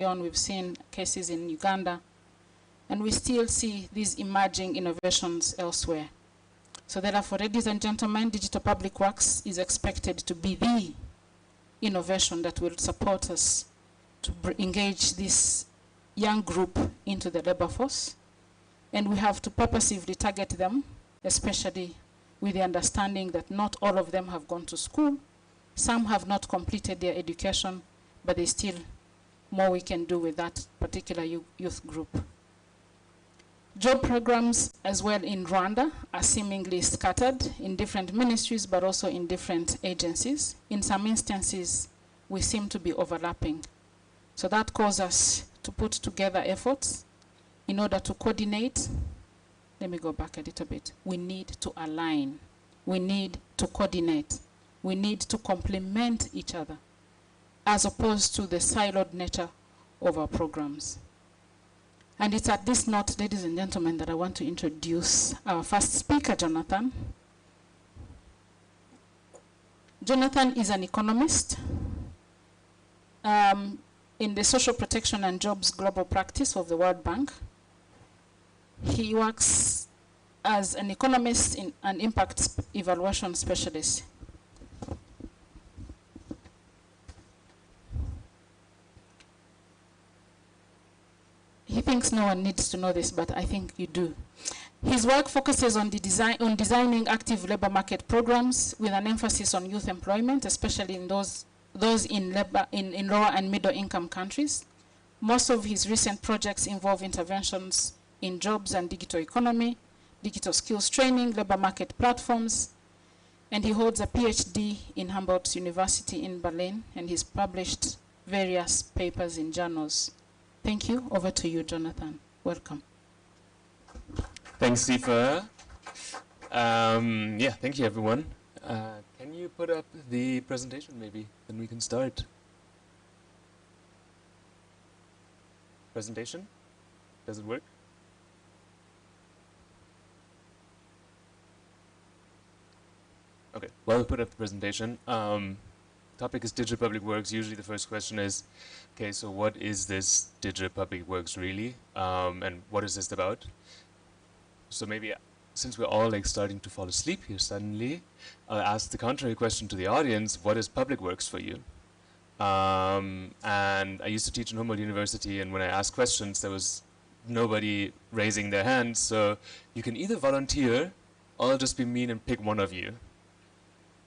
Leone, we've seen cases in Uganda, and we still see these emerging innovations elsewhere. So therefore, ladies and gentlemen, digital public works is expected to be the innovation that will support us to engage this young group into the labor force. And we have to purposefully target them, especially with the understanding that not all of them have gone to school. Some have not completed their education, but there's still more we can do with that particular youth group. Job programs as well in Rwanda are seemingly scattered in different ministries, but also in different agencies. In some instances, we seem to be overlapping. So that calls us to put together efforts in order to coordinate. Let me go back a little bit. We need to align. We need to coordinate. We need to complement each other, as opposed to the siloed nature of our programs. And it's at this note, ladies and gentlemen, that I want to introduce our first speaker, Jonathan. Jonathan is an economist in the Social Protection and Jobs Global Practice of the World Bank. He works as an economist and impact evaluation specialist. He thinks no one needs to know this, but I think you do. His work focuses on designing active labor market programs with an emphasis on youth employment, especially in those in lower and middle income countries. Most of his recent projects involve interventions in jobs and digital economy, digital skills training, labor market platforms, and he holds a PhD in Humboldt University in Berlin, and he's published various papers in journals. Thank you. Over to you, Jonathan. Welcome. Thanks, Sifa. Yeah, thank you, everyone. Can you put up the presentation, maybe? Then we can start. Presentation? Does it work? Okay, well, we'll put up the presentation. Topic is digital public works. Usually the first question is, okay, so what is this digital public works really? And what is this about? So maybe since we're all like starting to fall asleep here suddenly, I'll ask the contrary question to the audience: what is public works for you? And I used to teach in Humboldt University, and when I asked questions, there was nobody raising their hands. So you can either volunteer, or I'll just be mean and pick one of you.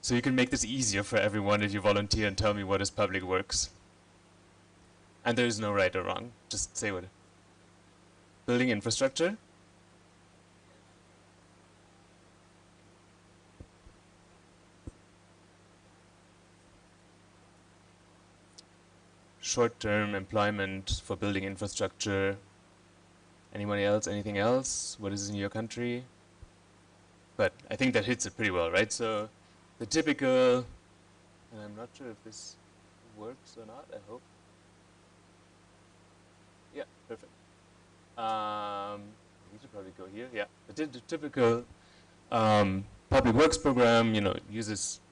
So you can make this easier for everyone if you volunteer and tell me what is public works. And there is no right or wrong. Just say what. Building infrastructure. Short-term employment for building infrastructure. Anyone else? Anything else? What is in your country? But I think that hits it pretty well, right? So the typical, and I'm not sure if this works or not, I hope. Yeah, perfect. We should probably go here. Yeah, the typical public works program, you know,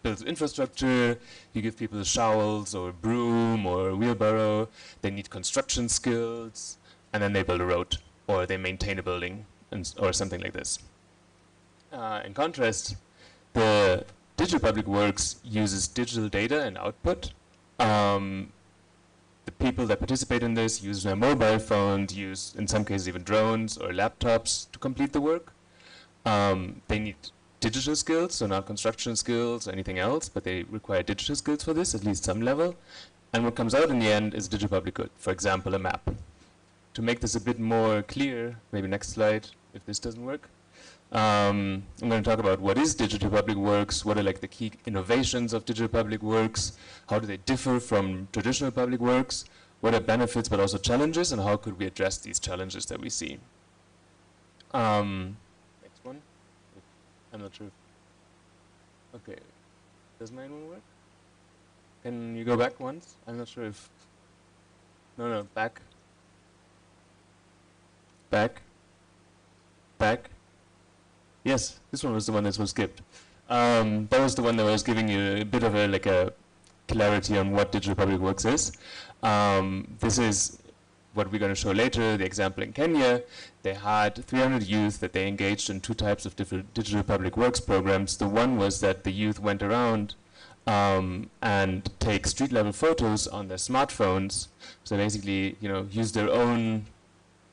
builds infrastructure. You give people showels or a broom or a wheelbarrow. They need construction skills, and then they build a road or they maintain a building or something like this. In contrast, the digital public works uses digital data and output. The people that participate in this use their mobile phones, use in some cases even drones or laptops to complete the work. They need digital skills, so not construction skills or anything else, but they require digital skills for this, at least some level. And what comes out in the end is digital public good, for example, a map. To make this a bit more clear, maybe next slide, if this doesn't work. I'm going to talk about what is digital public works, what are like the key innovations of digital public works, how do they differ from traditional public works, what are benefits but also challenges, and how could we address these challenges that we see. Next one. I'm not sure. Okay. Does mine one work? Can you go back once? I'm not sure if... No, back. Back. Back. Yes, this one was the one that was skipped. That was the one that was giving you a bit of a clarity on what digital public works is. This is what we're going to show later, the example in Kenya, they had 300 youth that they engaged in 2 types of different digital public works programs. The one was that the youth went around and take street level photos on their smartphones. So basically, use their own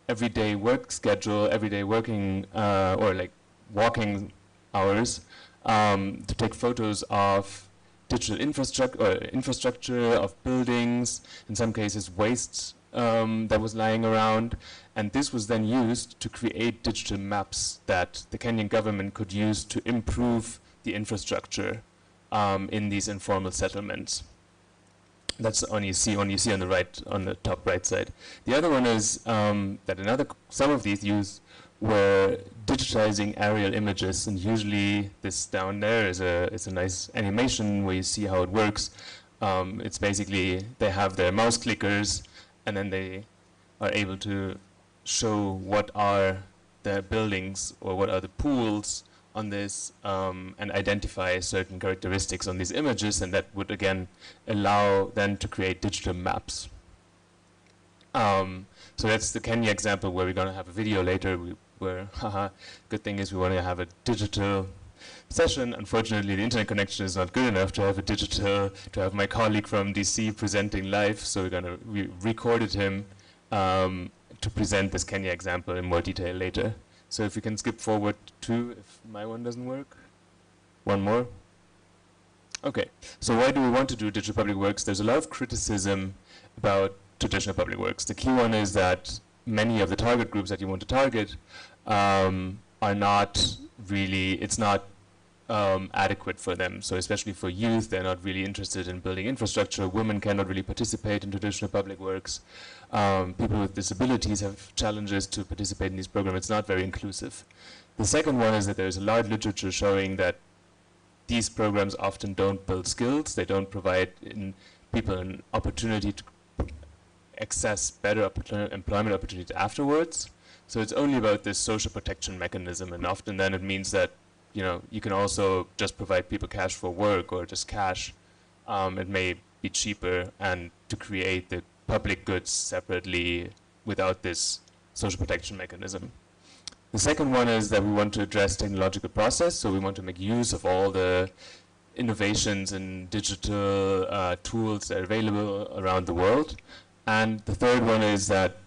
everyday work schedule, everyday working or like walking hours to take photos of digital infrastructure, of buildings, in some cases waste that was lying around. And this was then used to create digital maps that the Kenyan government could use to improve the infrastructure in these informal settlements. That's on you see on the right, on the top right side. The other one is that some of these youth were digitizing aerial images, and usually this down there is a nice animation where you see how it works. It's basically they have their mouse clickers, and then they are able to show what are the buildings or what are the pools on this, and identify certain characteristics on these images, and that would again allow them to create digital maps. So that's the Kenya example where we're going to have a video later where, good thing is we want to have a digital session. Unfortunately, the internet connection is not good enough to have my colleague from DC presenting live, so we recorded him to present this Kenya example in more detail later. So if you can skip forward 2, if my one doesn't work. One more. Okay, so why do we want to do digital public works? There's a lot of criticism about traditional public works. The key one is that many of the target groups that you want to target are not really, it's not adequate for them. So especially for youth, they're not really interested in building infrastructure. Women cannot really participate in traditional public works. People with disabilities have challenges to participate in these programs. It's not very inclusive. The second one is that there's a large literature showing that these programs often don't build skills. They don't provide people an opportunity to access better employment opportunities afterwards. So it's only about this social protection mechanism, and often then it means that you can also just provide people cash for work or just cash. It may be cheaper and to create the public goods separately without this social protection mechanism. The second one is that we want to address technological process, so we want to make use of all the innovations and digital tools that are available around the world. And the third one is that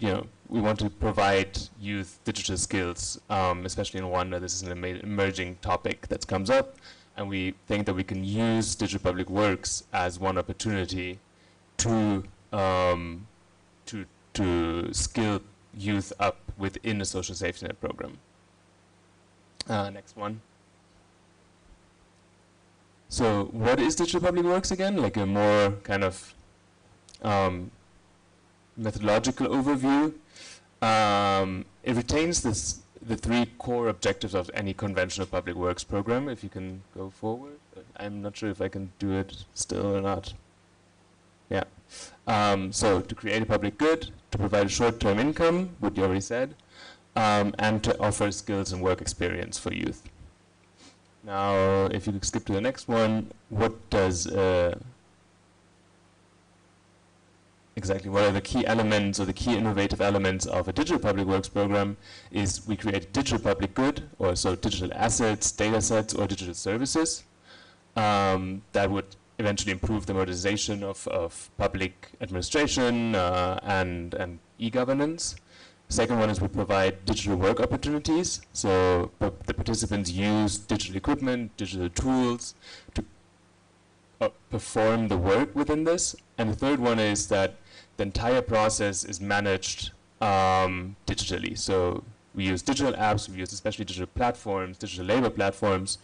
we want to provide youth digital skills, especially in Rwanda. This is an emerging topic that comes up, and we think that we can use digital public works as one opportunity to skill youth up within a social safety net program. Next one. So what is digital public works again? Like a more kind of methodological overview. It retains the 3 core objectives of any conventional public works program. If you can go forward. I'm not sure if I can do it still or not. Yeah. So to create a public good, to provide a short-term income, what you already said, and to offer skills and work experience for youth. Now, if you could skip to the next one, what does exactly what are the key elements or the key innovative elements of a digital public works program? Is we create a digital public good, or so digital assets, data sets, or digital services that would eventually improve the modernization of public administration and e-governance. Second one is we provide digital work opportunities. So the participants use digital equipment, digital tools to perform the work within this. And the third one is that the entire process is managed digitally. So we use digital apps, we use especially digital platforms, digital labor platforms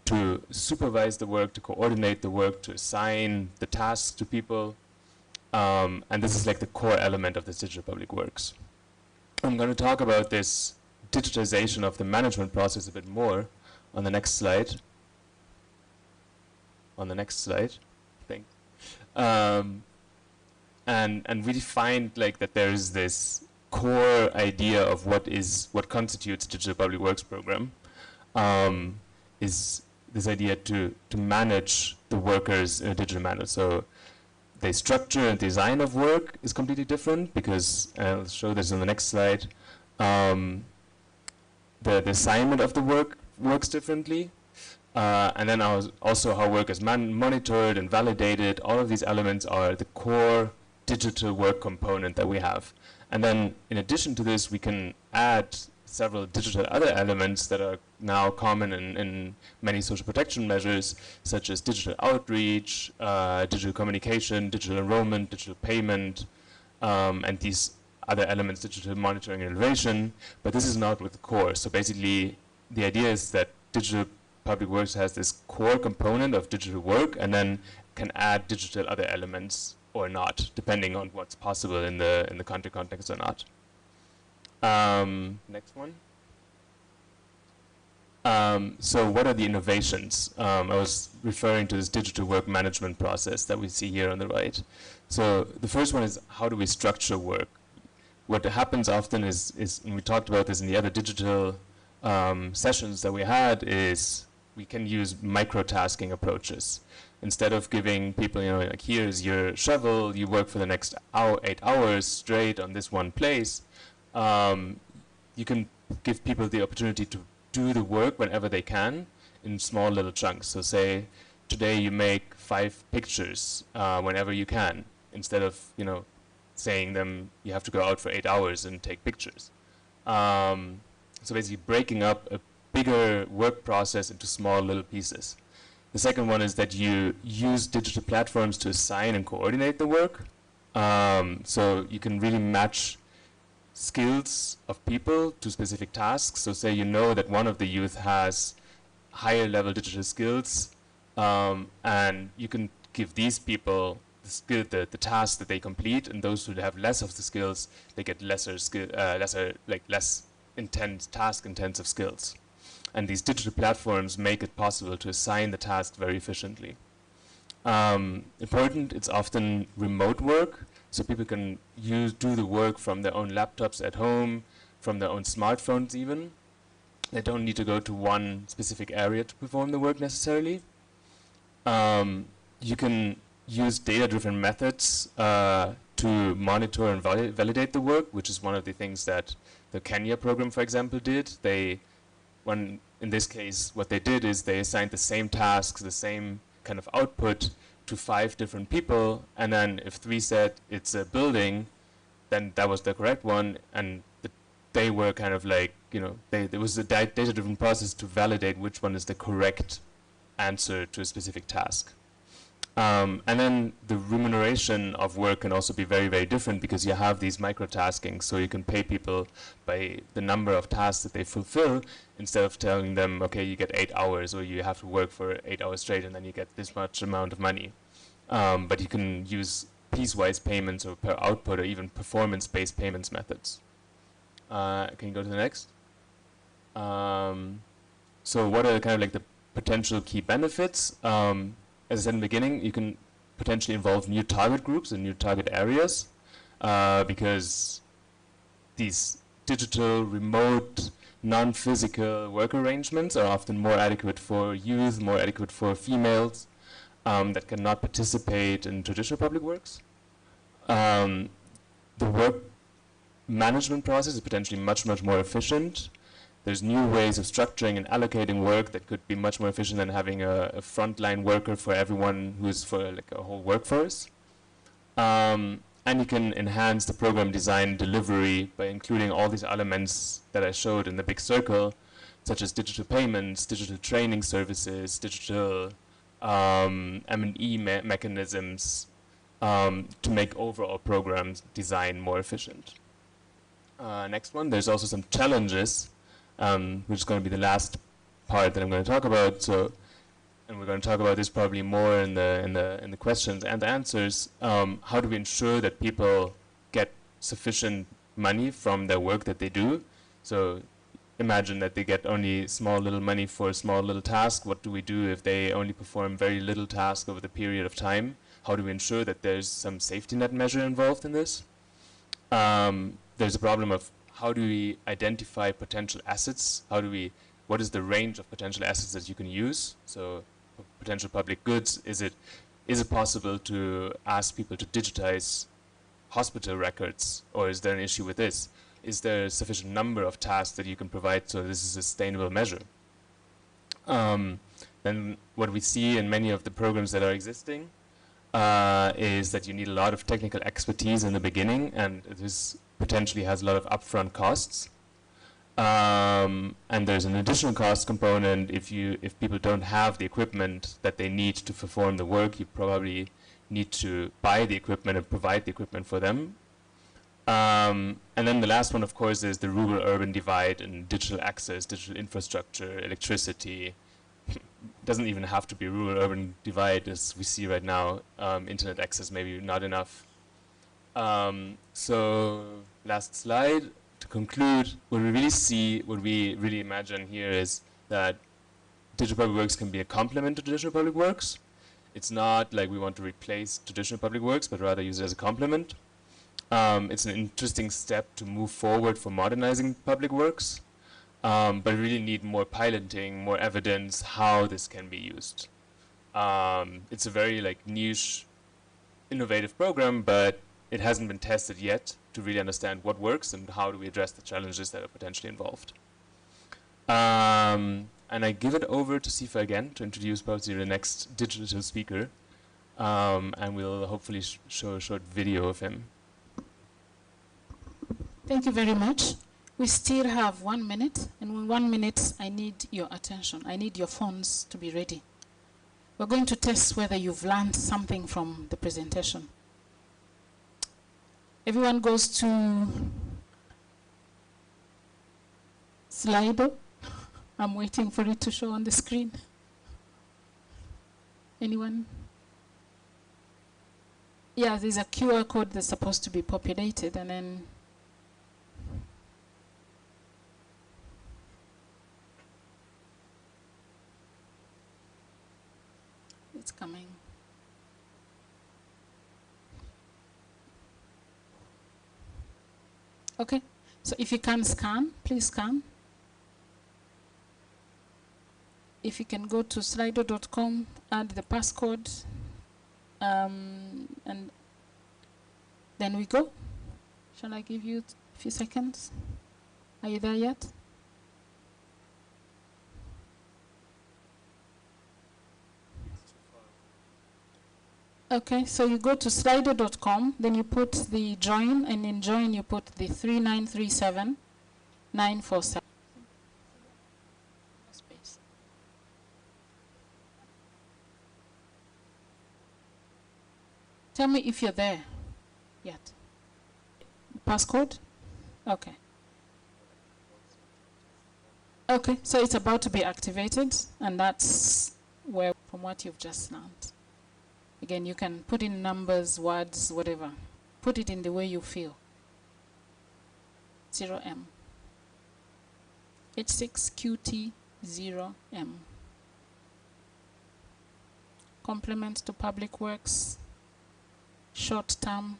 to supervise the work, to coordinate the work, to assign the tasks to people. And this is like the core element of this digital public works. I'm going to talk about this digitization of the management process a bit more on the next slide. On the next slide, thanks. And we find like that there is this core idea of what constitutes digital public works program. Is this idea to manage the workers in a digital manner. So the structure and design of work is completely different because, I'll show this in the next slide, the assignment of the work works differently. And then also how work is monitored and validated. All of these elements are the core digital work component that we have. And then in addition to this, we can add several digital other elements that are now common in many social protection measures, such as digital outreach, digital communication, digital enrollment, digital payment, and these other elements, digital monitoring and innovation. But this is not with the core. So basically, the idea is that digital public works has this core component of digital work and then can add digital other elements or not, depending on what's possible in the country context or not. Next one. So what are the innovations? I was referring to this digital work management process that we see here on the right. So the first one is, how do we structure work? What happens often is and we talked about this in the other digital sessions that we had, is we can use micro-tasking approaches. Instead of giving people, like, here's your shovel, you work for the next 8 hours straight on this one place, you can give people the opportunity to do the work whenever they can in small little chunks. So say, today you make 5 pictures whenever you can, instead of, saying them, you have to go out for 8 hours and take pictures. So basically breaking up a bigger work process into small little pieces. The second one is that you use digital platforms to assign and coordinate the work. So you can really match skills of people to specific tasks. So say that one of the youth has higher level digital skills, and you can give these people the task that they complete, and those who have less of the skills, they get less intense, task-intensive skills. And these digital platforms make it possible to assign the task very efficiently. Important, it's often remote work, so people can do the work from their own laptops at home, from their own smartphones even. They don't need to go to one specific area to perform the work necessarily. You can use data-driven methods to monitor and validate the work, which is one of the things that the Kenya program, for example, did. In this case, what they did is they assigned the same tasks, the same kind of output to 5 different people, and then if 3 said it's a building, then that was the correct one, and they were kind of like, there was a data-driven process to validate which one is the correct answer to a specific task. And then the remuneration of work can also be very, very different because you have these micro-tasking, so you can pay people by the number of tasks that they fulfill instead of telling them, okay, you get 8 hours or you have to work for 8 hours straight and then you get this much amount of money. But you can use piecewise payments or per output or even performance-based payments methods. Can you go to the next? So what are kind of like the potential key benefits? As I said in the beginning, you can potentially involve new target groups and new target areas because these digital, remote, non-physical work arrangements are often more adequate for youth, more adequate for females that cannot participate in traditional public works. The work management process is potentially much, much more efficient. There's new ways of structuring and allocating work that could be much more efficient than having a frontline worker for everyone who's for like a whole workforce. And you can enhance the program design delivery by including all these elements that I showed in the big circle, such as digital payments, digital training services, digital M&E mechanisms to make overall programs design more efficient. Next one, there's also some challenges, which is going to be the last part that I'm going to talk about. And we're going to talk about this probably more in the questions and the answers. How do we ensure that people get sufficient money from their work that they do? So imagine that they get only small little money for a small little task. What do we do if they only perform very little task over the period of time? How do we ensure that there's some safety net measure involved in this? There's a problem of how do we identify potential assets? What is the range of potential assets that you can use? So potential public goods, is it is it possible to ask people to digitize hospital records, or is there an issue with this? Is there a sufficient number of tasks that you can provide so this is a sustainable measure? Then what we see in many of the programs that are existing is that you need a lot of technical expertise in the beginning, and this potentially has a lot of upfront costs. And there's an additional cost component if people don't have the equipment that they need to perform the work. You probably need to buy the equipment and provide the equipment for them. And then the last one, of course, is the rural-urban divide and digital access, digital infrastructure, electricity. Doesn't even have to be rural-urban divide, as we see right now. Internet access maybe not enough. So last slide. To conclude, what we really see, what we really imagine here is that digital public works can be a complement to traditional public works. It's not like we want to replace traditional public works, but rather use it as a complement. It's an interesting step to move forward for modernizing public works, but we really need more piloting, more evidence how this can be used. It's a very niche, innovative program, but it hasn't been tested yet to really understand what works and how do we address the challenges that are potentially involved. And I give it over to Sifa again to introduce probably the next digital speaker, and we'll hopefully show a short video of him. Thank you very much. We still have 1 minute, and in 1 minute, I need your attention. I need your phones to be ready. We're going to test whether you've learned something from the presentation. Everyone goes to Slido. I'm waiting for it to show on the screen. Anyone? Yeah, there's a QR code that's supposed to be populated, and then it's coming. Okay, so if you can scan, please scan. If you can go to slido.com, add the passcode, and then we go. Shall I give you a few seconds? Are you there yet? Okay, so you go to slido.com, then you put the join, and in join you put the 3937947. Tell me if you're there yet. Passcode? Okay. Okay, so it's about to be activated, and that's where, from what you've just learned. Again, you can put in numbers, words, whatever. Put it in the way you feel. 0M. H6QT0M. Complement to public works. Short-term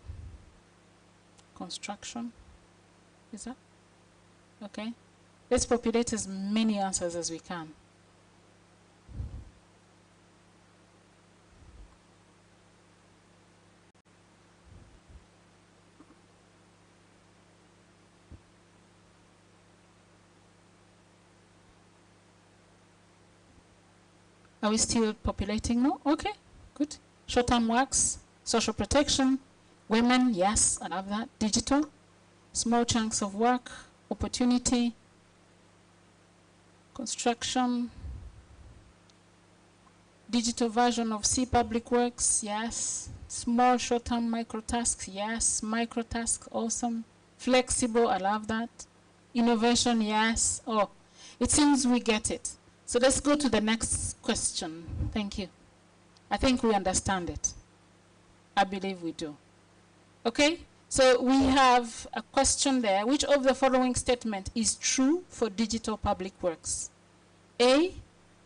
construction. Is that? Okay. Let's populate as many answers as we can. Are we still populating now? Okay, good. Short-term works, social protection, women, yes, I love that. Digital, small chunks of work, opportunity, construction, digital version of C public works, yes. Small short-term micro tasks, yes. Micro tasks, awesome. Flexible, I love that. Innovation, yes. Oh, it seems we get it. So let's go to the next question. Thank you. I think we understand it. I believe we do. Okay, so we have a question there. Which of the following statement is true for digital public works? A,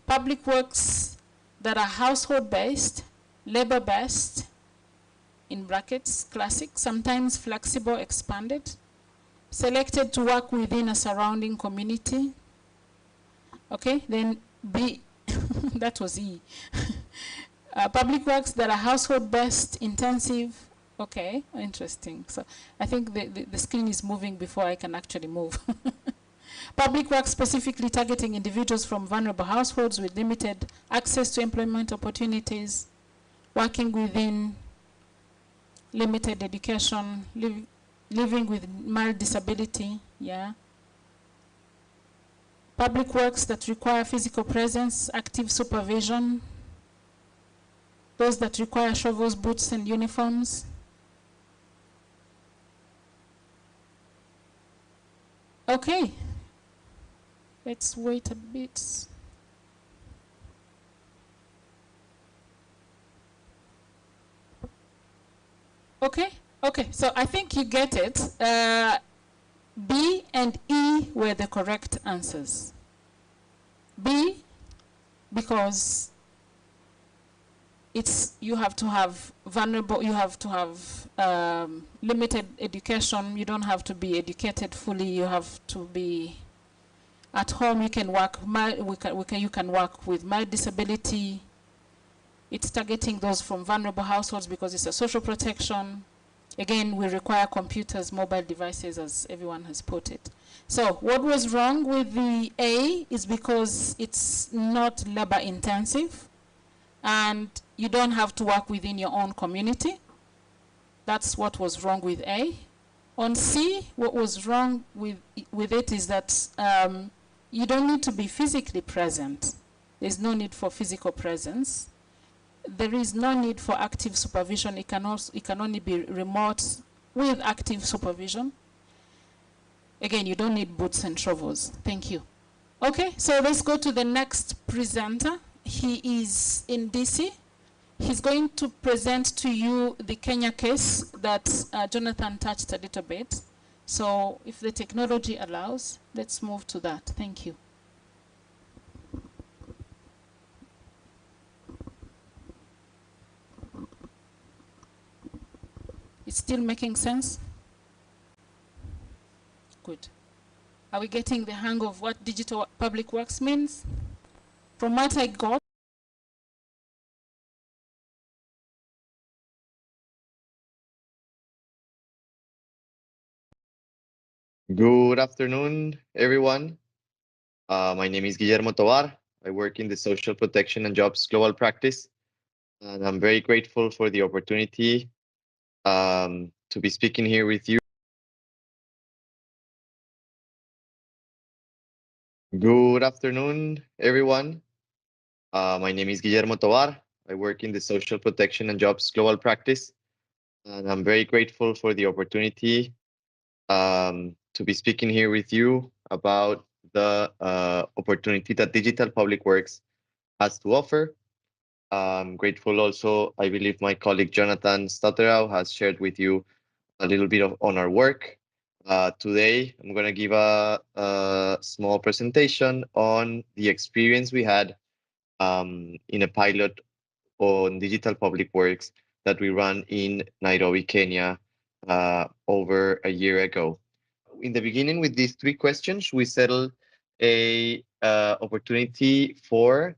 public works that are household-based, labor-based, in brackets, classic, sometimes flexible, expanded, selected to work within a surrounding community. Okay, then B, that was E. Public works that are household-based, intensive. Okay, interesting. So I think the screen is moving before I can actually move. Public works specifically targeting individuals from vulnerable households with limited access to employment opportunities, working within limited education, living with mild disability, yeah. Public works that require physical presence, active supervision, those that require shovels, boots, and uniforms. Okay, let's wait a bit. Okay, okay, so I think you get it. B and E were the correct answers. B, because you have to have vulnerable, you have to have limited education. You don't have to be educated fully. You have to be at home. You can work. You can work with mild disability. It's targeting those from vulnerable households because it's a social protection. Again, we require computers, mobile devices, as everyone has put it. So what was wrong with the A is because it's not labor intensive and you don't have to work within your own community. That's what was wrong with A. On C, what was wrong with it is that you don't need to be physically present. There's no need for physical presence. There is no need for active supervision. It can only be remote with active supervision. Again, you don't need boots and shovels. Thank you. Okay, so let's go to the next presenter. He is in DC. He's going to present to you the Kenya case that Jonathan touched a little bit. So if the technology allows, let's move to that. Thank you. It's still making sense? Good. Are we getting the hang of what digital public works means? From what I got, Good afternoon, everyone. My name is Guillermo Tovar. I work in the Social Protection and Jobs Global Practice, and I'm very grateful for the opportunity to be speaking here with you. Good afternoon, everyone. My name is Guillermo Tovar. I work in the Social Protection and Jobs Global Practice, and I'm very grateful for the opportunity to be speaking here with you about the opportunity that digital public works has to offer. I'm grateful also, I believe my colleague Jonathan Stutterau has shared with you a little bit on our work. Today, I'm going to give a small presentation on the experience we had in a pilot on digital public works that we ran in Nairobi, Kenya, over a year ago. In the beginning, with these three questions, we settled a opportunity for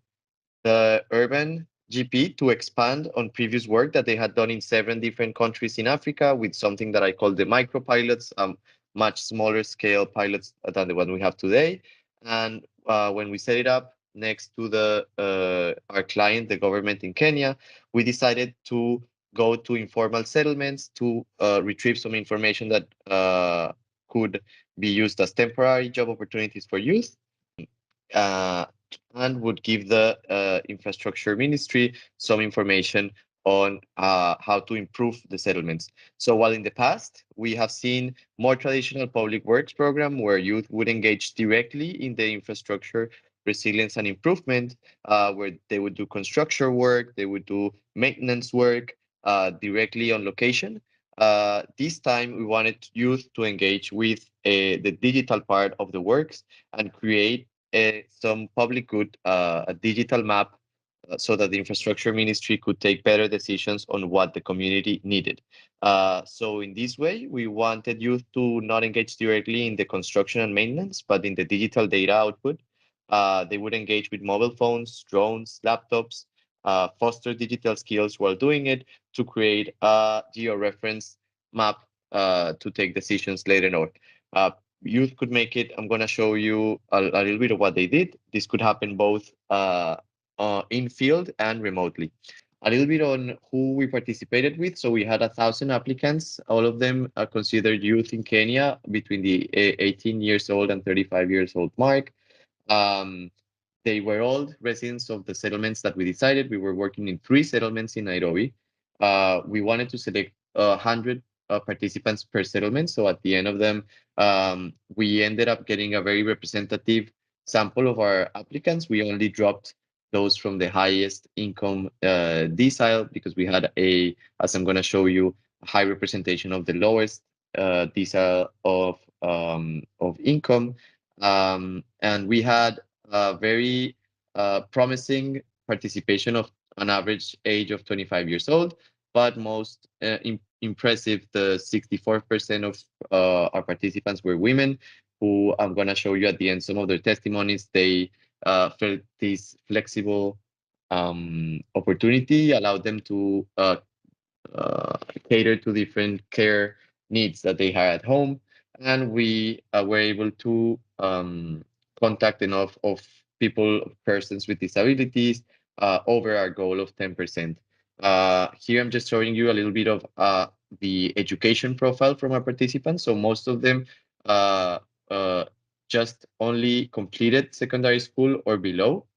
the urban GP to expand on previous work that they had done in 7 different countries in Africa with something that I call the micro pilots, much smaller scale pilots than the one we have today. And when we set it up next to our client, the government in Kenya, we decided to go to informal settlements to retrieve some information that could be used as temporary job opportunities for youth. And would give the infrastructure ministry some information on how to improve the settlements. So while in the past we have seen more traditional public works program where youth would engage directly in the infrastructure resilience and improvement, where they would do construction work, they would do maintenance work directly on location. This time we wanted youth to engage with the digital part of the works and create some public good, a digital map, so that the infrastructure ministry could take better decisions on what the community needed. So in this way, we wanted youth to not engage directly in the construction and maintenance, but in the digital data output. They would engage with mobile phones, drones, laptops, foster digital skills while doing it, to create a geo-reference map to take decisions later on. Youth could make it. I'm going to show you a little bit of what they did. This could happen both in field and remotely. A little bit on who we participated with. So we had 1,000 applicants. All of them are considered youth in Kenya between the 18 years old and 35 years old mark. They were all residents of the settlements that we decided. We were working in 3 settlements in Nairobi. We wanted to select 100 participants per settlement. So at the end of them, we ended up getting a very representative sample of our applicants. We only dropped those from the highest income decile because we had as I'm going to show you, a high representation of the lowest decile of income. And we had a very promising participation of an average age of 25 years old, but most impressive, the 64% of our participants were women, who I'm going to show you at the end some of their testimonies. They felt this flexible opportunity allowed them to cater to different care needs that they had at home. And we were able to contact enough of persons with disabilities over our goal of 10%. Here I'm just showing you a little bit of the education profile from our participants. So most of them just only completed secondary school or below.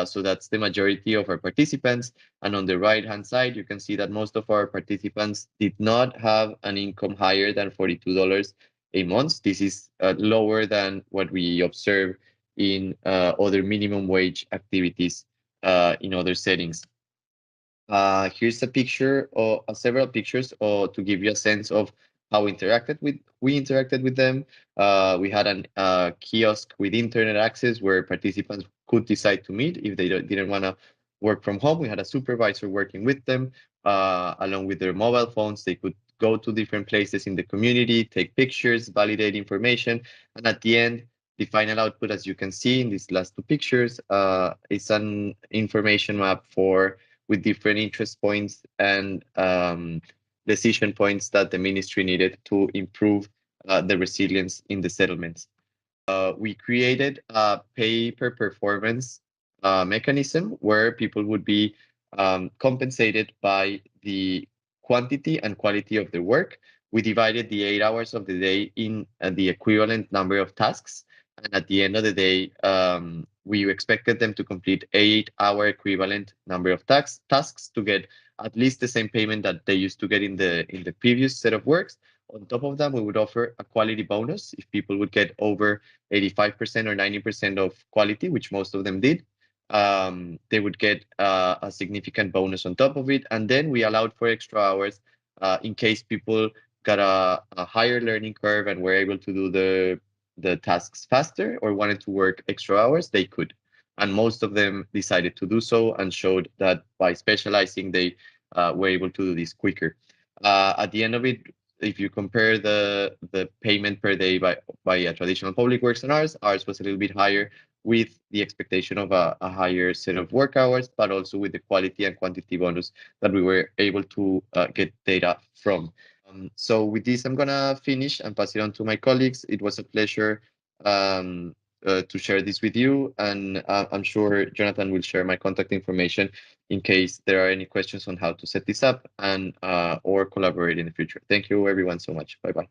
So that's the majority of our participants. And on the right-hand side, you can see that most of our participants did not have an income higher than $42 a month. This is lower than what we observe in other minimum wage activities in other settings. Here's a picture or several pictures to give you a sense of how we interacted with them. We had a kiosk with internet access where participants could decide to meet if they didn't want to work from home. We had a supervisor working with them along with their mobile phones. They could go to different places in the community, take pictures, validate information, and at the end, the final output, as you can see in these last 2 pictures, is an information map with different interest points and decision points that the ministry needed to improve the resilience in the settlements. We created a pay per performance mechanism where people would be compensated by the quantity and quality of their work. We divided the 8 hours of the day in the equivalent number of tasks. And at the end of the day, we expected them to complete 8-hour equivalent number of tasks to get at least the same payment that they used to get in the previous set of works. On top of that, we would offer a quality bonus if people would get over 85% or 90% of quality, which most of them did. They would get a significant bonus on top of it. And then we allowed for extra hours in case people got a higher learning curve and were able to do the tasks faster or wanted to work extra hours, they could. And most of them decided to do so and showed that by specializing, they were able to do this quicker. At the end of it, if you compare the payment per day by a traditional public works and ours was a little bit higher with the expectation of a higher set of work hours, but also with the quality and quantity bonus that we were able to get data from. So with this, I'm going to finish and pass it on to my colleagues. It was a pleasure to share this with you. And I'm sure Jonathan will share my contact information in case there are any questions on how to set this up and or collaborate in the future. Thank you, everyone, so much. Bye-bye.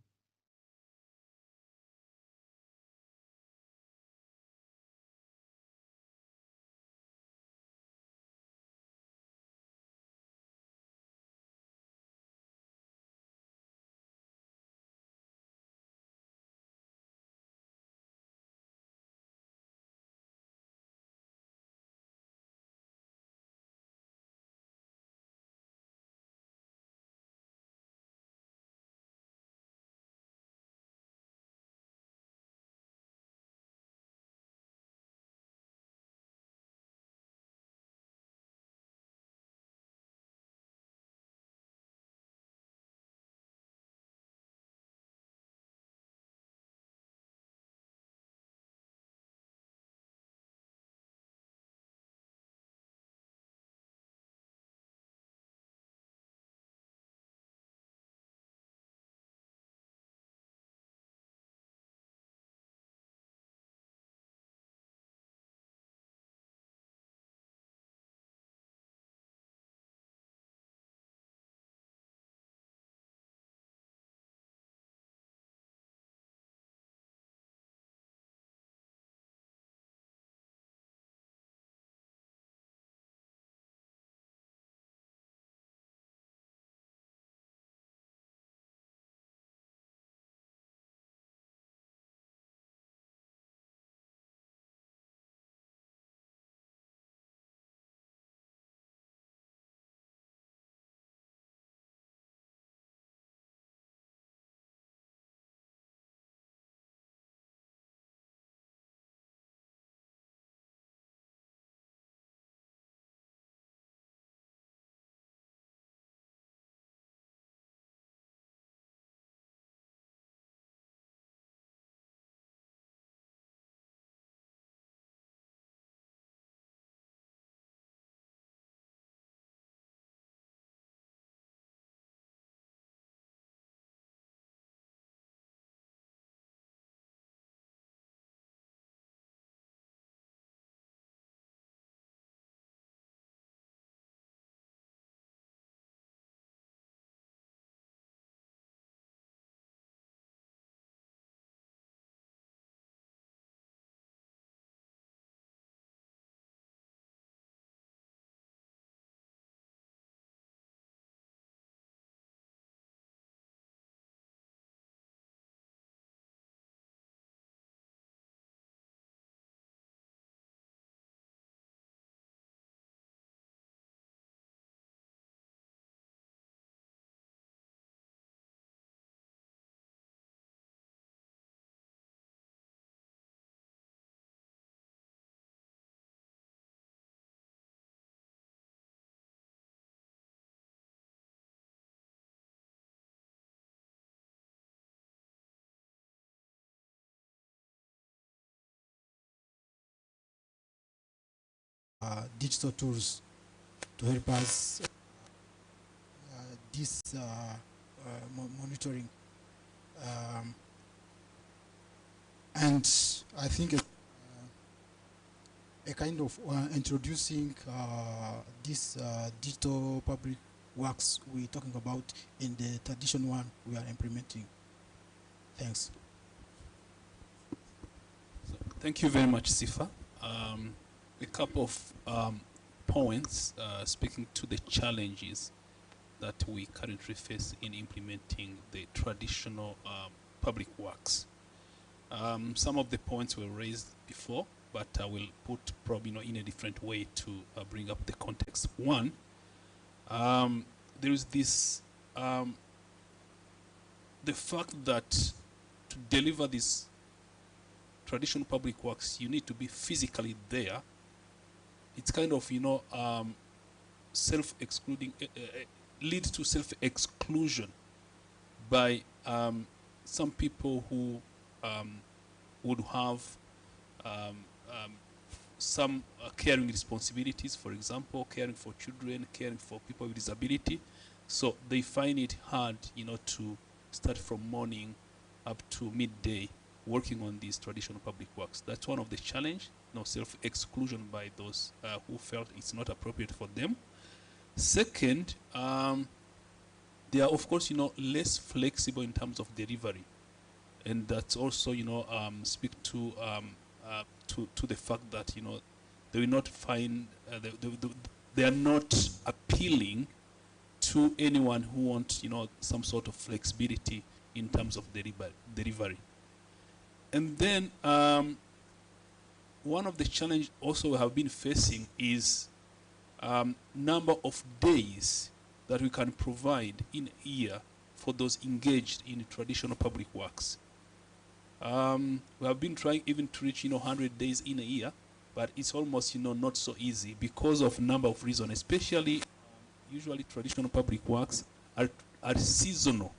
digital tools to help us this monitoring. And I think a kind of introducing this digital public works we're talking about in the traditional one we are implementing. Thanks. Thank you very much, Sifa. A couple of points speaking to the challenges that we currently face in implementing the traditional public works. Some of the points were raised before, but I will put probably in a different way to bring up the context. One, there is this, the fact that to deliver this traditional public works, you need to be physically there. It's kind of, self-excluding, leads to self-exclusion by some people who would have some caring responsibilities, for example, caring for children, caring for people with disability. So they find it hard, to start from morning up to midday working on these traditional public works. That's one of the challenge, self-exclusion by those who felt it's not appropriate for them. Second, they are of course, less flexible in terms of delivery, and that's also, speak to the fact that they will not find they are not appealing to anyone who wants some sort of flexibility in terms of delivery. And then one of the challenges also we have been facing is number of days that we can provide in a year for those engaged in traditional public works. We have been trying even to reach 100 days in a year, but it's almost not so easy because of number of reasons, especially usually traditional public works are seasonal.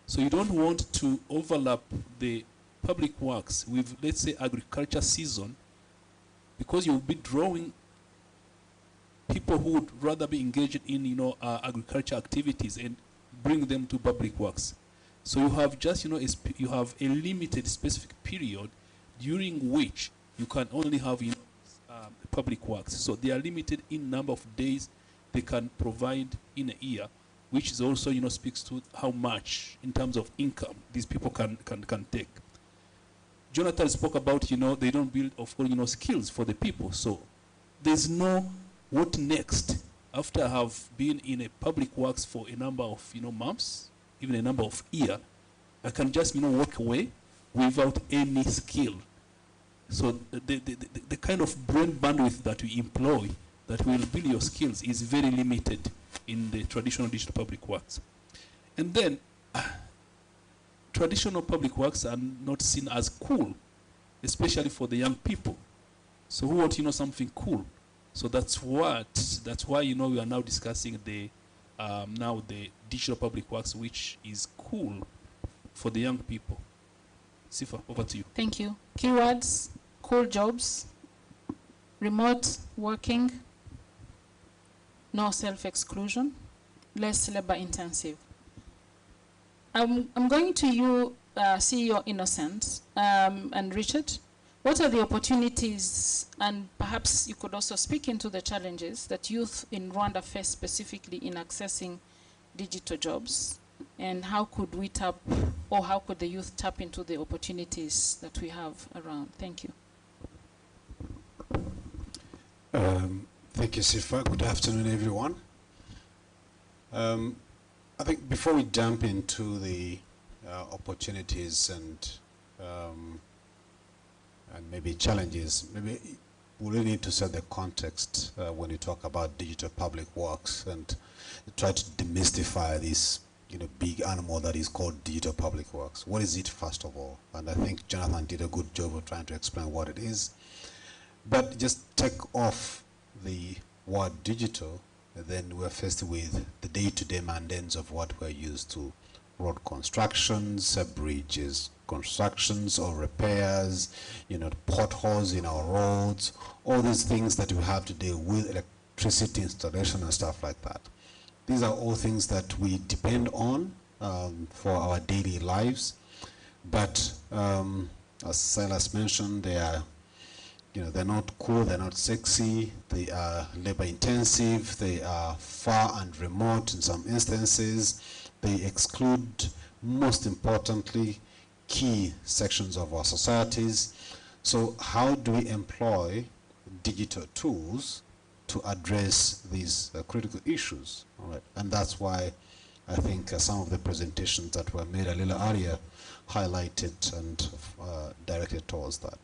So you don't want to overlap the public works with, let's say, agriculture season, because you'll be drawing people who would rather be engaged in agriculture activities and bring them to public works. So you have just you have a limited specific period during which you can only have public works. So they are limited in number of days they can provide in a year, which is also speaks to how much in terms of income these people can take. Jonathan spoke about they don't build of course skills for the people. So there's no what next after I have been in a public works for a number of months, even a number of years. I can just walk away without any skill. So the kind of brain bandwidth that we employ that will build your skills is very limited in the traditional digital public works. And then traditional public works are not seen as cool, especially for the young people. So who want something cool? So that's why we are now discussing the digital public works, which is cool for the young people. Sifa, over to you. Thank you. Keywords: cool jobs, remote working, no self-exclusion, less labor intensive. I'm going to you, CEO Innocent and Richard. What are the opportunities, and perhaps you could also speak into the challenges that youth in Rwanda face specifically in accessing digital jobs, and how could we tap, or how could the youth tap into the opportunities that we have around? Thank you. Thank you, Sifa. Good afternoon, everyone. I think before we jump into the opportunities and maybe challenges, maybe we really need to set the context when you talk about digital public works and try to demystify this big animal that is called digital public works. What is it, first of all? And I think Jonathan did a good job of trying to explain what it is. But just take off the word digital, and then we're faced with the day-to-day mandates of what we're used to: road constructions, bridges, constructions or repairs, potholes in our roads, all these things that we have to deal with, electricity installation and stuff like that. These are all things that we depend on for our daily lives. But as Silas mentioned, they are, they're not cool, they're not sexy, they are labor intensive, they are far and remote in some instances. They exclude, most importantly, key sections of our societies. So how do we employ digital tools to address these critical issues? All right. And that's why I think some of the presentations that were made a little earlier highlighted and directed towards that.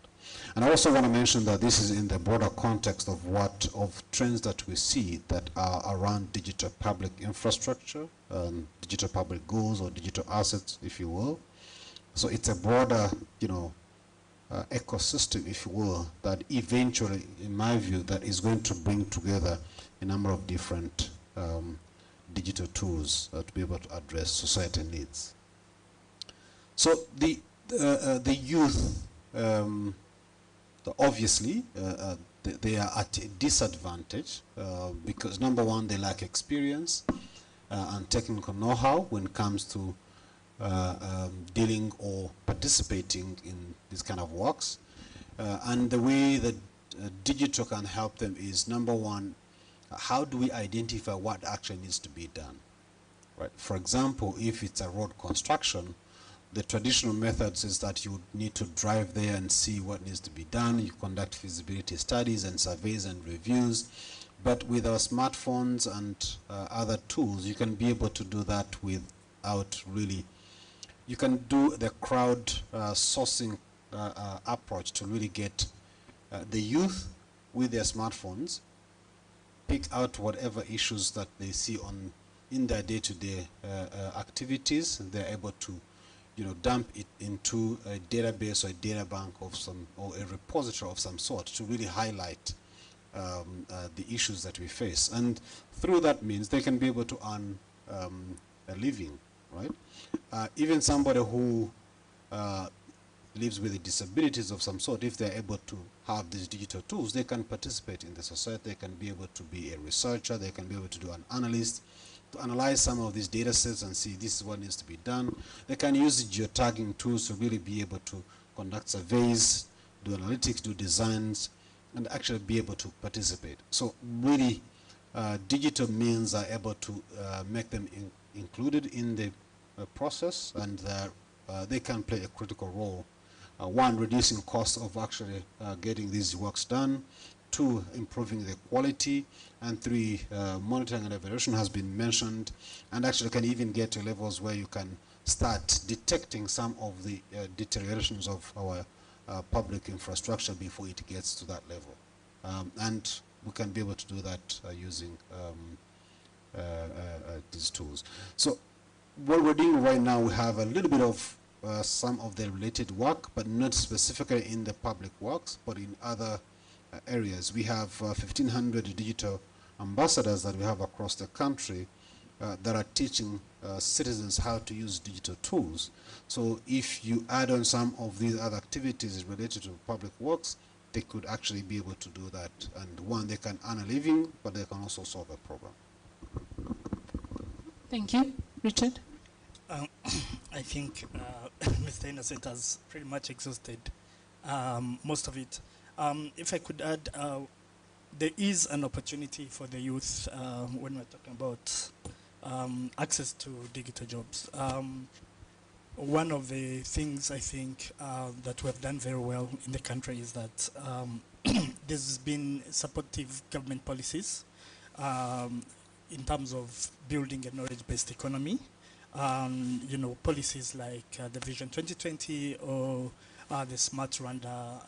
And I also want to mention that this is in the broader context of trends that we see that are around digital public infrastructure, digital public goods or digital assets, if you will. So it's a broader, ecosystem, if you will, that eventually, in my view, that is going to bring together a number of different digital tools to be able to address society needs. So the youth, obviously, they are at a disadvantage because, number one, they lack experience and technical know-how when it comes to dealing or participating in these kind of works. And the way that digital can help them is, number one, how do we identify what actually needs to be done? Right. For example, if it's a road construction, the traditional methods is that you need to drive there and see what needs to be done. You conduct feasibility studies and surveys and reviews. But with our smartphones and other tools, you can be able to do that without really. You can do the crowd sourcing approach to really get the youth with their smartphones, pick out whatever issues that they see in their day-to-day activities, and they're able to dump it into a database or a data bank of some, or a repository of some sort to really highlight the issues that we face. And through that means they can be able to earn a living, right? Even somebody who lives with disabilities of some sort, if they're able to have these digital tools, they can participate in the society, they can be able to be a researcher, they can be able to do an analyst, to analyze some of these data sets and see this is what needs to be done. They can use geotagging tools to really be able to conduct surveys, do analytics, do designs, and actually be able to participate. So really, digital means are able to make them included in the process, and they can play a critical role. One, reducing costs of actually getting these works done. Two, improving the quality. And three, monitoring and evaluation has been mentioned, and actually can even get to levels where you can start detecting some of the deteriorations of our public infrastructure before it gets to that level. And we can be able to do that using these tools. So what we're doing right now, we have a little bit of some of the related work, but not specifically in the public works, but in other areas. We have 1,500 digital ambassadors that we have across the country that are teaching citizens how to use digital tools. So if you add on some of these other activities related to public works, they could actually be able to do that. And one, they can earn a living, but they can also solve a problem. Thank you. Richard? I think Mr. Innocent has pretty much exhausted most of it. If I could add, there is an opportunity for the youth when we're talking about access to digital jobs. One of the things I think that we have done very well in the country is that there's been supportive government policies in terms of building a knowledge-based economy. Policies like the Vision 2020 or the Smart Rwanda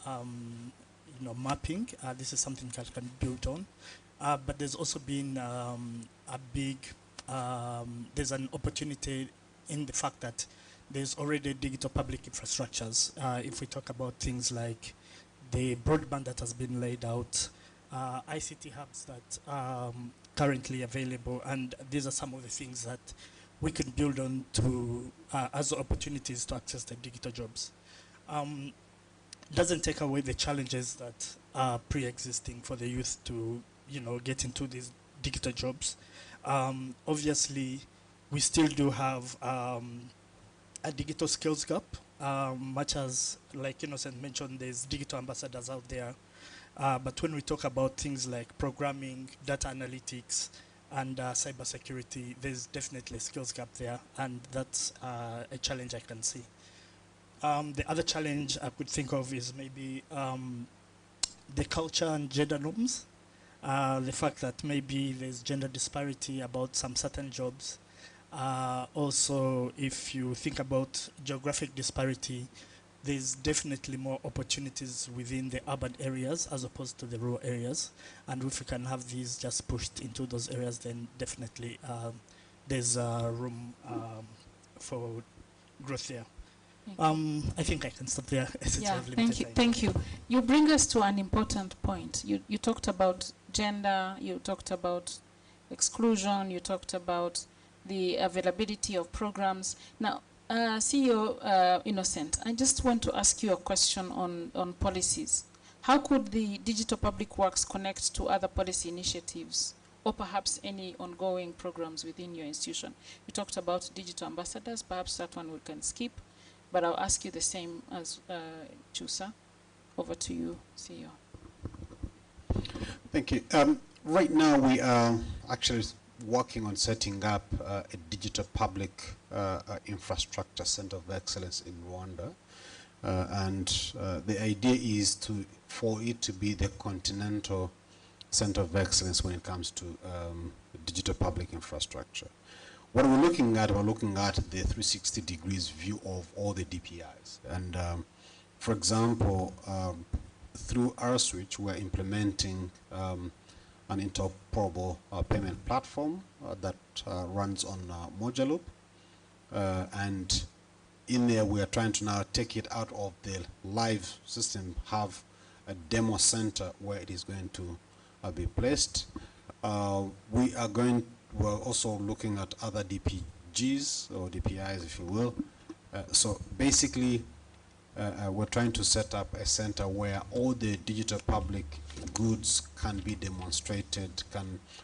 mapping. This is something that can be built on. But there's also been there's an opportunity in the fact that there's already digital public infrastructures. If we talk about things like the broadband that has been laid out, ICT hubs that are currently available, and these are some of the things that we can build on to as opportunities to access the digital jobs. Doesn't take away the challenges that are pre-existing for the youth to, get into these digital jobs. Obviously, we still do have a digital skills gap, much as, like Innocent mentioned, there's digital ambassadors out there. But when we talk about things like programming, data analytics, and cybersecurity, there's definitely a skills gap there, and that's a challenge I can see. The other challenge I could think of is maybe the culture and gender norms. The fact that maybe there's gender disparity about some certain jobs. Also, if you think about geographic disparity, there's definitely more opportunities within the urban areas as opposed to the rural areas. And if we can have these just pushed into those areas, then definitely there's room for growth there. I think I can stop there. Yeah, thank you. You bring us to an important point. You talked about gender, you talked about exclusion, you talked about the availability of programs. Now, CEO Innocent, I just want to ask you a question on policies. How could the Digital Public Works connect to other policy initiatives or perhaps any ongoing programs within your institution? You talked about digital ambassadors, perhaps that one we can skip, but I'll ask you the same as Chusa. Over to you, CEO. Thank you. Right now we are actually working on setting up a digital public infrastructure center of excellence in Rwanda. And the idea is for it to be the continental center of excellence when it comes to digital public infrastructure. What we're looking at the 360 degrees view of all the DPIs. And for example, through our switch, we're implementing an interoperable payment platform that runs on Mojaloop. And in there, we are trying to now take it out of the live system, have a demo center where it is going to be placed. We're also looking at other DPGs or DPIs, if you will. So basically, we're trying to set up a center where all the digital public goods can be demonstrated,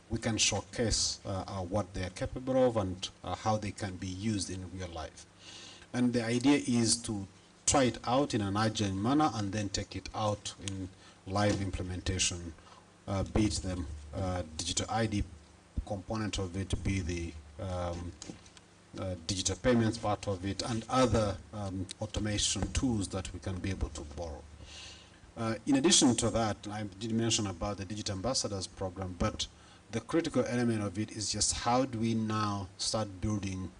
we can showcase what they're capable of and how they can be used in real life. And the idea is to try it out in an agile manner and then take it out in live implementation, be it the digital ID component of it, be the digital payments part of it, and other automation tools that we can be able to borrow. In addition to that, I did mention about the Digital Ambassadors program, but the critical element of it is just how do we now start building,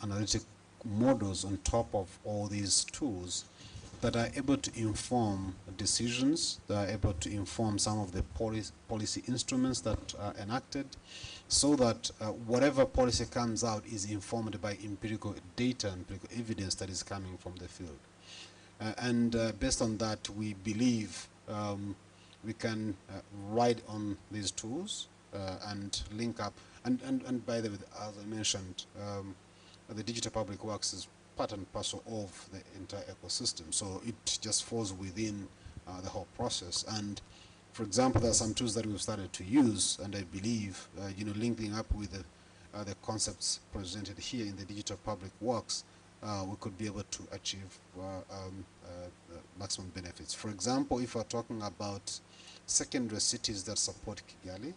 analytic models on top of all these tools that are able to inform decisions, that are able to inform some of the policy instruments that are enacted, so that whatever policy comes out is informed by empirical data and empirical evidence that is coming from the field. And based on that, we believe we can ride on these tools and link up. And by the way, as I mentioned, the Digital Public Works is part and parcel of the entire ecosystem. So it just falls within the whole process. And for example, there are some tools that we've started to use, and I believe, linking up with the concepts presented here in the Digital Public Works, we could be able to achieve maximum benefits. For example, if we're talking about secondary cities that support Kigali,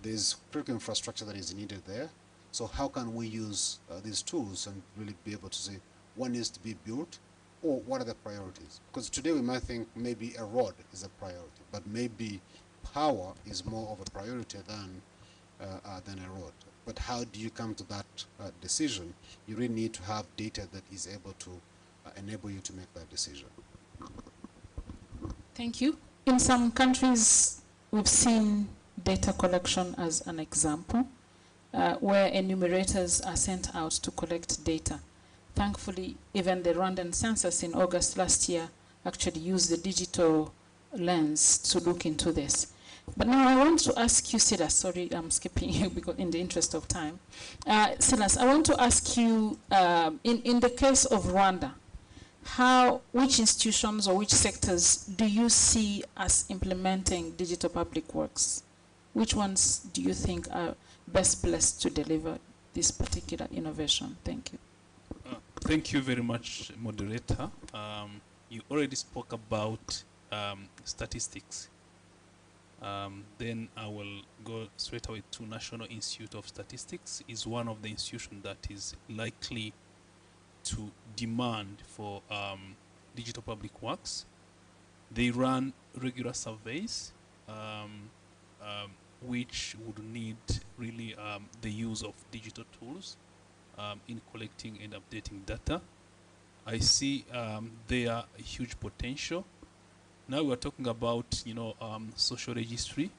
there's critical infrastructure that is needed there. So how can we use these tools and really be able to say what needs to be built, or what are the priorities? Because today we might think maybe a road is a priority, but maybe power is more of a priority than a road. But how do you come to that decision? You really need to have data that is able to enable you to make that decision. Thank you. In some countries, we've seen data collection as an example, where enumerators are sent out to collect data. Thankfully, even the Rwandan census in August last year actually used the digital lens to look into this. But now I want to ask you, Silas, sorry, I'm skipping you because in the interest of time. Silas, I want to ask you, in the case of Rwanda, which institutions or which sectors do you see as implementing digital public works? Which ones do you think are best placed to deliver this particular innovation? Thank you. Thank you very much, moderator. You already spoke about statistics. Then I will go straight away to National Institute of Statistics. Is one of the institutions that is likely to demand for digital public works. They run regular surveys, which would need really the use of digital tools in collecting and updating data. I see there a huge potential. Now we're talking about, social registry.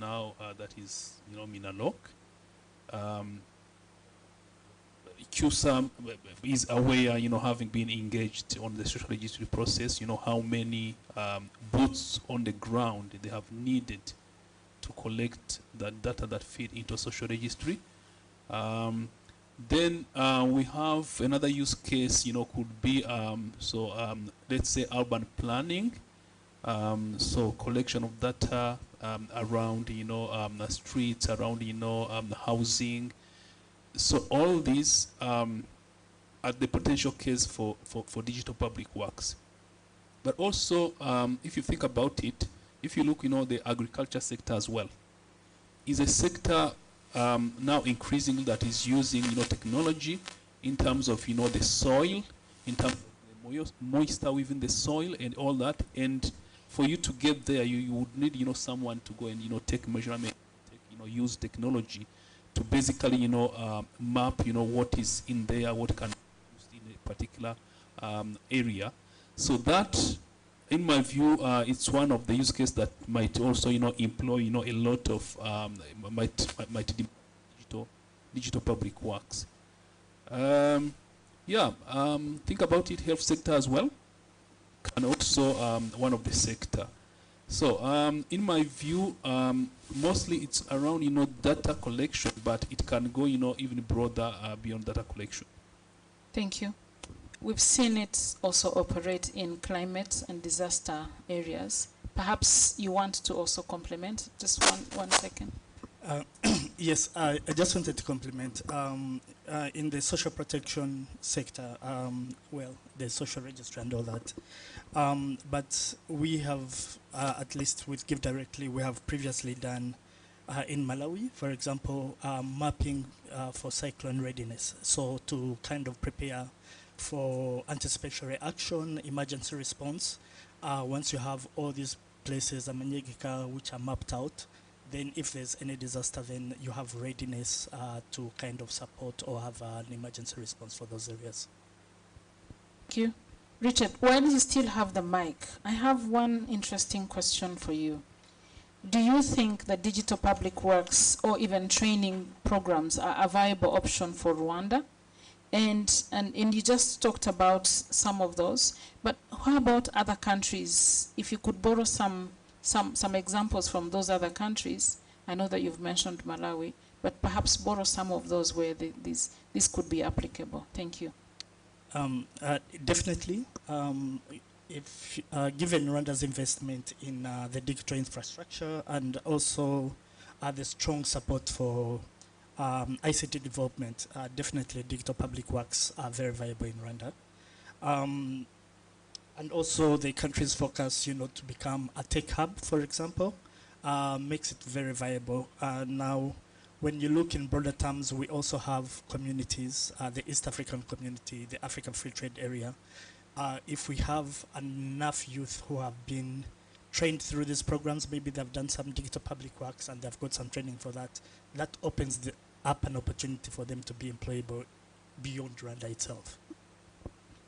Now that is, Minalok. QSAM is aware, having been engaged on the social registry process, how many boots on the ground they have needed to collect the data that feed into social registry. Then we have another use case, could be, let's say urban planning. So collection of data around, the streets, around, the housing. So all these are the potential case for digital public works. But also, if you think about it, if you look, the agriculture sector as well, is a sector now increasingly that is using, technology in terms of, the soil, in terms of the moisture within the soil and all that. And for you to get there, you would need, someone to go and, take measurement, use technology to basically, map, what is in there, what can be used in a particular area. So that, in my view, it's one of the use cases that might also, employ, a lot of, might digital public works. Think about it, health sector as well, and also one of the sector. So in my view, mostly it's around, data collection, but it can go, even broader beyond data collection. Thank you. We've seen it also operate in climate and disaster areas. Perhaps you want to also complement, just one second. Yes, I just wanted to compliment. In the social protection sector, the social registry and all that. But we have, at least with Give Directly, we have previously done in Malawi, for example, mapping for cyclone readiness. So to kind of prepare for anticipatory action, emergency response. Once you have all these places, which are mapped out, then if there's any disaster, then you have readiness to kind of support or have an emergency response for those areas. Thank you. Richard, while you still have the mic, I have one interesting question for you. Do you think that digital public works or even training programs are a viable option for Rwanda? And you just talked about some of those, but how about other countries? If you could borrow some examples from those other countries. I know that you've mentioned Malawi, but perhaps borrow some of those where this could be applicable. Thank you. Definitely. If given Rwanda's investment in the digital infrastructure and also the strong support for ICT development, definitely digital public works are very viable in Rwanda. And also the country's focus, to become a tech hub, for example, makes it very viable. Now, when you look in broader terms, we also have communities, the East African community, the African Free Trade Area. If we have enough youth who have been trained through these programs, maybe they've done some digital public works and they've got some training for that, that opens up an opportunity for them to be employable beyond Rwanda itself.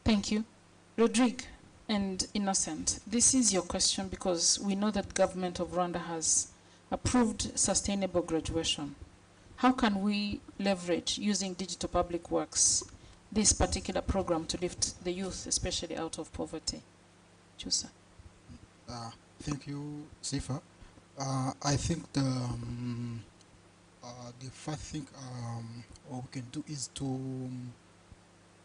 Thank you. Rodrigue and Innocent, this is your question because we know that government of Rwanda has approved sustainable graduation. How can we leverage using digital public works this particular program to lift the youth, especially out of poverty? Chusa. Thank you, Sifa. I think the first thing what we can do is to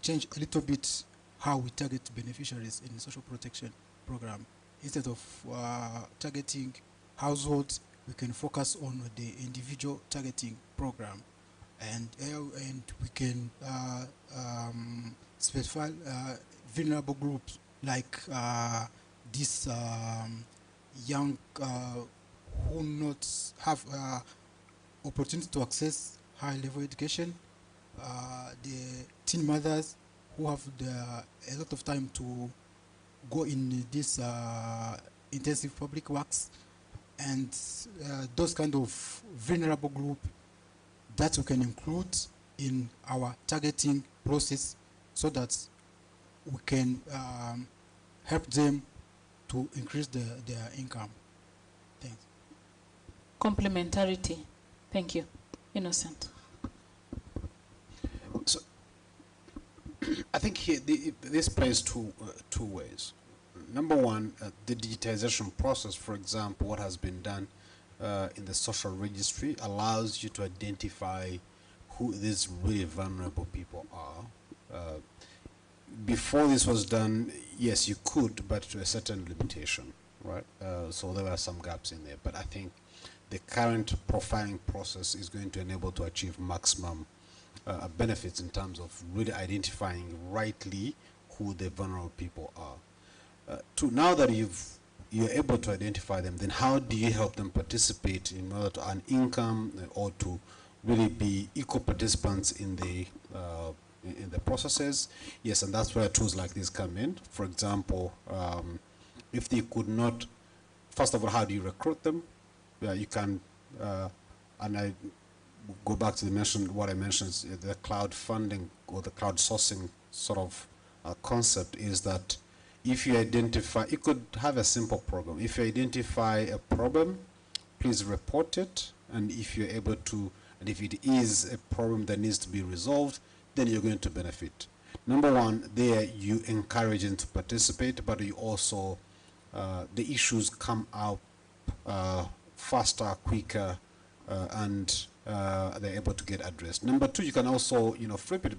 change a little bit how we target beneficiaries in the social protection program. Instead of targeting households, we can focus on the individual targeting program, and we can specify vulnerable groups like these young who not have opportunity to access high level education, the teen mothers who have a lot of time to go in this intensive public works, and those kind of vulnerable group that we can include in our targeting process, so that we can help them to increase their income. Thanks. Complementarity. Thank you. Innocent. So, I think here this plays two ways. Number one, the digitization process, for example, what has been done in the social registry allows you to identify who these really vulnerable people are. Before this was done, yes, you could, but to a certain limitation, right? So there were some gaps in there, but I think the current profiling process is going to enable to achieve maximum benefits in terms of really identifying rightly who the vulnerable people are. Now that you're able to identify them, then how do you help them participate in order to earn income or to really be equal participants in the processes? Yes, and that's where tools like this come in. For example, if they could not, first of all, how do you recruit them? You can, and I go back to what I mentioned, the cloud funding or the crowdsourcing sort of concept is that if you identify, you could have a simple program. If you identify a problem, please report it. And if you're able to, and if it is a problem that needs to be resolved, then you're going to benefit. Number one, there you encourage them to participate, but you also, the issues come out faster, quicker, and they're able to get addressed. Number two, you can also, flip it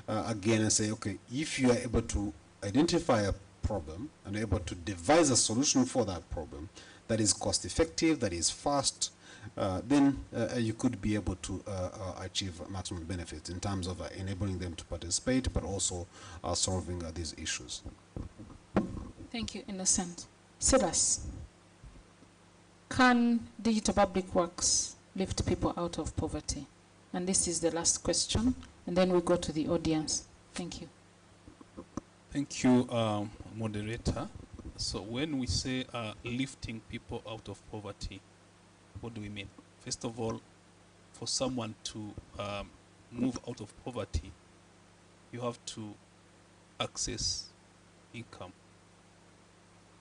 again and say, okay, if you are able to identify a problem and able to devise a solution for that problem that is cost effective, that is fast, then you could be able to achieve maximum benefits in terms of enabling them to participate, but also solving these issues. Thank you, Innocent. Silas, can digital public works lift people out of poverty? And this is the last question, and then we go to the audience. Thank you. Thank you, moderator. So when we say lifting people out of poverty, what do we mean? First of all, for someone to move out of poverty, you have to access income.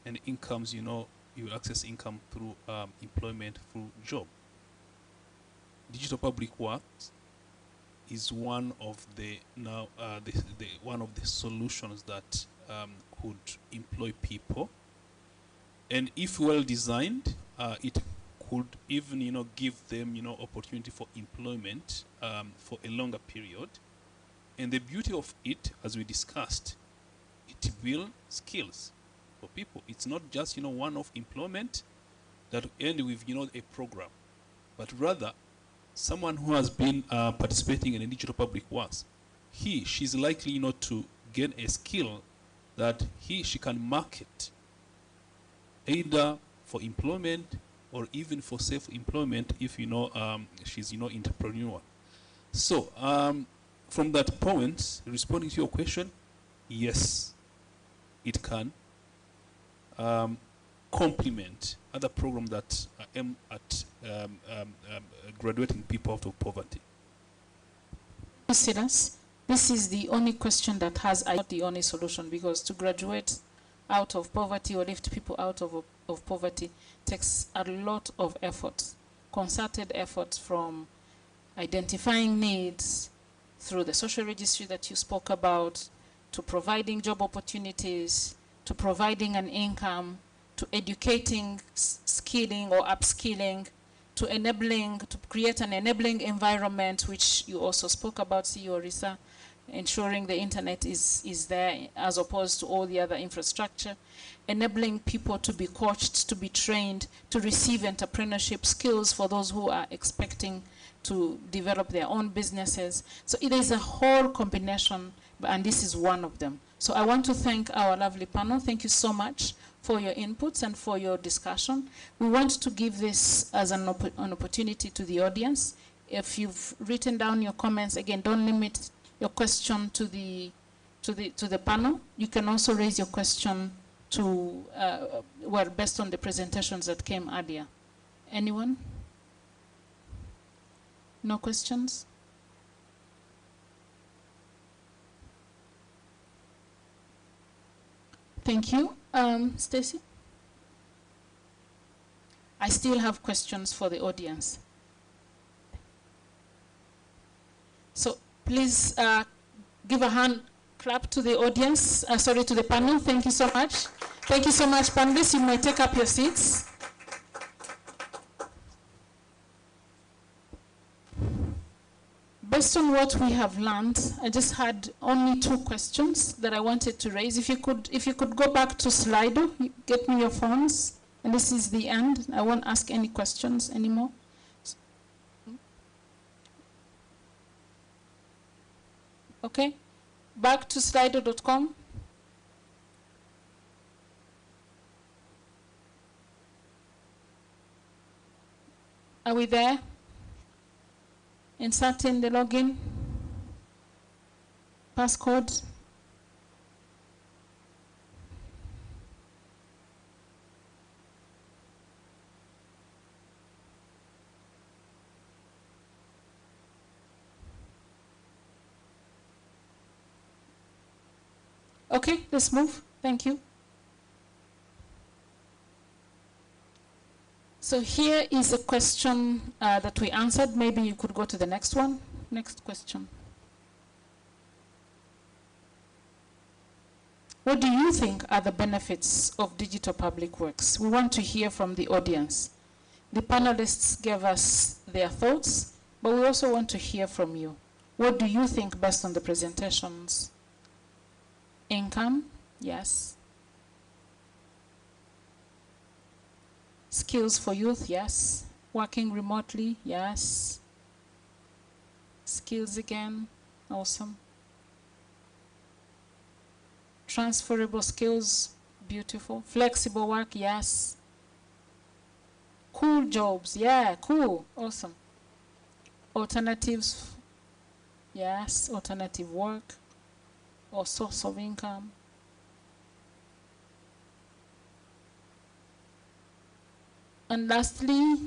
And incomes, you access income through employment, through job. Digital public works is one of the one of the solutions that could employ people, and if well designed, it could even give them opportunity for employment for a longer period. And the beauty of it, as we discussed, it builds skills for people. It's not just one-off employment that end with a program, but rather someone who has been participating in a digital public works, she's likely to gain a skill that she can market either for employment or even for self-employment if she's entrepreneur. So from that point, responding to your question, yes, it can complement other programs that aim at graduating people out of poverty. Silas, this is the only question that has not the only solution, because to graduate out of poverty or lift people out of poverty takes a lot of effort, concerted effort, from identifying needs through the social registry that you spoke about, to providing job opportunities, to providing an income, to educating skilling or upskilling, to create an enabling environment, which you also spoke about, CEO Risa, ensuring the internet is there as opposed to all the other infrastructure, enabling people to be coached, to be trained, to receive entrepreneurship skills for those who are expecting to develop their own businesses. So it is a whole combination, and this is one of them. So I want to thank our lovely panel. Thank you so much for your inputs and for your discussion. We want to give this as an opportunity to the audience. If you've written down your comments, again, don't limit your question to the panel. You can also raise your question to, well, based on the presentations that came earlier. Anyone? No questions? Thank you. Stacy? I still have questions for the audience. So please give a hand clap to the audience, sorry, to the panel. Thank you so much. Thank you so much, panelists. You may take up your seats. Based on what we have learned, I just had only 2 questions that I wanted to raise. If you could go back to Slido, get me your phones, and this is the end. I won't ask any questions anymore. Okay, back to slido.com. Are we there? Inserting the login, passcode. Okay, let's move. Thank you. So here is a question that we answered. Maybe you could go to the next one. Next question. What do you think are the benefits of digital public works? We want to hear from the audience. The panelists gave us their thoughts, but we also want to hear from you. What do you think based on the presentations? Income? Yes. Skills for youth? Yes. Working remotely? Yes. Skills again? Awesome. Transferable skills? Beautiful. Flexible work? Yes. Cool jobs? Yeah, cool. Awesome. Alternatives? Yes. Alternative work or source of income? And lastly,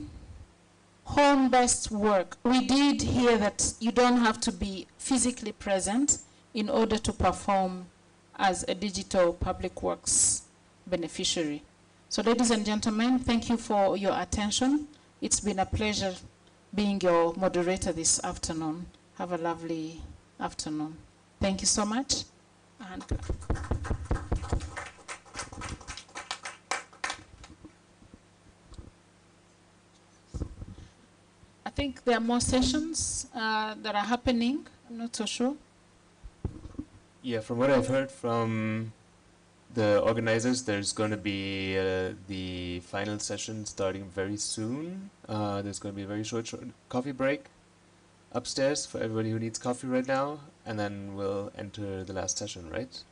home-based work. We did hear that you don't have to be physically present in order to perform as a digital public works beneficiary. So ladies and gentlemen, thank you for your attention. It's been a pleasure being your moderator this afternoon. Have a lovely afternoon. Thank you so much. And I think there are more sessions that are happening. I'm not so sure. Yeah, from what I've heard from the organizers, there's going to be the final session starting very soon. There's going to be a very short coffee break upstairs for everybody who needs coffee right now, and then we'll enter the last session, right?